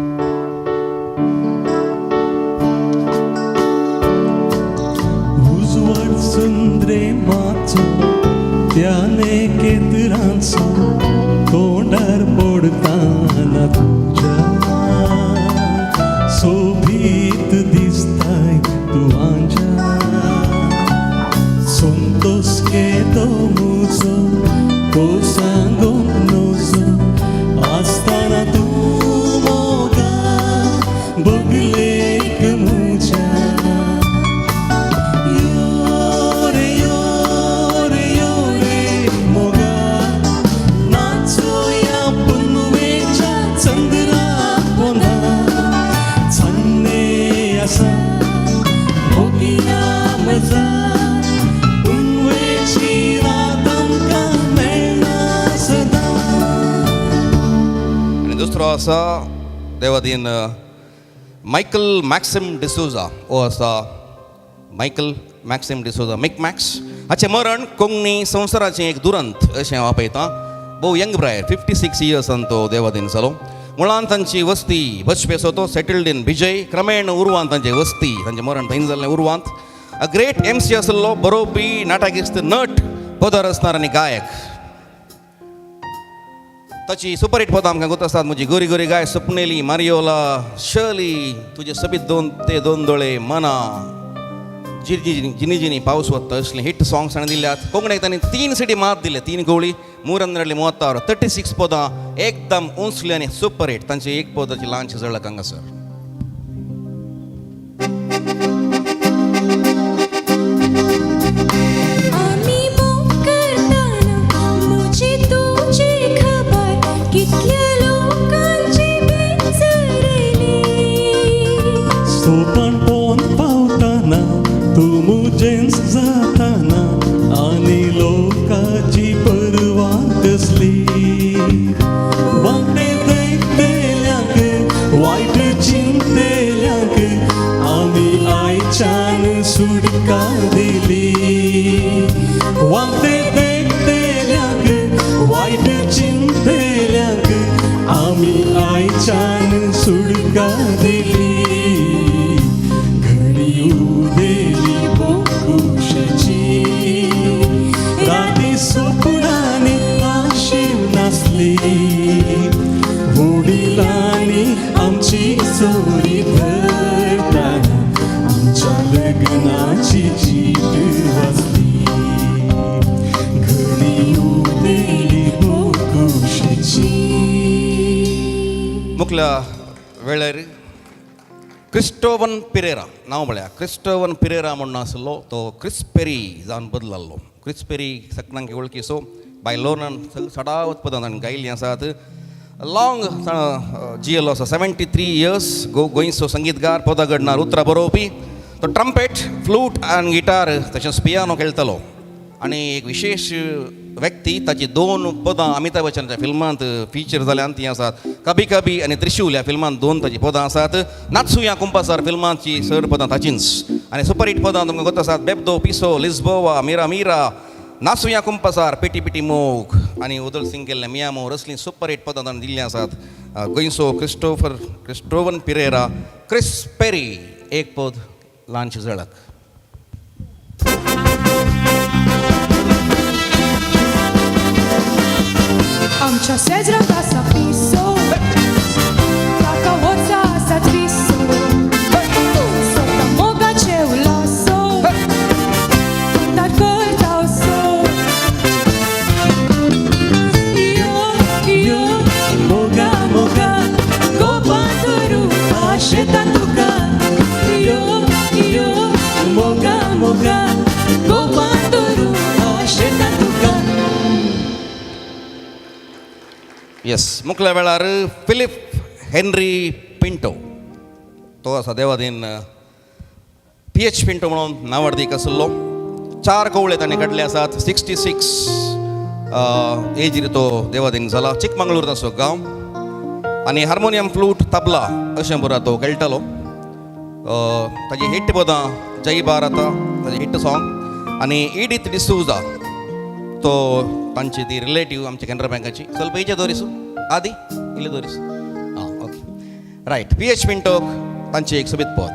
दुसरो आसा देवादीन मायकल मॅक्सिम डिसोजा हो आसा मायकल मॅक्सिम डिसोजा मिक मॅक्स हाचें मरण कोंकणी संवसाराचें एक दुरंत अशें हांव आपयतां भोव यंग ब्रायर 56 इयर्सान तो देवादीन जालो मुळांत तांची वस्ती बचपेसो तो सेटल्ड इन विजय क्रमेण उर्वांत तांची वस्ती तांचें मरण थंय जाल्लें उर्वांत अ ग्रेट MC आसलो बरोवपी नाटकिस्त नट पदार असणार आनी गायक ताची सुपरहिट पदां आमकां गोत आसात म्हजी गोरी गोरी गाय सपनेली मारियोला शर्ली तुजे सबीत दोन दोळे मना जिनी जिनी पावस वता असलें हिट सॉंग्स ताणें दिल्यात कोंकणीक तांणी 3 CD मात दिले 3 कवळी 36 पदां एकदम उंचली आनी सुपरहिट तांचे एक पदाची ल्हानशी झळक हांगासर सोपण पोन पावताना तूं मुजेंच जाताना आनी लोकाची परवा कसली वांगडे देखतेल्यांक वायट चिंतेल्यांक आमी आयच्यान सुटका दिली वांगडे देखतेल्यांक वायट चिंतेल्यांक आमी आयच्यान सुटका दिली सोपुडानी आशीव नासली वडिलांनी आमची चोरी धरताना आमच्या लग्नाची चीट वाजली घडी उदेली बोकुशीची मुखल्या वेळार क्रिस्टोवन पिरेरा नांव म्हळ्यार क्रिस्टोवन पिरेरा म्हणून आसलो तो क्रिस पेरी जावन बदललो क्रिस पेरी सगळ्यांक वळखी सो बाय लोर्नान सडावत पदां ताणें गायिल्लीं आसात लाँग जियेलो आसा 73 इयर्स गोंयचो संगीतकार पदां घडणार उतरां बरोवपी तो ट्रम्पेट फ्लूट आनी गिटार तशेंच पियानो खेळटालो आनी एक विशेश व्यक्ती ताची 2 पदां अमिताभ बच्चनाच्या फिल्मांत फीचर जाल्यांत तीं आसात कभी कभी आनी त्रिशूल ह्या फिल्मांत 2 ताची पदां आसात नाचुया कुंपासार फिल्मांची चड पदां ताचींच आनी सुपरहिट पदां तुमकां गोत आसात बेब्दो पिसो लिस्बोवा मीरा मीरा नाचुया कुंपासार पेटी पेटी मोग आनी उदल सिंग केल्लें मिया मोर असलीं सुपरहिट पदां ताणें दिल्लीं आसात गोंयचो क्रिस्टोवन पिरेरा क्रिस पेरी एक पद ल्हानशी झळक आमच्या शेजराक आसा पिसो ताका वचा आसा त्रिसो सोदता मोगाचे उलासो तार करता सो यो यो मोगा मोगा गोपान करू आशेता तुका यो यो मोगा मोगा गोपान करू आशेता तुका येस मुखल्या वेळार फिलिप हेनरी पिंटो तो आसा देवादीन PH पिंटो म्हणून नांवार्दीक आसलो 4 कवळे ताणें काडले आसात 66 एजीर तो देवादीन जाला चिकमंगळूर ताचो गांव आनी हार्मोनियम फ्लूट तबला अशें बरो तो खेळटालो ताजी हिट पदां जय भारता ताजें हिट सॉंग आनी इडीथ डिसूजा तो तांची ती रिलेटीव आमच्या कॅनरा बँकाची ಸ್ವಲ್ಪ ಈಚೆ ತೋರಿಸು आदी ಇಲ್ಲಿ ತೋರಿಸು हां ओके रायट PH पिंटोक तांची एक सोबीत पद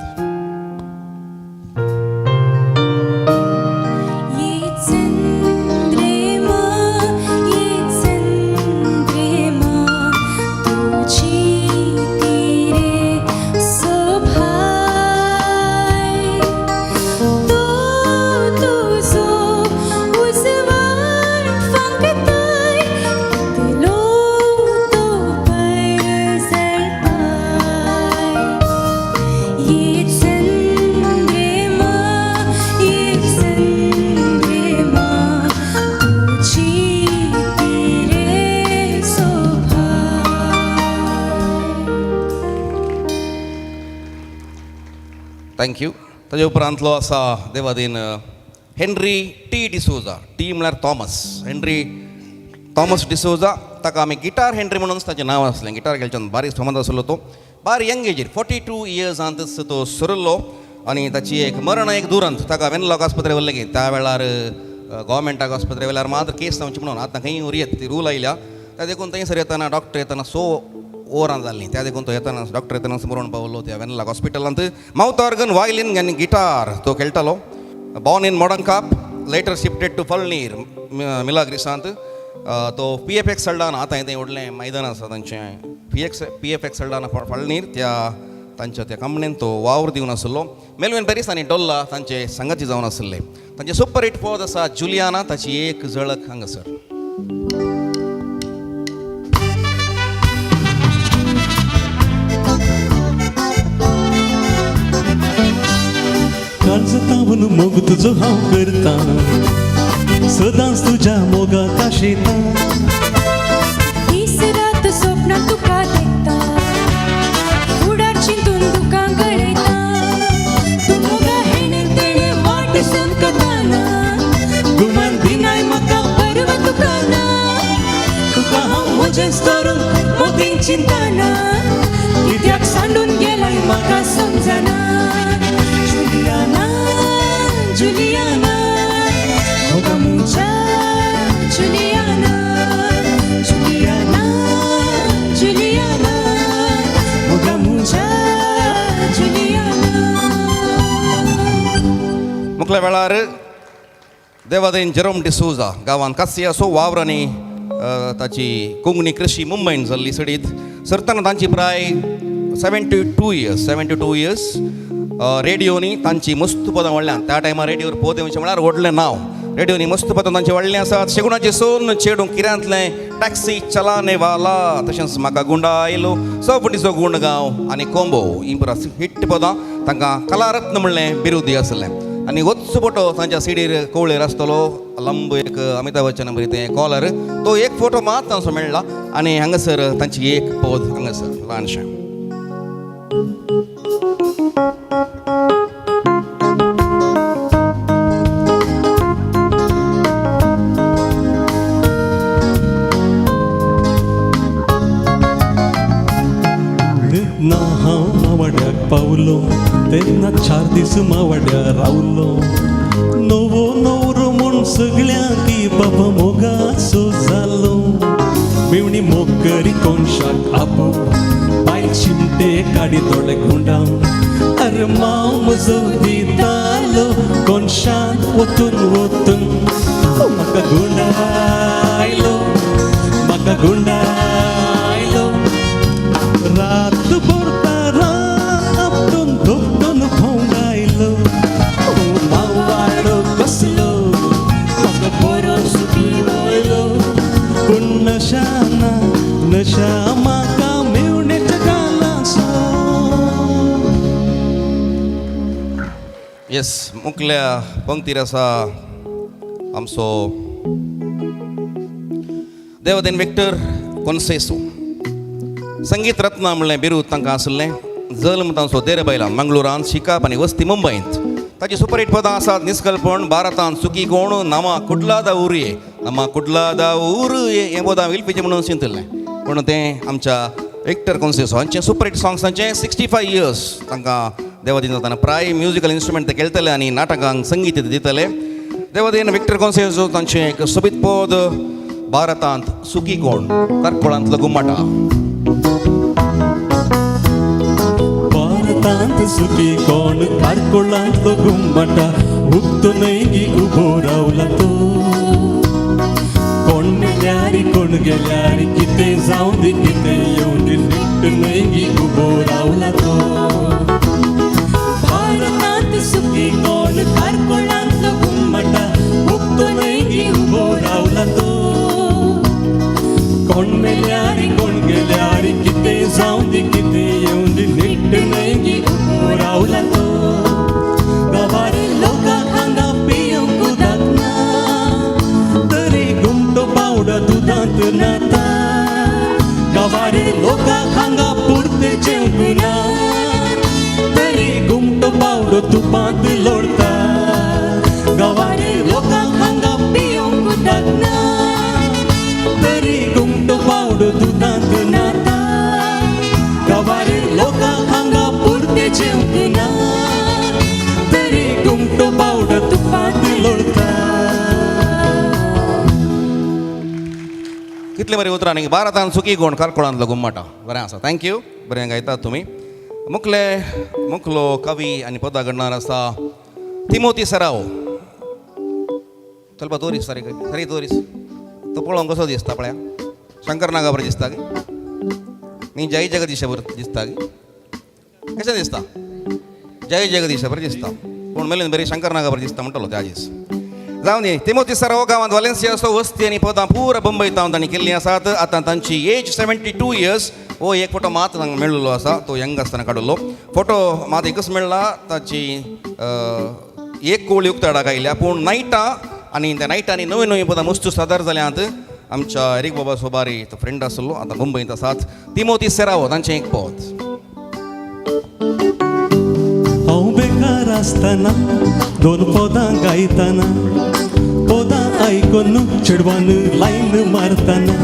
थँक्यू ताजे उपरांतलो आसा Devadin Henry T D'Souza T म्हळ्यार थॉमस हेनरी थॉमस डिसोजा ताका आमी गिटार हेनरी म्हणून ताचें नांव आसलें गिटार खेळच्यान बारीक फामाद आसलो तो बारी यंग एजीर 42 इयर्सांत तो सरलो आनी ताची एक मरण एक दुरंत ताका वेनलॉक आस्पत्रे व्हरलें की त्या वेळार गोवमेंटाक आस्पत्रे वेल्यार मात्र केस जावची म्हणून आतां खंय उरयत ती रूल आयल्या त्या देखून थंयसर येताना डॉक्टर येताना ओवरां जाल्लीं त्या देखून तो येताना डॉक्टर येताना मरून पावलो त्या वेनलॉक हॉस्पिटलांत माउथ ऑर्गन वायलीन आनी गिटार तो खेळटालो born in modern later shifted to Falnir मिलाग्रिसांत तो PFX सल्डान आतां थंय व्हडलें मैदान आसा तांचें PFX सल्डान फळनीर त्या तांच्या त्या कंपनीन तो वावर दिवन आसलो मेल्विन पॅरीस आनी डॉल्ला तांचे संगाती जावन आसले तांचे सुपर हिट पद आसा जुलियाना ताची एक झळक हांगासर काळजातावन मोग तुजो हांव करता सदांच तुज्या मोगाक आशेता दीस रात स्वप्नां तुका देखता फुडार चिंतून तुका गळयता तूं मोगा हेणे तेणे वाट संकताना गुमान दिनाय म्हाका परवा तुका ना तुका हांव म्हजेंच करून मोगीन चिंताना कित्याक सांडून गेलाय म्हाका समजना जुलियाना जुलियाना मोगा मुझा जुलियाना जुलियाना जुलियाना मोगा मुझा जुलियाना मुखल्या वेळार देवादेन जेरोम डिसोजा गांवांत कासियासो वावरांनी ताची कोंकणी कृषी मुंबयन जाल्ली सडीत सरतना तांची प्राय 72 इयर्स रेडिओनी तांची मस्त पदां व्हडल्यान त्या टायमार रेडिओर पद येवचें म्हळ्यार व्हडलें नांव रेडिओनी मस्त पदां तांचे व्हडलें आसात शेगुणाचे सोन चेडूं किऱ्यांतलें टॅक्सी चलाने वाला तशेंच म्हाका गुंडा आयलो सपटीचो गुंडगांव आनी कोंबो ही हिट पदां तांकां कलारत्न म्हणलें बिरुदी आसलें आनी वचचो फोटो तांच्या सिडीर कवळेर आसतलो लंब एक अमिताभ बच्चन बरी तें कॉलर तो एक फोटो मात तांचो मेळ्ळा आनी हांगासर तांची एक पद हांगासर ल्हानशें ना हांव मावाड्याक पावलो तेन्ना 4 दीस मावाड्या रावलो नवो नवरो म्हूण सगळ्यांक बाबा मोगाचो जालो मेवणी मोग करी कोनशाक आबू बायल चिमटे काडी दोळे गुंडाव अरे माव म्हजो दितालो कोनशान वतून वतून म्हाका गुंडायलो म्हाका गुंडायलो रात भरता आपटून धोपटून भोंगायलो मावाडो कसलो म्हाका बरो सुखी वयलो पूण नशाना नशा म्हाका मेवणेच्या गालासो येस मुखल्या पंक्तीर आसा आमचो देवदेन विक्टर कोन्सेसो संगीत रत्न म्हणलें बिरूद तांकां आसलें जल्म तांचो देरबायलां मंगळुरांत शिकाप आनी वस्ती मुंबयंत ताची सुपरहिट पदां आसात निस्कलपण भारतांत सुकी कोण नामा कुडलादा उरये नामा कुडलादा उरये हें पदां विलपीचें म्हणून चिंतलें पूण तें आमच्या विक्टर कोन्सेसो हांचें सुपरहिट सॉंग्सांचें 65 इयर्स तांकां देवादीन जाताना प्राय म्युजिकल इन्स्ट्रुमेंट ते खेळटले आनी नाटकांक संगीत दितले देवादीन विक्टर कोन्सेसो तांचें एक सोबीत पद भारतांत सुकी कोण कारकोळांतलो गुम्माटा भारतांत सुखी कोण कारकोळांतलो गुम्माटा उक्तो न्हंयगी उबो रावला तो कोण मेल्यार कोण गेल्यार कितें जावं दी कितें येवं दी निट्ट न्हंयगी उबो रावला तो भारतांत सुखी कोण कारकोळांतलो गुम्माटा उक्तो न्हंयगी उबो रावला तो कोण मेल्यार कोण गेल्यार कितें जावं दी कितें येवं दी निट्ट न्हंयगी उबो रावला तो गांवारी लोकांक हांगा पियोंक उदक ना तरी घुमटो पावडो दुदांत नाता गांवारी लोकांक हांगा पुरतें जेवंक ना तरी घुमटो पावडो तुपांत लोळटा गांवारी लोकांक हांगा पियोंक उदक ना तरी घुमटो पावडो दुदांत नाता गावार लोकांक हांगा पुरते जेवंक ना तरी घुमटो पावडो तुपांत लोळता. कितले बरे उतरां न्ही. भारतान सुकी कोण कारकुळांतलो घुमटा. बरें आसा, थँक्यू. बरें गायतात तुमी. मुखलो कवी आनी पदां घडणार आसा तिमोथी सराव. चल बा तोरीस सारी सारी तोरीस. तो पळोवंक कसो दिसता पळया. शंकर नागा बरें दिसता गे न्ही. जय जगदीश बरें दिसता गे. कशें दिसता. जय जगदीश बरें दिसता पूण मेलेन बरी शंकर नागा बरें दिसता म्हणटलो त्या दीस. जावन दी. तिमोथी सराव गांवांत वालेन्सिया असो वस्ती आनी पदां पुरा बंबयत तांणी केल्लीं आसात. आतां तांची एज 72 years. हो एक फोटो मात तांकां मेळिल्लो आसा. तो यंग आसतना काडिल्लो फोटो मात एकच मेळ्ळा. ताची एक कोळी उक्ताडाक आयल्या पूण नायटां आनी त्या नायटांनी नवीं नवीं पदां मस्त सादर जाल्यांत. आमच्या एरिक बाबा सोबारी तो फ्रेंड आसलो आतां मुंबयत आसात. तिमोथी सेरावो तांचें एक पद. हांव बेकार आसतना दोन पदां गायतना पदां आयकून चेडवान लायन मारतना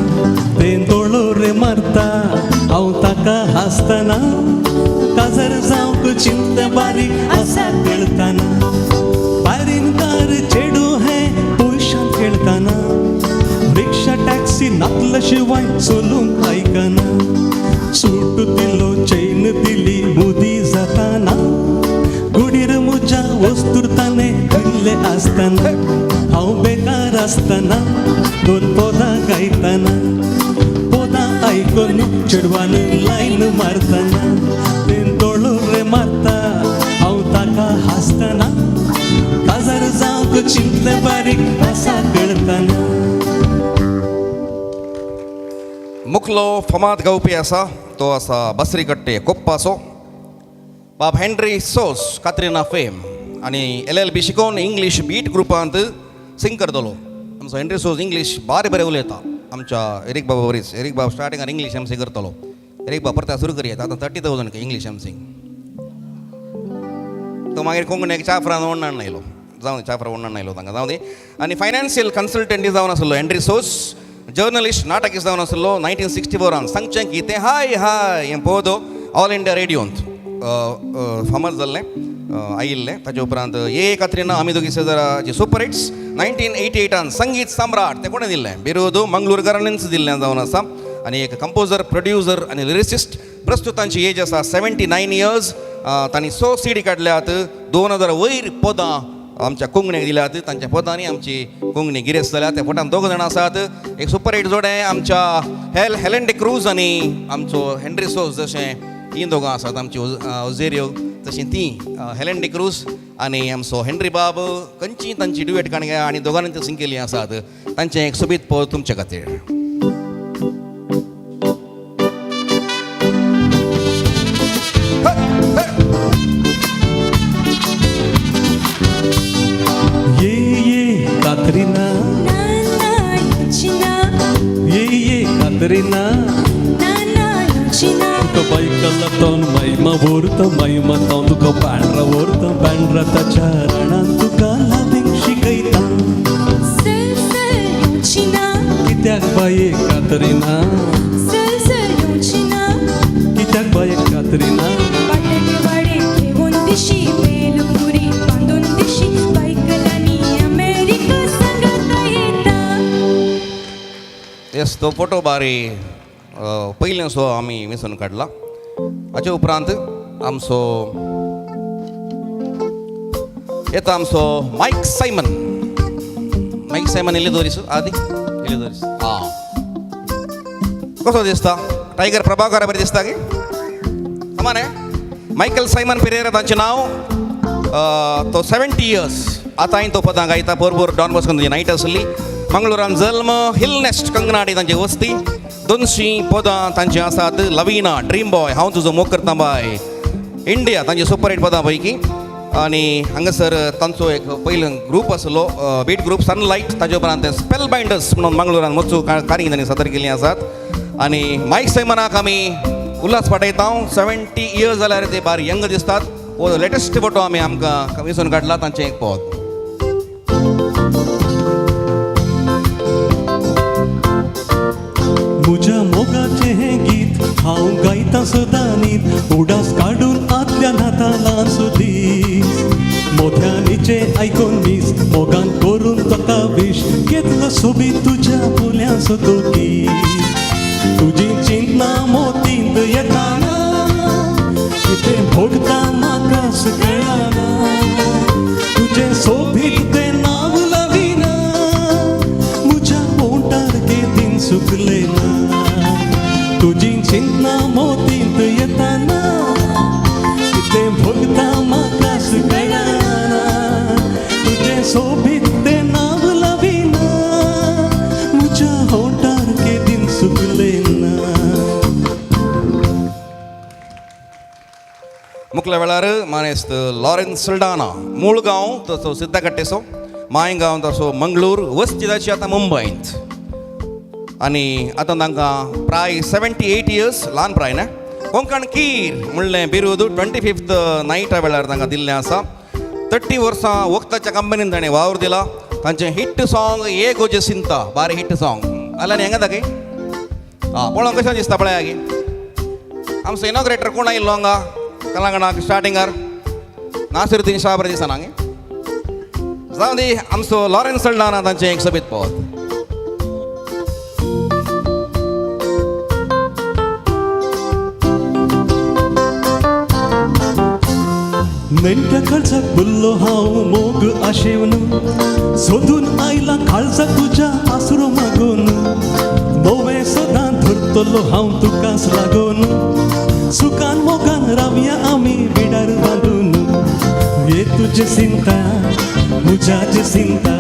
तें दोळो रे मारता हांव ताका हासतना काजर जावंक चिंत बारीक आसा कळतना बारीनकार चेडू हें पयशान खेळटाना रिक्षा टॅक्सी नातल्या शिवाय चलूंक आयकना सूट दिलो चैन दिली मुदी जाताना गुडीर म्हज्या वस्तूर ताणें दिल्ले आसतना हांव बेकार आसतना दोन पदां गायतना पदां आयकून चेडवान लायन मारतना तें दोळो रे मारता हांव ताका हासतना काजार जावंक चिंतले बारीक आसा कळतना. मुखलो फामाद गावपी आसा तो आसा बसरी कट्टे कोप्पाचो बाब हेनरी सोस कात्रिना फेम आनी LLB शिकोवन इंग्लीश बीट ग्रुपांत सिंग करतलो. आमचो हेनरी सोस इंग्लीश बारी बरें उलयता. आमच्या एरिक बाबा बरीच. एरिक बाब स्टार्टिंगान इंग्लीश MC करतलो. एरिक बाब परत सुरू करयात. आतां 30,000 इंग्लीश MC. तो मागीर कोंकणीक चाफ्रान ओडणान आयलो. जावं दी चाफ्रा ओडणान आयलो तांकां जावं दी. आनी फायनान्शियल कन्सल्टंट जावन आसलो हेनरी सोस. जर्नलिस्ट नाटकीस जावन आसलो 1964 सांगचें की तें हाय हाय हें पद ऑल इंडिया रेडिओंत फामाद जाल्लें आयिल्लें. ताचे उपरांत ये कात्रिना आमी दोगी सेजाराची सुपर हिट्स 1988 संगीत सम्राट तें कोणें दिल्लें बिरुद मंगळूरकारांनीच दिल्लें जावन आसा. आनी एक कंपोजर प्रोड्युसर आनी लिरिसिस्ट. प्रस्तुत तांची एज आसा 79 years. तांणी 100 CD काडल्यात. 2000 वयर पदां आमच्या कोंकणीक दिल्यात. तांच्या पदांनी आमची कोंकणी गिरेस्त जाल्या. त्या फोटान 2 जाणां आसात. एक सुपर हिट जोडें आमच्या हेलेन डे क्रूज आनी आमचो हेनरी सोस जशें तीन दोगां आसात आमची ओझेरियो तशीं तीं हेलेन डे क्रूज आनी आमचो हेनरी बाब खंयची तांची ड्युएट गाणीं आनी दोगांनी त्यो सिंग केल्लीं आसात. तांचें एक सोबीत पद तुमचे खातीर. कात्रिना ये कात्रिना तुका बायकला तोन मायमा व्हरता मायमा तोन तुका पांढरा व्हरता ताच्या राणान तुका लावीक शिकयता कित्याक बाये कात्रिना कित्याक बाये कात्रिना येस तो फोटो बारी पयलें सो आमी विसरून काडला. हाचे उपरांत आमचो येता आमचो मायक सायमन. मायक सायमन इल्ली दवरीस आदी इल्ली दवरीस. हां कसो दिसता. टायगर प्रभाकर बरें दिसता गे कमाने. मायकल सायमन पेरेरा तांचें नांव. तो 70 years. आतां हांवें तो पदां गायता बरोबर डॉन बॉस्को तांची नायट आसली. मंगळूरान जल्म हिल नेस्ट कंगनाडी तांची वस्ती. 200 पदां तांची आसात. लविना ड्रीम बॉय हांव तुजो मोग करता बाय इंडिया तांची सुपर हिट पदां पैकी. आनी हांगासर तांचो एक पयलो ग्रूप आसलो बीट ग्रूप सनलायट. ताचे उपरांत स्पेल बायंडर्स म्हणून मंगळूरान मत्सू कारींग तांणी सादर केल्लीं आसात. आनी मायक सायमनाक आमी उल्हास पाठयता. 70 years जाल्यार ते बार यंग दिसतात. हो लेटेस्ट फोटो आमी आमकां विसरून काडला तांचें एक पद. मोठ्या सदानीत उडास काढून आतल्या नाताला सुदीस मोठ्यानीचे ऐकून मीस मोगान करून तका विश घेतलं सोबी तुझ्या बोल्या सतोकी तुझी चिंता मोतींत येताना किते भोगता म्हाकाच कळाना तुझे सोबीत ते नाव लविना मुझ्या पोटार केदीन सुकले ना तुझी चिंता मोतींत येताना किते भोगता म्हाकाच कळाना तुझे सोबीत ते नाव लविना मुझ्या पोटार केदीन सुकले ना. मुखल्या वेळार मानेस्त लॉरेन्स सल्डाना मूळ गांव तसो सिद्धकट्टेसो मायगांव तसो मंगळूर वस्ती जाची आतां मुंबयंत आनी आतां तांकां प्राय 78 इयर्स ल्हान प्राय ना कोंकण कीर म्हणलें बिरूद 25th नायटा वेळार तांकां दिल्लें आसा 30 वर्सां वक्ताच्या कंपनीन ताणें वावर दिला तांचें हिट सॉंग ये गोजे सिंता बारी हिट सॉंग आल्या न्ही हेंगा दाखय पळोवंक कशें दिसता पळय आगे आमचो इनॉग्रेटर कोण आयिल्लो हांगा कलांगणाक स्टार्टिंगार नासिरुद्दीन शाह बरें दिसना गे जावं दी आमचो लॉरेन्स सल्डाना तांचें एक सोबीत पोवत. नेमक्या काळजाक बुल्लो हांव मोग आशेवन सोदून आयला काळजाक तुझ्या आसरो मागून नवे सदां धरतलो हांव तुकाच लागून सुखान मोगान रावया आमी विडार बांदून ये तुझे चिंता मुझ्याची चिंता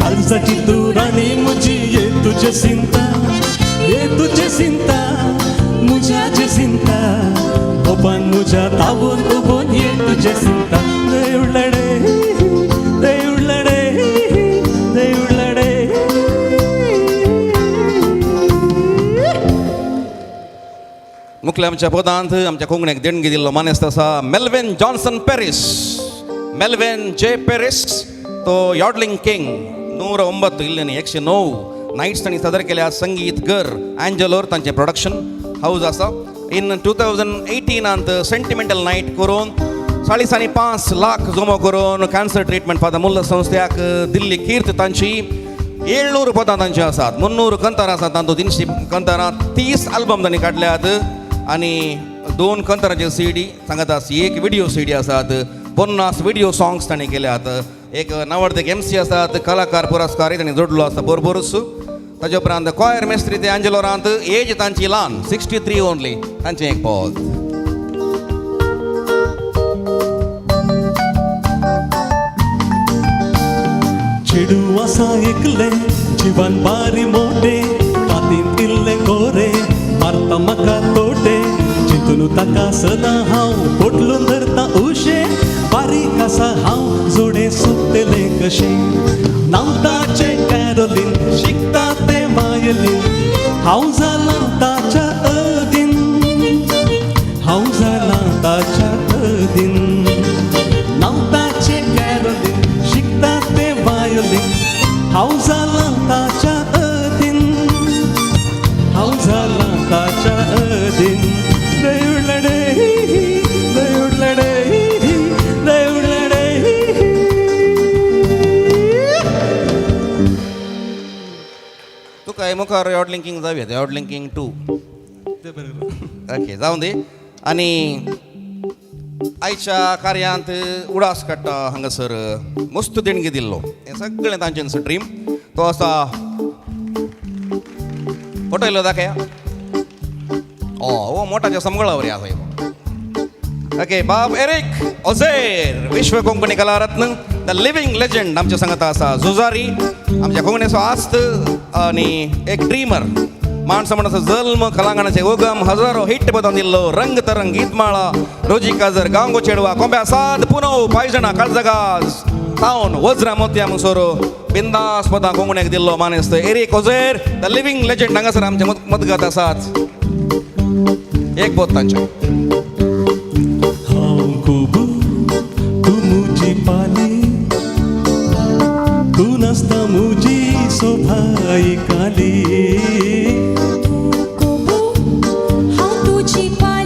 काळजाची तू राणी म्हजी ये तुझे चिंता ये तुझे चिंता मुझ्याची चिंता ओपन मुझ्या ताबून उबून ये तुझे चिंता देवळडे देवळडे देवळडे. मुखल्या आमच्या पदांत आमच्या कोंकणीक देणगी दिल्लो मानेस्त आसा मेल्विन जॉन्सन पॅरिस मेल्विन जे पॅरिस तो यॉडलिंग किंग 109 इल्ल्यानी 109 नायट्स तांणी सादर केल्या संगीत घर एंजलोर तांचें प्रोडक्शन हाऊस आसा इन 2018 सेंटिमेंटल नायट करून 5.5 लाख जमो करून कॅन्सर ट्रिटमेंट फादर मुल्ला संस्थ्याक दिल्ली कीर्त तांची 700 पदां तांची आसात 300 कंतारां आसात तातूंत 300 कंतारां 30 आल्बम तांणी काडल्यात आनी 2 कंतारांचे CD सांगात एक व्हिडिओ CD आसात 50 व्हिडिओ सॉंग्स तांणी केल्यात एक नवरदेक MC आसात कलाकार पुरस्कारय तांणी जोडलो आसा बरोबरूच ताजे उपरांत कॉयर मेस्त्री ते एंजलोरांत एज तांची ल्हान 63 ओन्ली तांचें एक पद. चेडू आसा एकले जिवन बारी मोठे कातीन इल्ले गोरे मारता म्हाका तोटे चिंतून ताका सदां हांव पोटलून धरता उशे बारीक आसा हांव जोडे सुटले कशे नांवताचे कॅरोलीन शिकता ते वायलीन हांव जाला ताच्या अदीन हांव जाला ताच्या अदीन नांवताचे कॅरोलीन शिकता ते वायलीन हांव जाला ताच्या अदीन हांव जाला ताच्या अदीन. देवळडे देवळडे देवळडे. तुका मुखार यॉडलिंकींग जावया यॉडलिंकींग 2 ओके जावं दी. आनी आयच्या कार्यांत उडास काडटा हांगासर मस्त देणगी दिल्लो हें सगळें तांचें ड्रीम तो आसा फोटो इल्लो दाखया हो मोठाच्या समगळावर आसा ओके बाब एरिक ओझेर विश्व कोंकणी कलारत्न द लिव्हिंग लेजंड आमच्या सांगात आसा झुजारी आमच्या कोंकणीचो आस्त आनी एक ड्रीमर माणसं म्हणटा जल्म कलांगणाचे उगम हजारो हिट पदां दिल्लो रंग तरंग गीतमाळा रोजी काजर गांवगो चेडवा कोंब्या साद पुनव पायजणा काळजगाज तावन वज्रा मोतया मुसोरो बिंदास पदां कोंकणीक दिल्लो मानेस्त एरिक ओझेर द लिव्हिंग लेजंड हांगासर आमचे मदगत आसात एक पद तांचे. तू मुजी पाली तू नसता मुजी सोभाई काली हांव तुजी पाली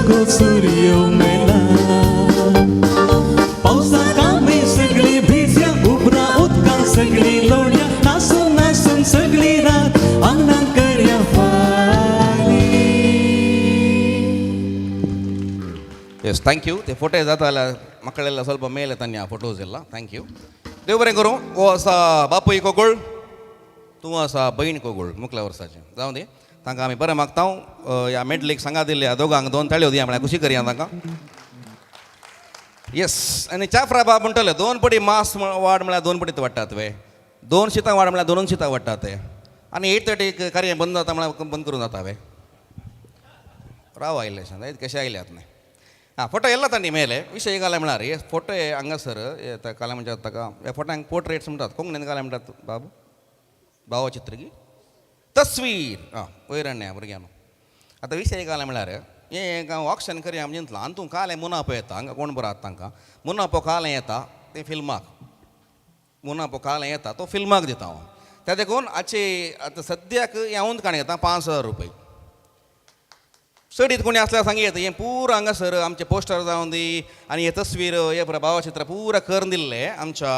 को सूर्य मेला पावसाक आमी सगळी भिजया उबरा उदकां सगळी लोळया नासून नासून सगळी रात अंगणां करया फाली ಎಸ್ ಥ್ಯಾಂಕ್ ಯು ते ಫೋಟೋ ಜಾತಲ್ಲ ಮಕ್ಕಳೆಲ್ಲ ಸ್ವಲ್ಪ ಮೇಲೆ ತನ್ನಿ ಆ ಫೋಟೋಸ್ ಎಲ್ಲ ಥ್ಯಾಂಕ್ ಯು देव बरें करूं वो असा बापूय कोगोळ तूं असा बहीण कोगोळ मुखल्या वर्साचें जावं दी तांकां आमी बरें मागता ह्या मेडलीक सांगा दिल्या दोगांक 2 ताळयो दिया म्हळ्यार खुशी करया तांकां येस आनी चाफ्रा बाब म्हणटले 2 पडी मास वाड म्हळ्यार 2 पडीत वाडटात वे 2 शितां वाड म्हळ्यार 2 शितां वाडटात ते आनी 8:30 कार्य बंद जाता म्हळ्यार बंद करून जाता वे राव आयिल्ले शांत कशें आयल्यात न्ही ಹಾಂ ಫೋಟೋ ಎಲ್ಲ ತಂಡಿ ಮೇಲೆ ವಿಷಯ ಈಗಾಲ ಮಿಳಾರಿ ಫೋಟೋ ಹಂಗಸರ್ ಕಾಲ म्हणटात ताका ह्या फोटांक पोर्ट्रेट्स म्हणटात कोंकणीन काले म्हणटात बाबू भावचित्रगी तस्वीर आं वैरण्या भुरग्यांनो आतां विशय काले म्हळ्यार हें ऑक्शन करया म्हणजे चिंतलां आनी तूं कालें मुनापो येता हांगा कोण बरो आसा तांकां मुनापो कालें येता तें फिल्माक मुनापो कालें येता तो फिल्माक दिता हांव त्या देखून हाचे आतां सद्याक येवूंत काणी घेता 5,000 रुपये चडीत कोणी असल्यार सांगी येता हें पूर हांगासर आमचे पोस्टर जावन दी आनी हे तस्वीर हे भावचित्र पुरा करून दिल्ले आमच्या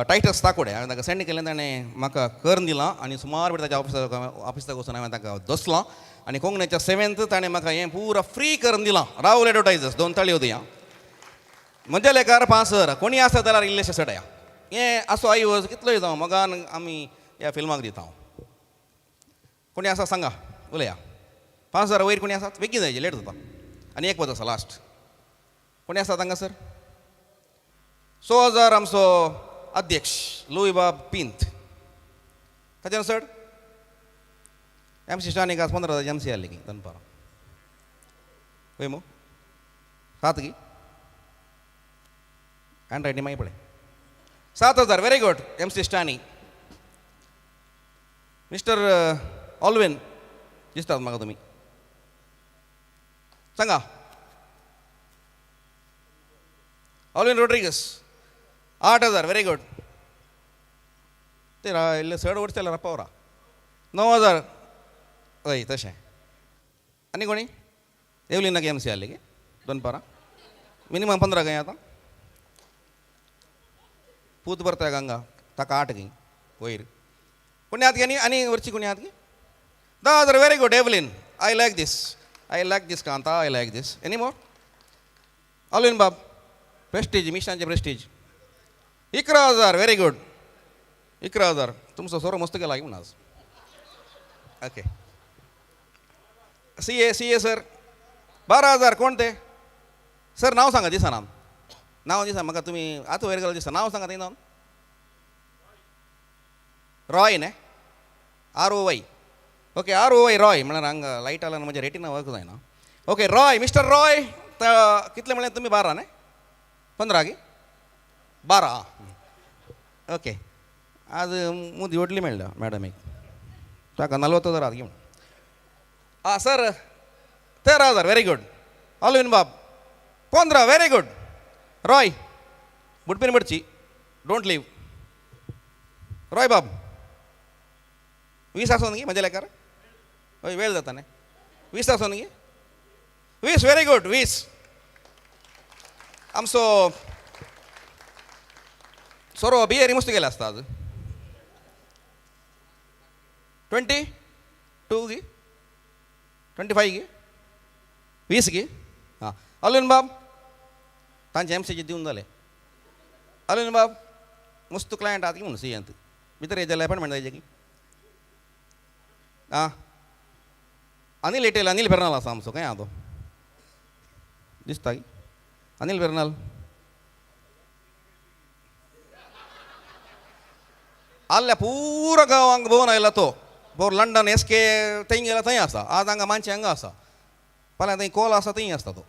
टायटस ताकोडे हांवें ताका सेंड केलें ताणें म्हाका करून दिलां आनी सुमार वेळ ताच्या ऑफिसाक वचून हांवें ताका दसलां आनी कोंकणीच्या 7th ताणें म्हाका हें पुरा फ्री करून दिलां राहुल एडवर्टायजर्स 2 ताळयो दिया म्हज्या लेकार 5,000 कोणी आसा जाल्यार इल्लेशें सडया हें आसो आयवज कितलोय जावं मोगान आमी ह्या फिल्माक दिता कोणी आसा सांगा उलया 5,000 वयर कोणी आसात बेगीन जायचे लेट जाता आनी एक पद आसा लास्ट कोणी आसात हांगासर 6,000 आमचो अध्यक्ष लुईबाब पिंत ताच्यान चड MC स्टानीक आज 15,000 MC आसली की दनपारां पळय मो 7 गी हँड रायटींग मागीर पळय 7,000 very good MC Stany mister Alwin दिसतात म्हाका तुमी सांगा ऑल्विन रोड्रिगस 8,000 वेरी गुड ते इल्ले चड वरचेले पावरा 9,000 हय तशें आनी कोणी एवलिनाक MC आसली गे दनपारां मिनिमम 15 खंय आतां पूत भरता गंगा ताका 8 गी वयर कोणी आत गे आनी वरची कोणी आत गे 10,000 very good Evelyn I like this Kanta, I like this. Any more? Alvin Bab, prestige, मिश्रांचे prestige. 11,000, very good. 11,000, तुमचं सोरो मस्त केला की म्हणून आज. ओके. CA सर 12,000 कोण ते सर नाव सांगा दिसा नाव दिसा म्हाका तुमी आतां वयर गेलो दिसा नाव सांगा तें नाव रॉय न्ही ROY ओके ROY रॉय म्हळ्यार हांगा लायट आला म्हज्या रेटिना वर्क जायना ओके रॉय मिस्टर रॉय कितले म्हळ्यार तुमी 12 न्ही 15 गी 12 ओके आज मुदी व्हडली मेळ्ळ्या मॅडमीक ताका 40,000 घेवन आं सर 13,000 वेरी गुड ऑल्विन बाब 15 वेरी गुड रॉय बुडपीन बडची डोंट लीव रॉय बाब 20 आसोन गी म्हज्या लेकार हय वेळ जाता न्ही 20 आसोन गी 20 वेरी गुड 20 आमचो सोरो बियेरी मस्त गेले आसता आज 22 गी 25 गी 20 गी हां ऑल्विन बाब तांचे MCचे दिवन जाले ऑल्विन बाब मस्त क्लायंट आहात की म्हणून CAंत भितर हेजे अपॉयंटमेंट जायचे की आं अनिल एटेल अनिल बेर्नाल आसा आमचो खंय आहा तो दिसता की अनिल बेर्नाल आल्ल्या पुरा गांवांक भोंवन आयला तो बोर लंडन SK थंय गेला थंय आसा आज हांगा मानशे हांगा आसा फाल्यां थंय कॉल आसा थंय आसता तो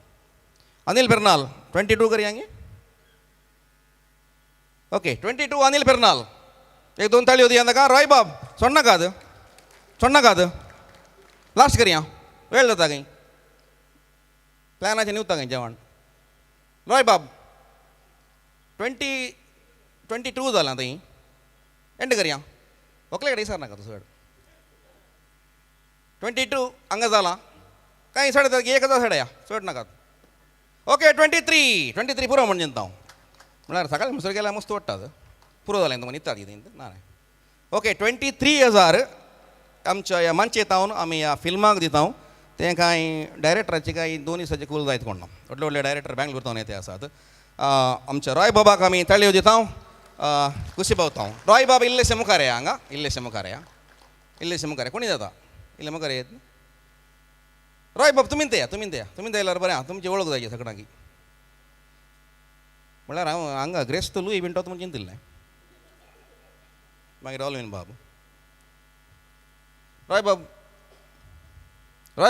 अनिल बेर्नाल 22 करया गे ओके 22 अनिल बेर्नाल एक 2 ताळयो दिया नाका रॉय बाब सोडनाकात लास्ट करया वेळ जाता खंय प्लॅनाचें निवता खंय जेवण रॉय बाब 22 जालां थंय एंड करया व्हंकले कडेन विचार नाका तूं चड 22 हांगा जालां काही साडे एकच साड्या चड नाकात ओके 23 पुरो म्हणजे हांव म्हळ्यार सकाळी मुसळ गेल्यार मस्त वाडटा पुरो जालें तुमकां न्हिदता कितें ना ओके 23,000 आमच्या ह्या मंचेत हांव आमी ह्या फिल्माक दिता ते कांय डायरेक्टराचे कांय 2 दिसाचे कूल जायत कोण ना व्हडले व्हडले डायरेक्टर बँगलोरतावन येते आसात आमच्या रॉय बाबाक आमी ताळयो दिता खुशी पावता रॉय बाबा इल्लेशे मुखार या हांगा इल्लेशे मुखार कोणी जाता इल्ले मुखार येत रॉय बाब तुमीन ते येयल्यार बरें आहा तुमची वळख जाय सगळ्यांकी म्हळ्यार हांव हांगा ग्रेस्त लूय बीन तो तुमचें चिंतिल्लें मागीर ऑलवीन बाब रॉय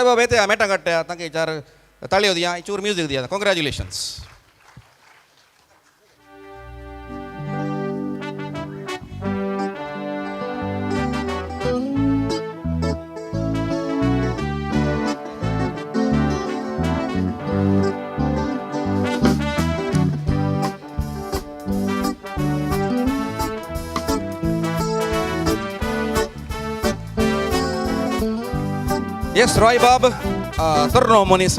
बाब येते मेटा काडटा तांकां 4 ताळयो दिया चूर म्युजीक दिया कॉंग्रॅच्युलेशन्स येस रॉय बाब तरुण मनीस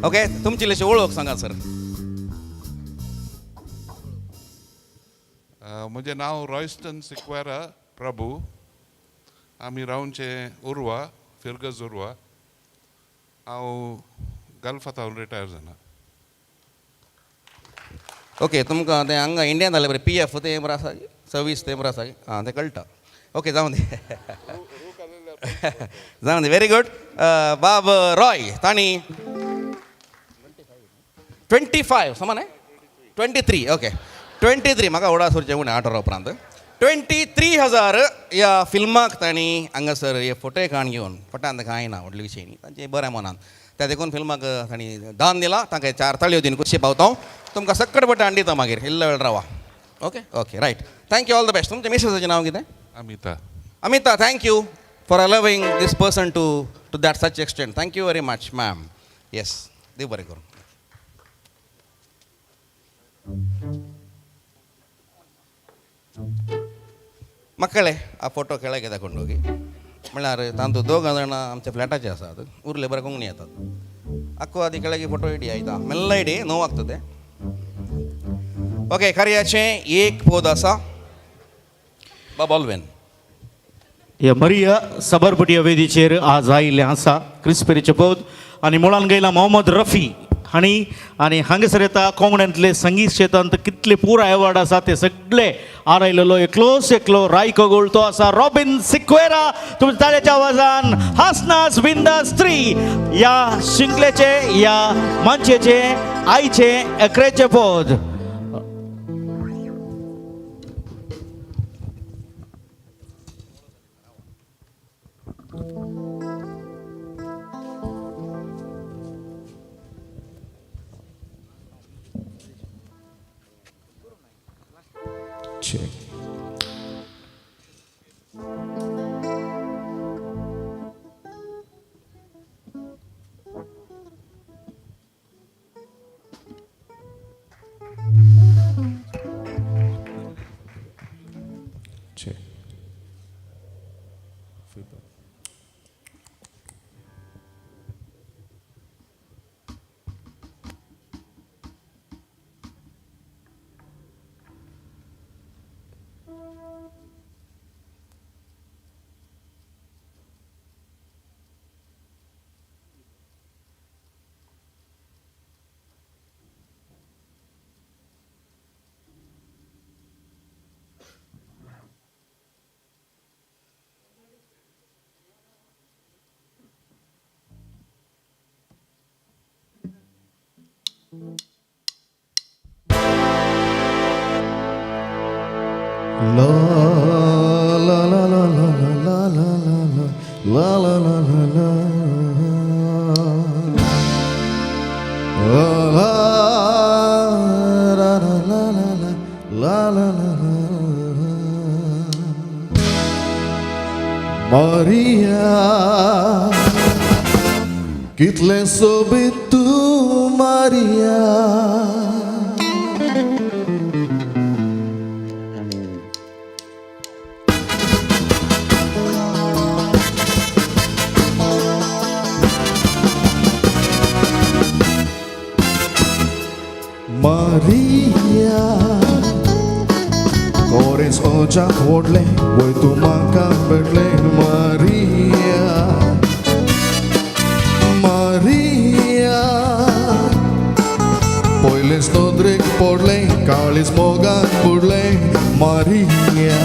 ओके तुमची इल्लीशी वळख सांगात सर म्हजें नांव रॉयस्टन सिक्वेरा प्रभू आमी रावनचे उर्वा फिरगज उर्वा हांव गल्फांतावन रिटायर जालां ओके तुमकां तें हांगा इंडियान जालें बरें PF तें बरें आसा सर्वीस तें बरें आसा तें कळटा ओके जावं दे व्हेरी गुड बाब रॉय तांणी 25 समान 23 ओके 23 म्हाका वडा सुरचें उणें 18 उपरांत 23,000 ह्या फिल्माक तांणी हांगासर हे फोटे काण घेवन फोटान ताका आयना व्हडले विशय न्ही तांचे बऱ्या मनान त्या देखून फिल्माक तांणी दान दिलां तांकां 4 ताळयो दिवन खुशी पावता तुमकां सक्कट बट दिता मागीर इल्लो वेळ रावा okay okay right thank you all the best तुमच्या मिसेसाचें नांव कितें Amita thank you for allowing this person to that such extent. Thank you very much, ma'am. Yes, देव बरें करूं. मक्कळे आ फोटो केळगे दाखोवन होगी म्हळ्यार तांतूं 2 जाणां आमच्या फ्लॅटाचे आसात उरले बरें कोंकणी येतात आख्खो आदी केळगे फोटो इडी आयता मेल्ला इडी 9 वागता ते ओके कार्याचें एक पोद आसा बाब ऑल्वेन ह्या मरिया सबरपटी वेदीचेर आज आयिल्लें आसा क्रिस्पेरीचें पद आनी मुळान गेला मोहम्मद रफी हांणी आनी हांगासर येता कोंकण्यांतले संगीत क्षेत्रांत कितले पुराय अवॉर्ड आसा ते सगळे आरयलेलो एकलो रायकोगोळ तो आसा रॉबिन सिक्वेरा तुमच्या ताळ्याच्या आवाजान हासनास बिंदास 3 या शिंकलेचे या मंचेचे आयचे अकरेचे पद Check. Check. Feedback. La la la la la la la la la la la la la la la la la la Maria कितले सोबीत तू Maria ओजाक ओडलें वय तूं म्हाका भेटलें मारिया मारिया पयलेच नोदरेक पडलें काळीज मोगान बुडलें मारिया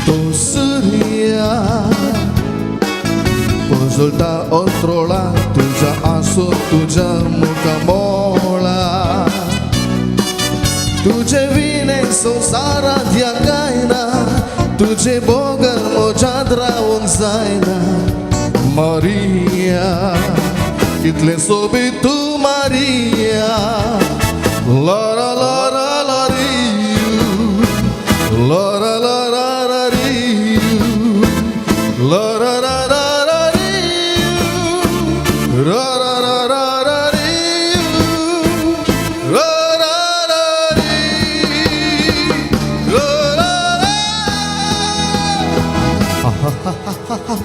तो सूर्या Consulta otrola, तुझा आसो तुझा मुखामोळा तुझे विणे संसारात ह्या कायना तुझे बोगल मोजात रावूंक जायना मारिया कितले सोबीत तूं मारिया लारा लारा लारी लारा लारा लारी लारा लारा ra ra ra ra ra ra ra ra ra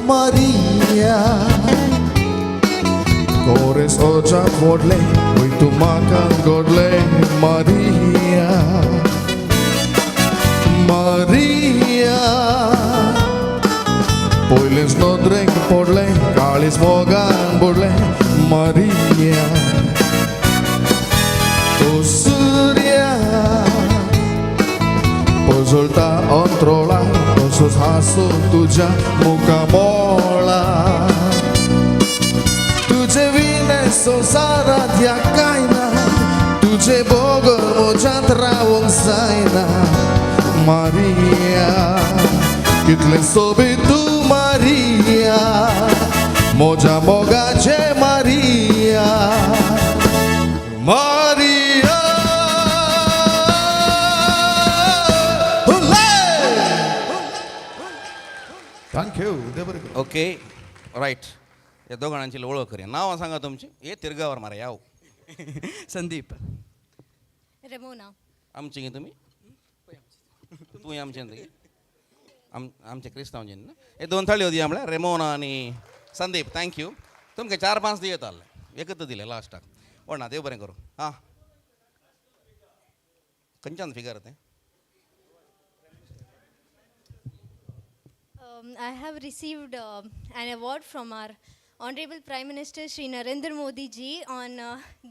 Maria Kores oja godle Oi tu makan godle Maria Maria Poiles no drink podle Kalis mogan bodle Maria Tu surya Pozolta ontrola Osos haso tuja muka mola Tuje vine संसारात या कायना तुझे Bogle मोजात रावूंक जायना Maria कितले सोबीत तूं Maria Moja mogaचे Maria Maria thank you okay right या दोघांची ओळख करूया नाव सांगा तुमची हे तिरगावर मारा याव संदीप रेमोना आमची गे तुम्ही तू आमचे आमचे क्रिस्तांवचे ना हे दोन थाळी होती आमल्या रेमोना आणि संदीप थँक्यू तुमकां 4-5 दियेत आसले एकच दिले लास्टाक ना देव बरें करूं हां खंयच्यान फिगर तें I have received an award from our Honorable Prime Minister Shri Narendra Modi ji on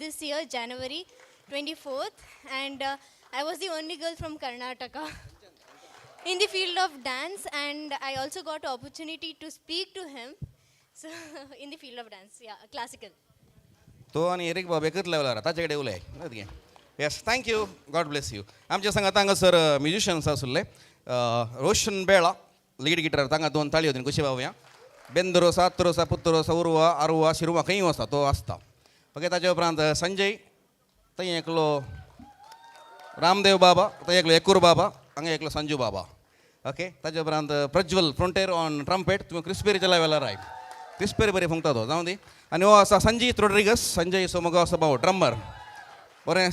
this year January 24th and I was the only girl from Karnataka in the field of dance and I also got opportunity to speak to him so in the field of dance classical तो आणि Eric बाब एकच लेवलार ताचे कडेन उलय yes thank you God bless you आमच्या संगात हांगासर musicians आसले रोशन बेळा लीड गिटार तांकां 2 ताळी होती कशी बाबूया बेंदरोसा तरोसा पुत्तरोसा उर्वा आरुवा शिरवा खंय वचता तो आसता ओके ताचे उपरांत संजय थंय एकलो रामदेव बाबा थंय एकलो एकूर बाबा हांगा एकलो संजू बाबा ओके ताचे उपरांत प्रज्वल फ्रंटेर ऑन ट्रम्पेट तुमी क्रिस्पेरीच्या लेवलार रायट क्रिस्पेरी बरी फुंकता तो जावं दी आनी हो आसा संजीत रोड्रिगस संजय सोमगांव आसा भाऊ ड्रम्मर बरें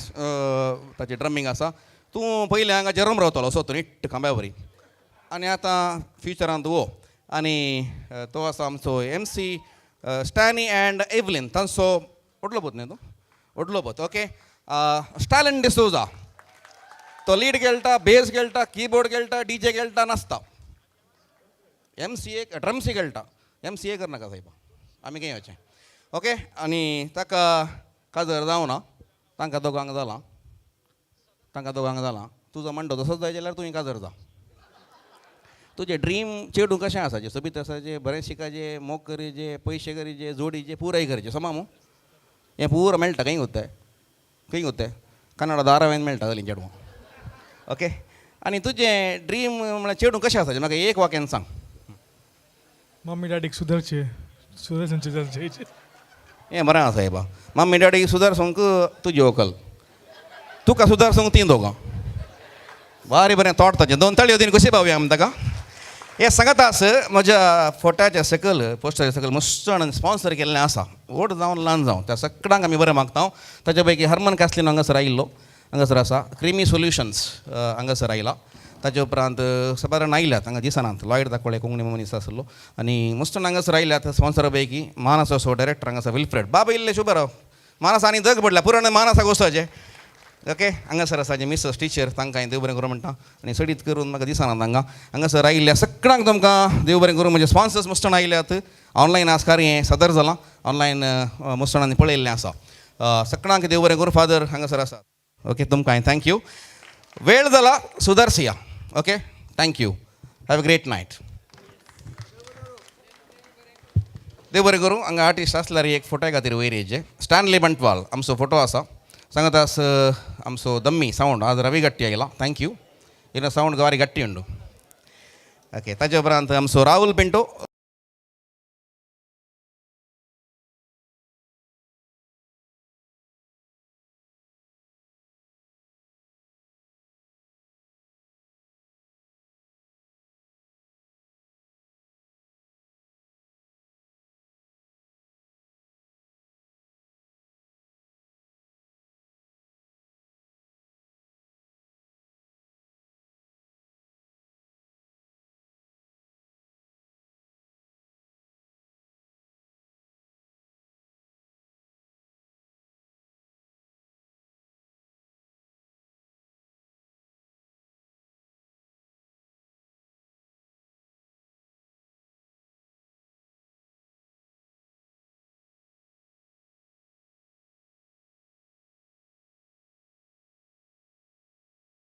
ताची ड्रमींग आसा तूं पयलीं हांगा जेरोम रावतालो असो तो नीट खांब्या बरी आनी आतां फ्युचरांत वो आनी तो आसा आमचो MC स्टॅनी अँड एवलिन तांचो ओडलो पोत न्ही तो ओडलो पोत ओके स्टालन डिसोजा तो लीड खेळटा बेस खेळटा कीबोर्ड खेळटा DJ खेळटा नाचता MCA ड्रम्सी खेळटा MCA करनाका साहेब आमी खंय वचें ओके आनी ताका काजर जावना तांकां दोगांक जालां तुजो म्हणटो तसोच जाय जाल्यार तुवें काजर जा तुजें ड्रीम चेडूं कशें आसाचें सोबीत आसाचें बरें शिकाचें मोग करीचें पयशे करीचे जोडीचे पुराय करचें समामू हें पुरो मेळटा खंय गुत्तें कन्नडा धारावाहिनी मेळटा जालीं चेडवां ओके आनी तुजें ड्रीम म्हळ्यार चेडूं कशें आसाचें म्हाका एक वाक्यान सांग मम्मी डॅडीक सुदर्शनचे जायचे हें बरें आसा साहेबा मम्मी डॅडीक सुदारसूंक तुजी व्हंकल तुका सुदारसूंक तीं दोगां भारी बरें तोड ताचें 2 ताळयो दिवन कशी पावया आमी ताका हे सांगात आस म्हज्या फोटाच्या सकयल पोस्टराच्या सकयल मस्त जाणांनी स्पॉन्सर केल्लें आसा व्हड जावन ल्हान जावं त्या सगळ्यांक आमी बरें मागता ताचे पैकी हरमन कास्लीन हांगासर आयिल्लो हांगासर आसा क्रिमी सोल्युशन्स हांगासर आयला ताचे उपरांत बरें आयल्यात हांगा दिसनात लॉयड दाखोळे कोंकणी मनीस आसलो आनी मस्त हांगासर आयल्यात स्पॉन्सरा पैकी मानस असो डायरेक्टर हांगासर विल्फ्रेड बाबा इल्ले शुभराव मानस आनी जग पडल्या पुराण मानसाक वचपाचें ओके हांगासर आसा जे मिसस टिचर तांकां हांवें देव बरें करूं म्हणटा आनी सडीत करून म्हाका दिसना तांकां हांगासर आयिल्ल्या सगळ्यांक तुमकां देव बरें करूं. म्हणजे स्पॉन्सर्स मुस्ताण आयल्यात, ऑनलायन आस्कार हें सदर जालां, ऑनलायन मुस्ताणांनी पळयल्लें आसा. सगळ्यांक देव बरें करूं. फादर हांगासर आसात. ओके तुमकां हांवें थँक्यू. वेळ जाला सुदारसिया. Okay thank you. Have a great night. देव बरें करूं. हांगा आर्टिस्ट आसल्यार एक फोटा खातीर वयर हेजे स्टॅनली बंटवाल आमचो फोटो आसा. सांगात आस आमचो दम्मी सावंड आज रवी गट्टी आयला. थँक्यू. इनो सावंड गावारी गट्टी उंडू. ओके ताजे उपरांत आमचो राहुल पिंटो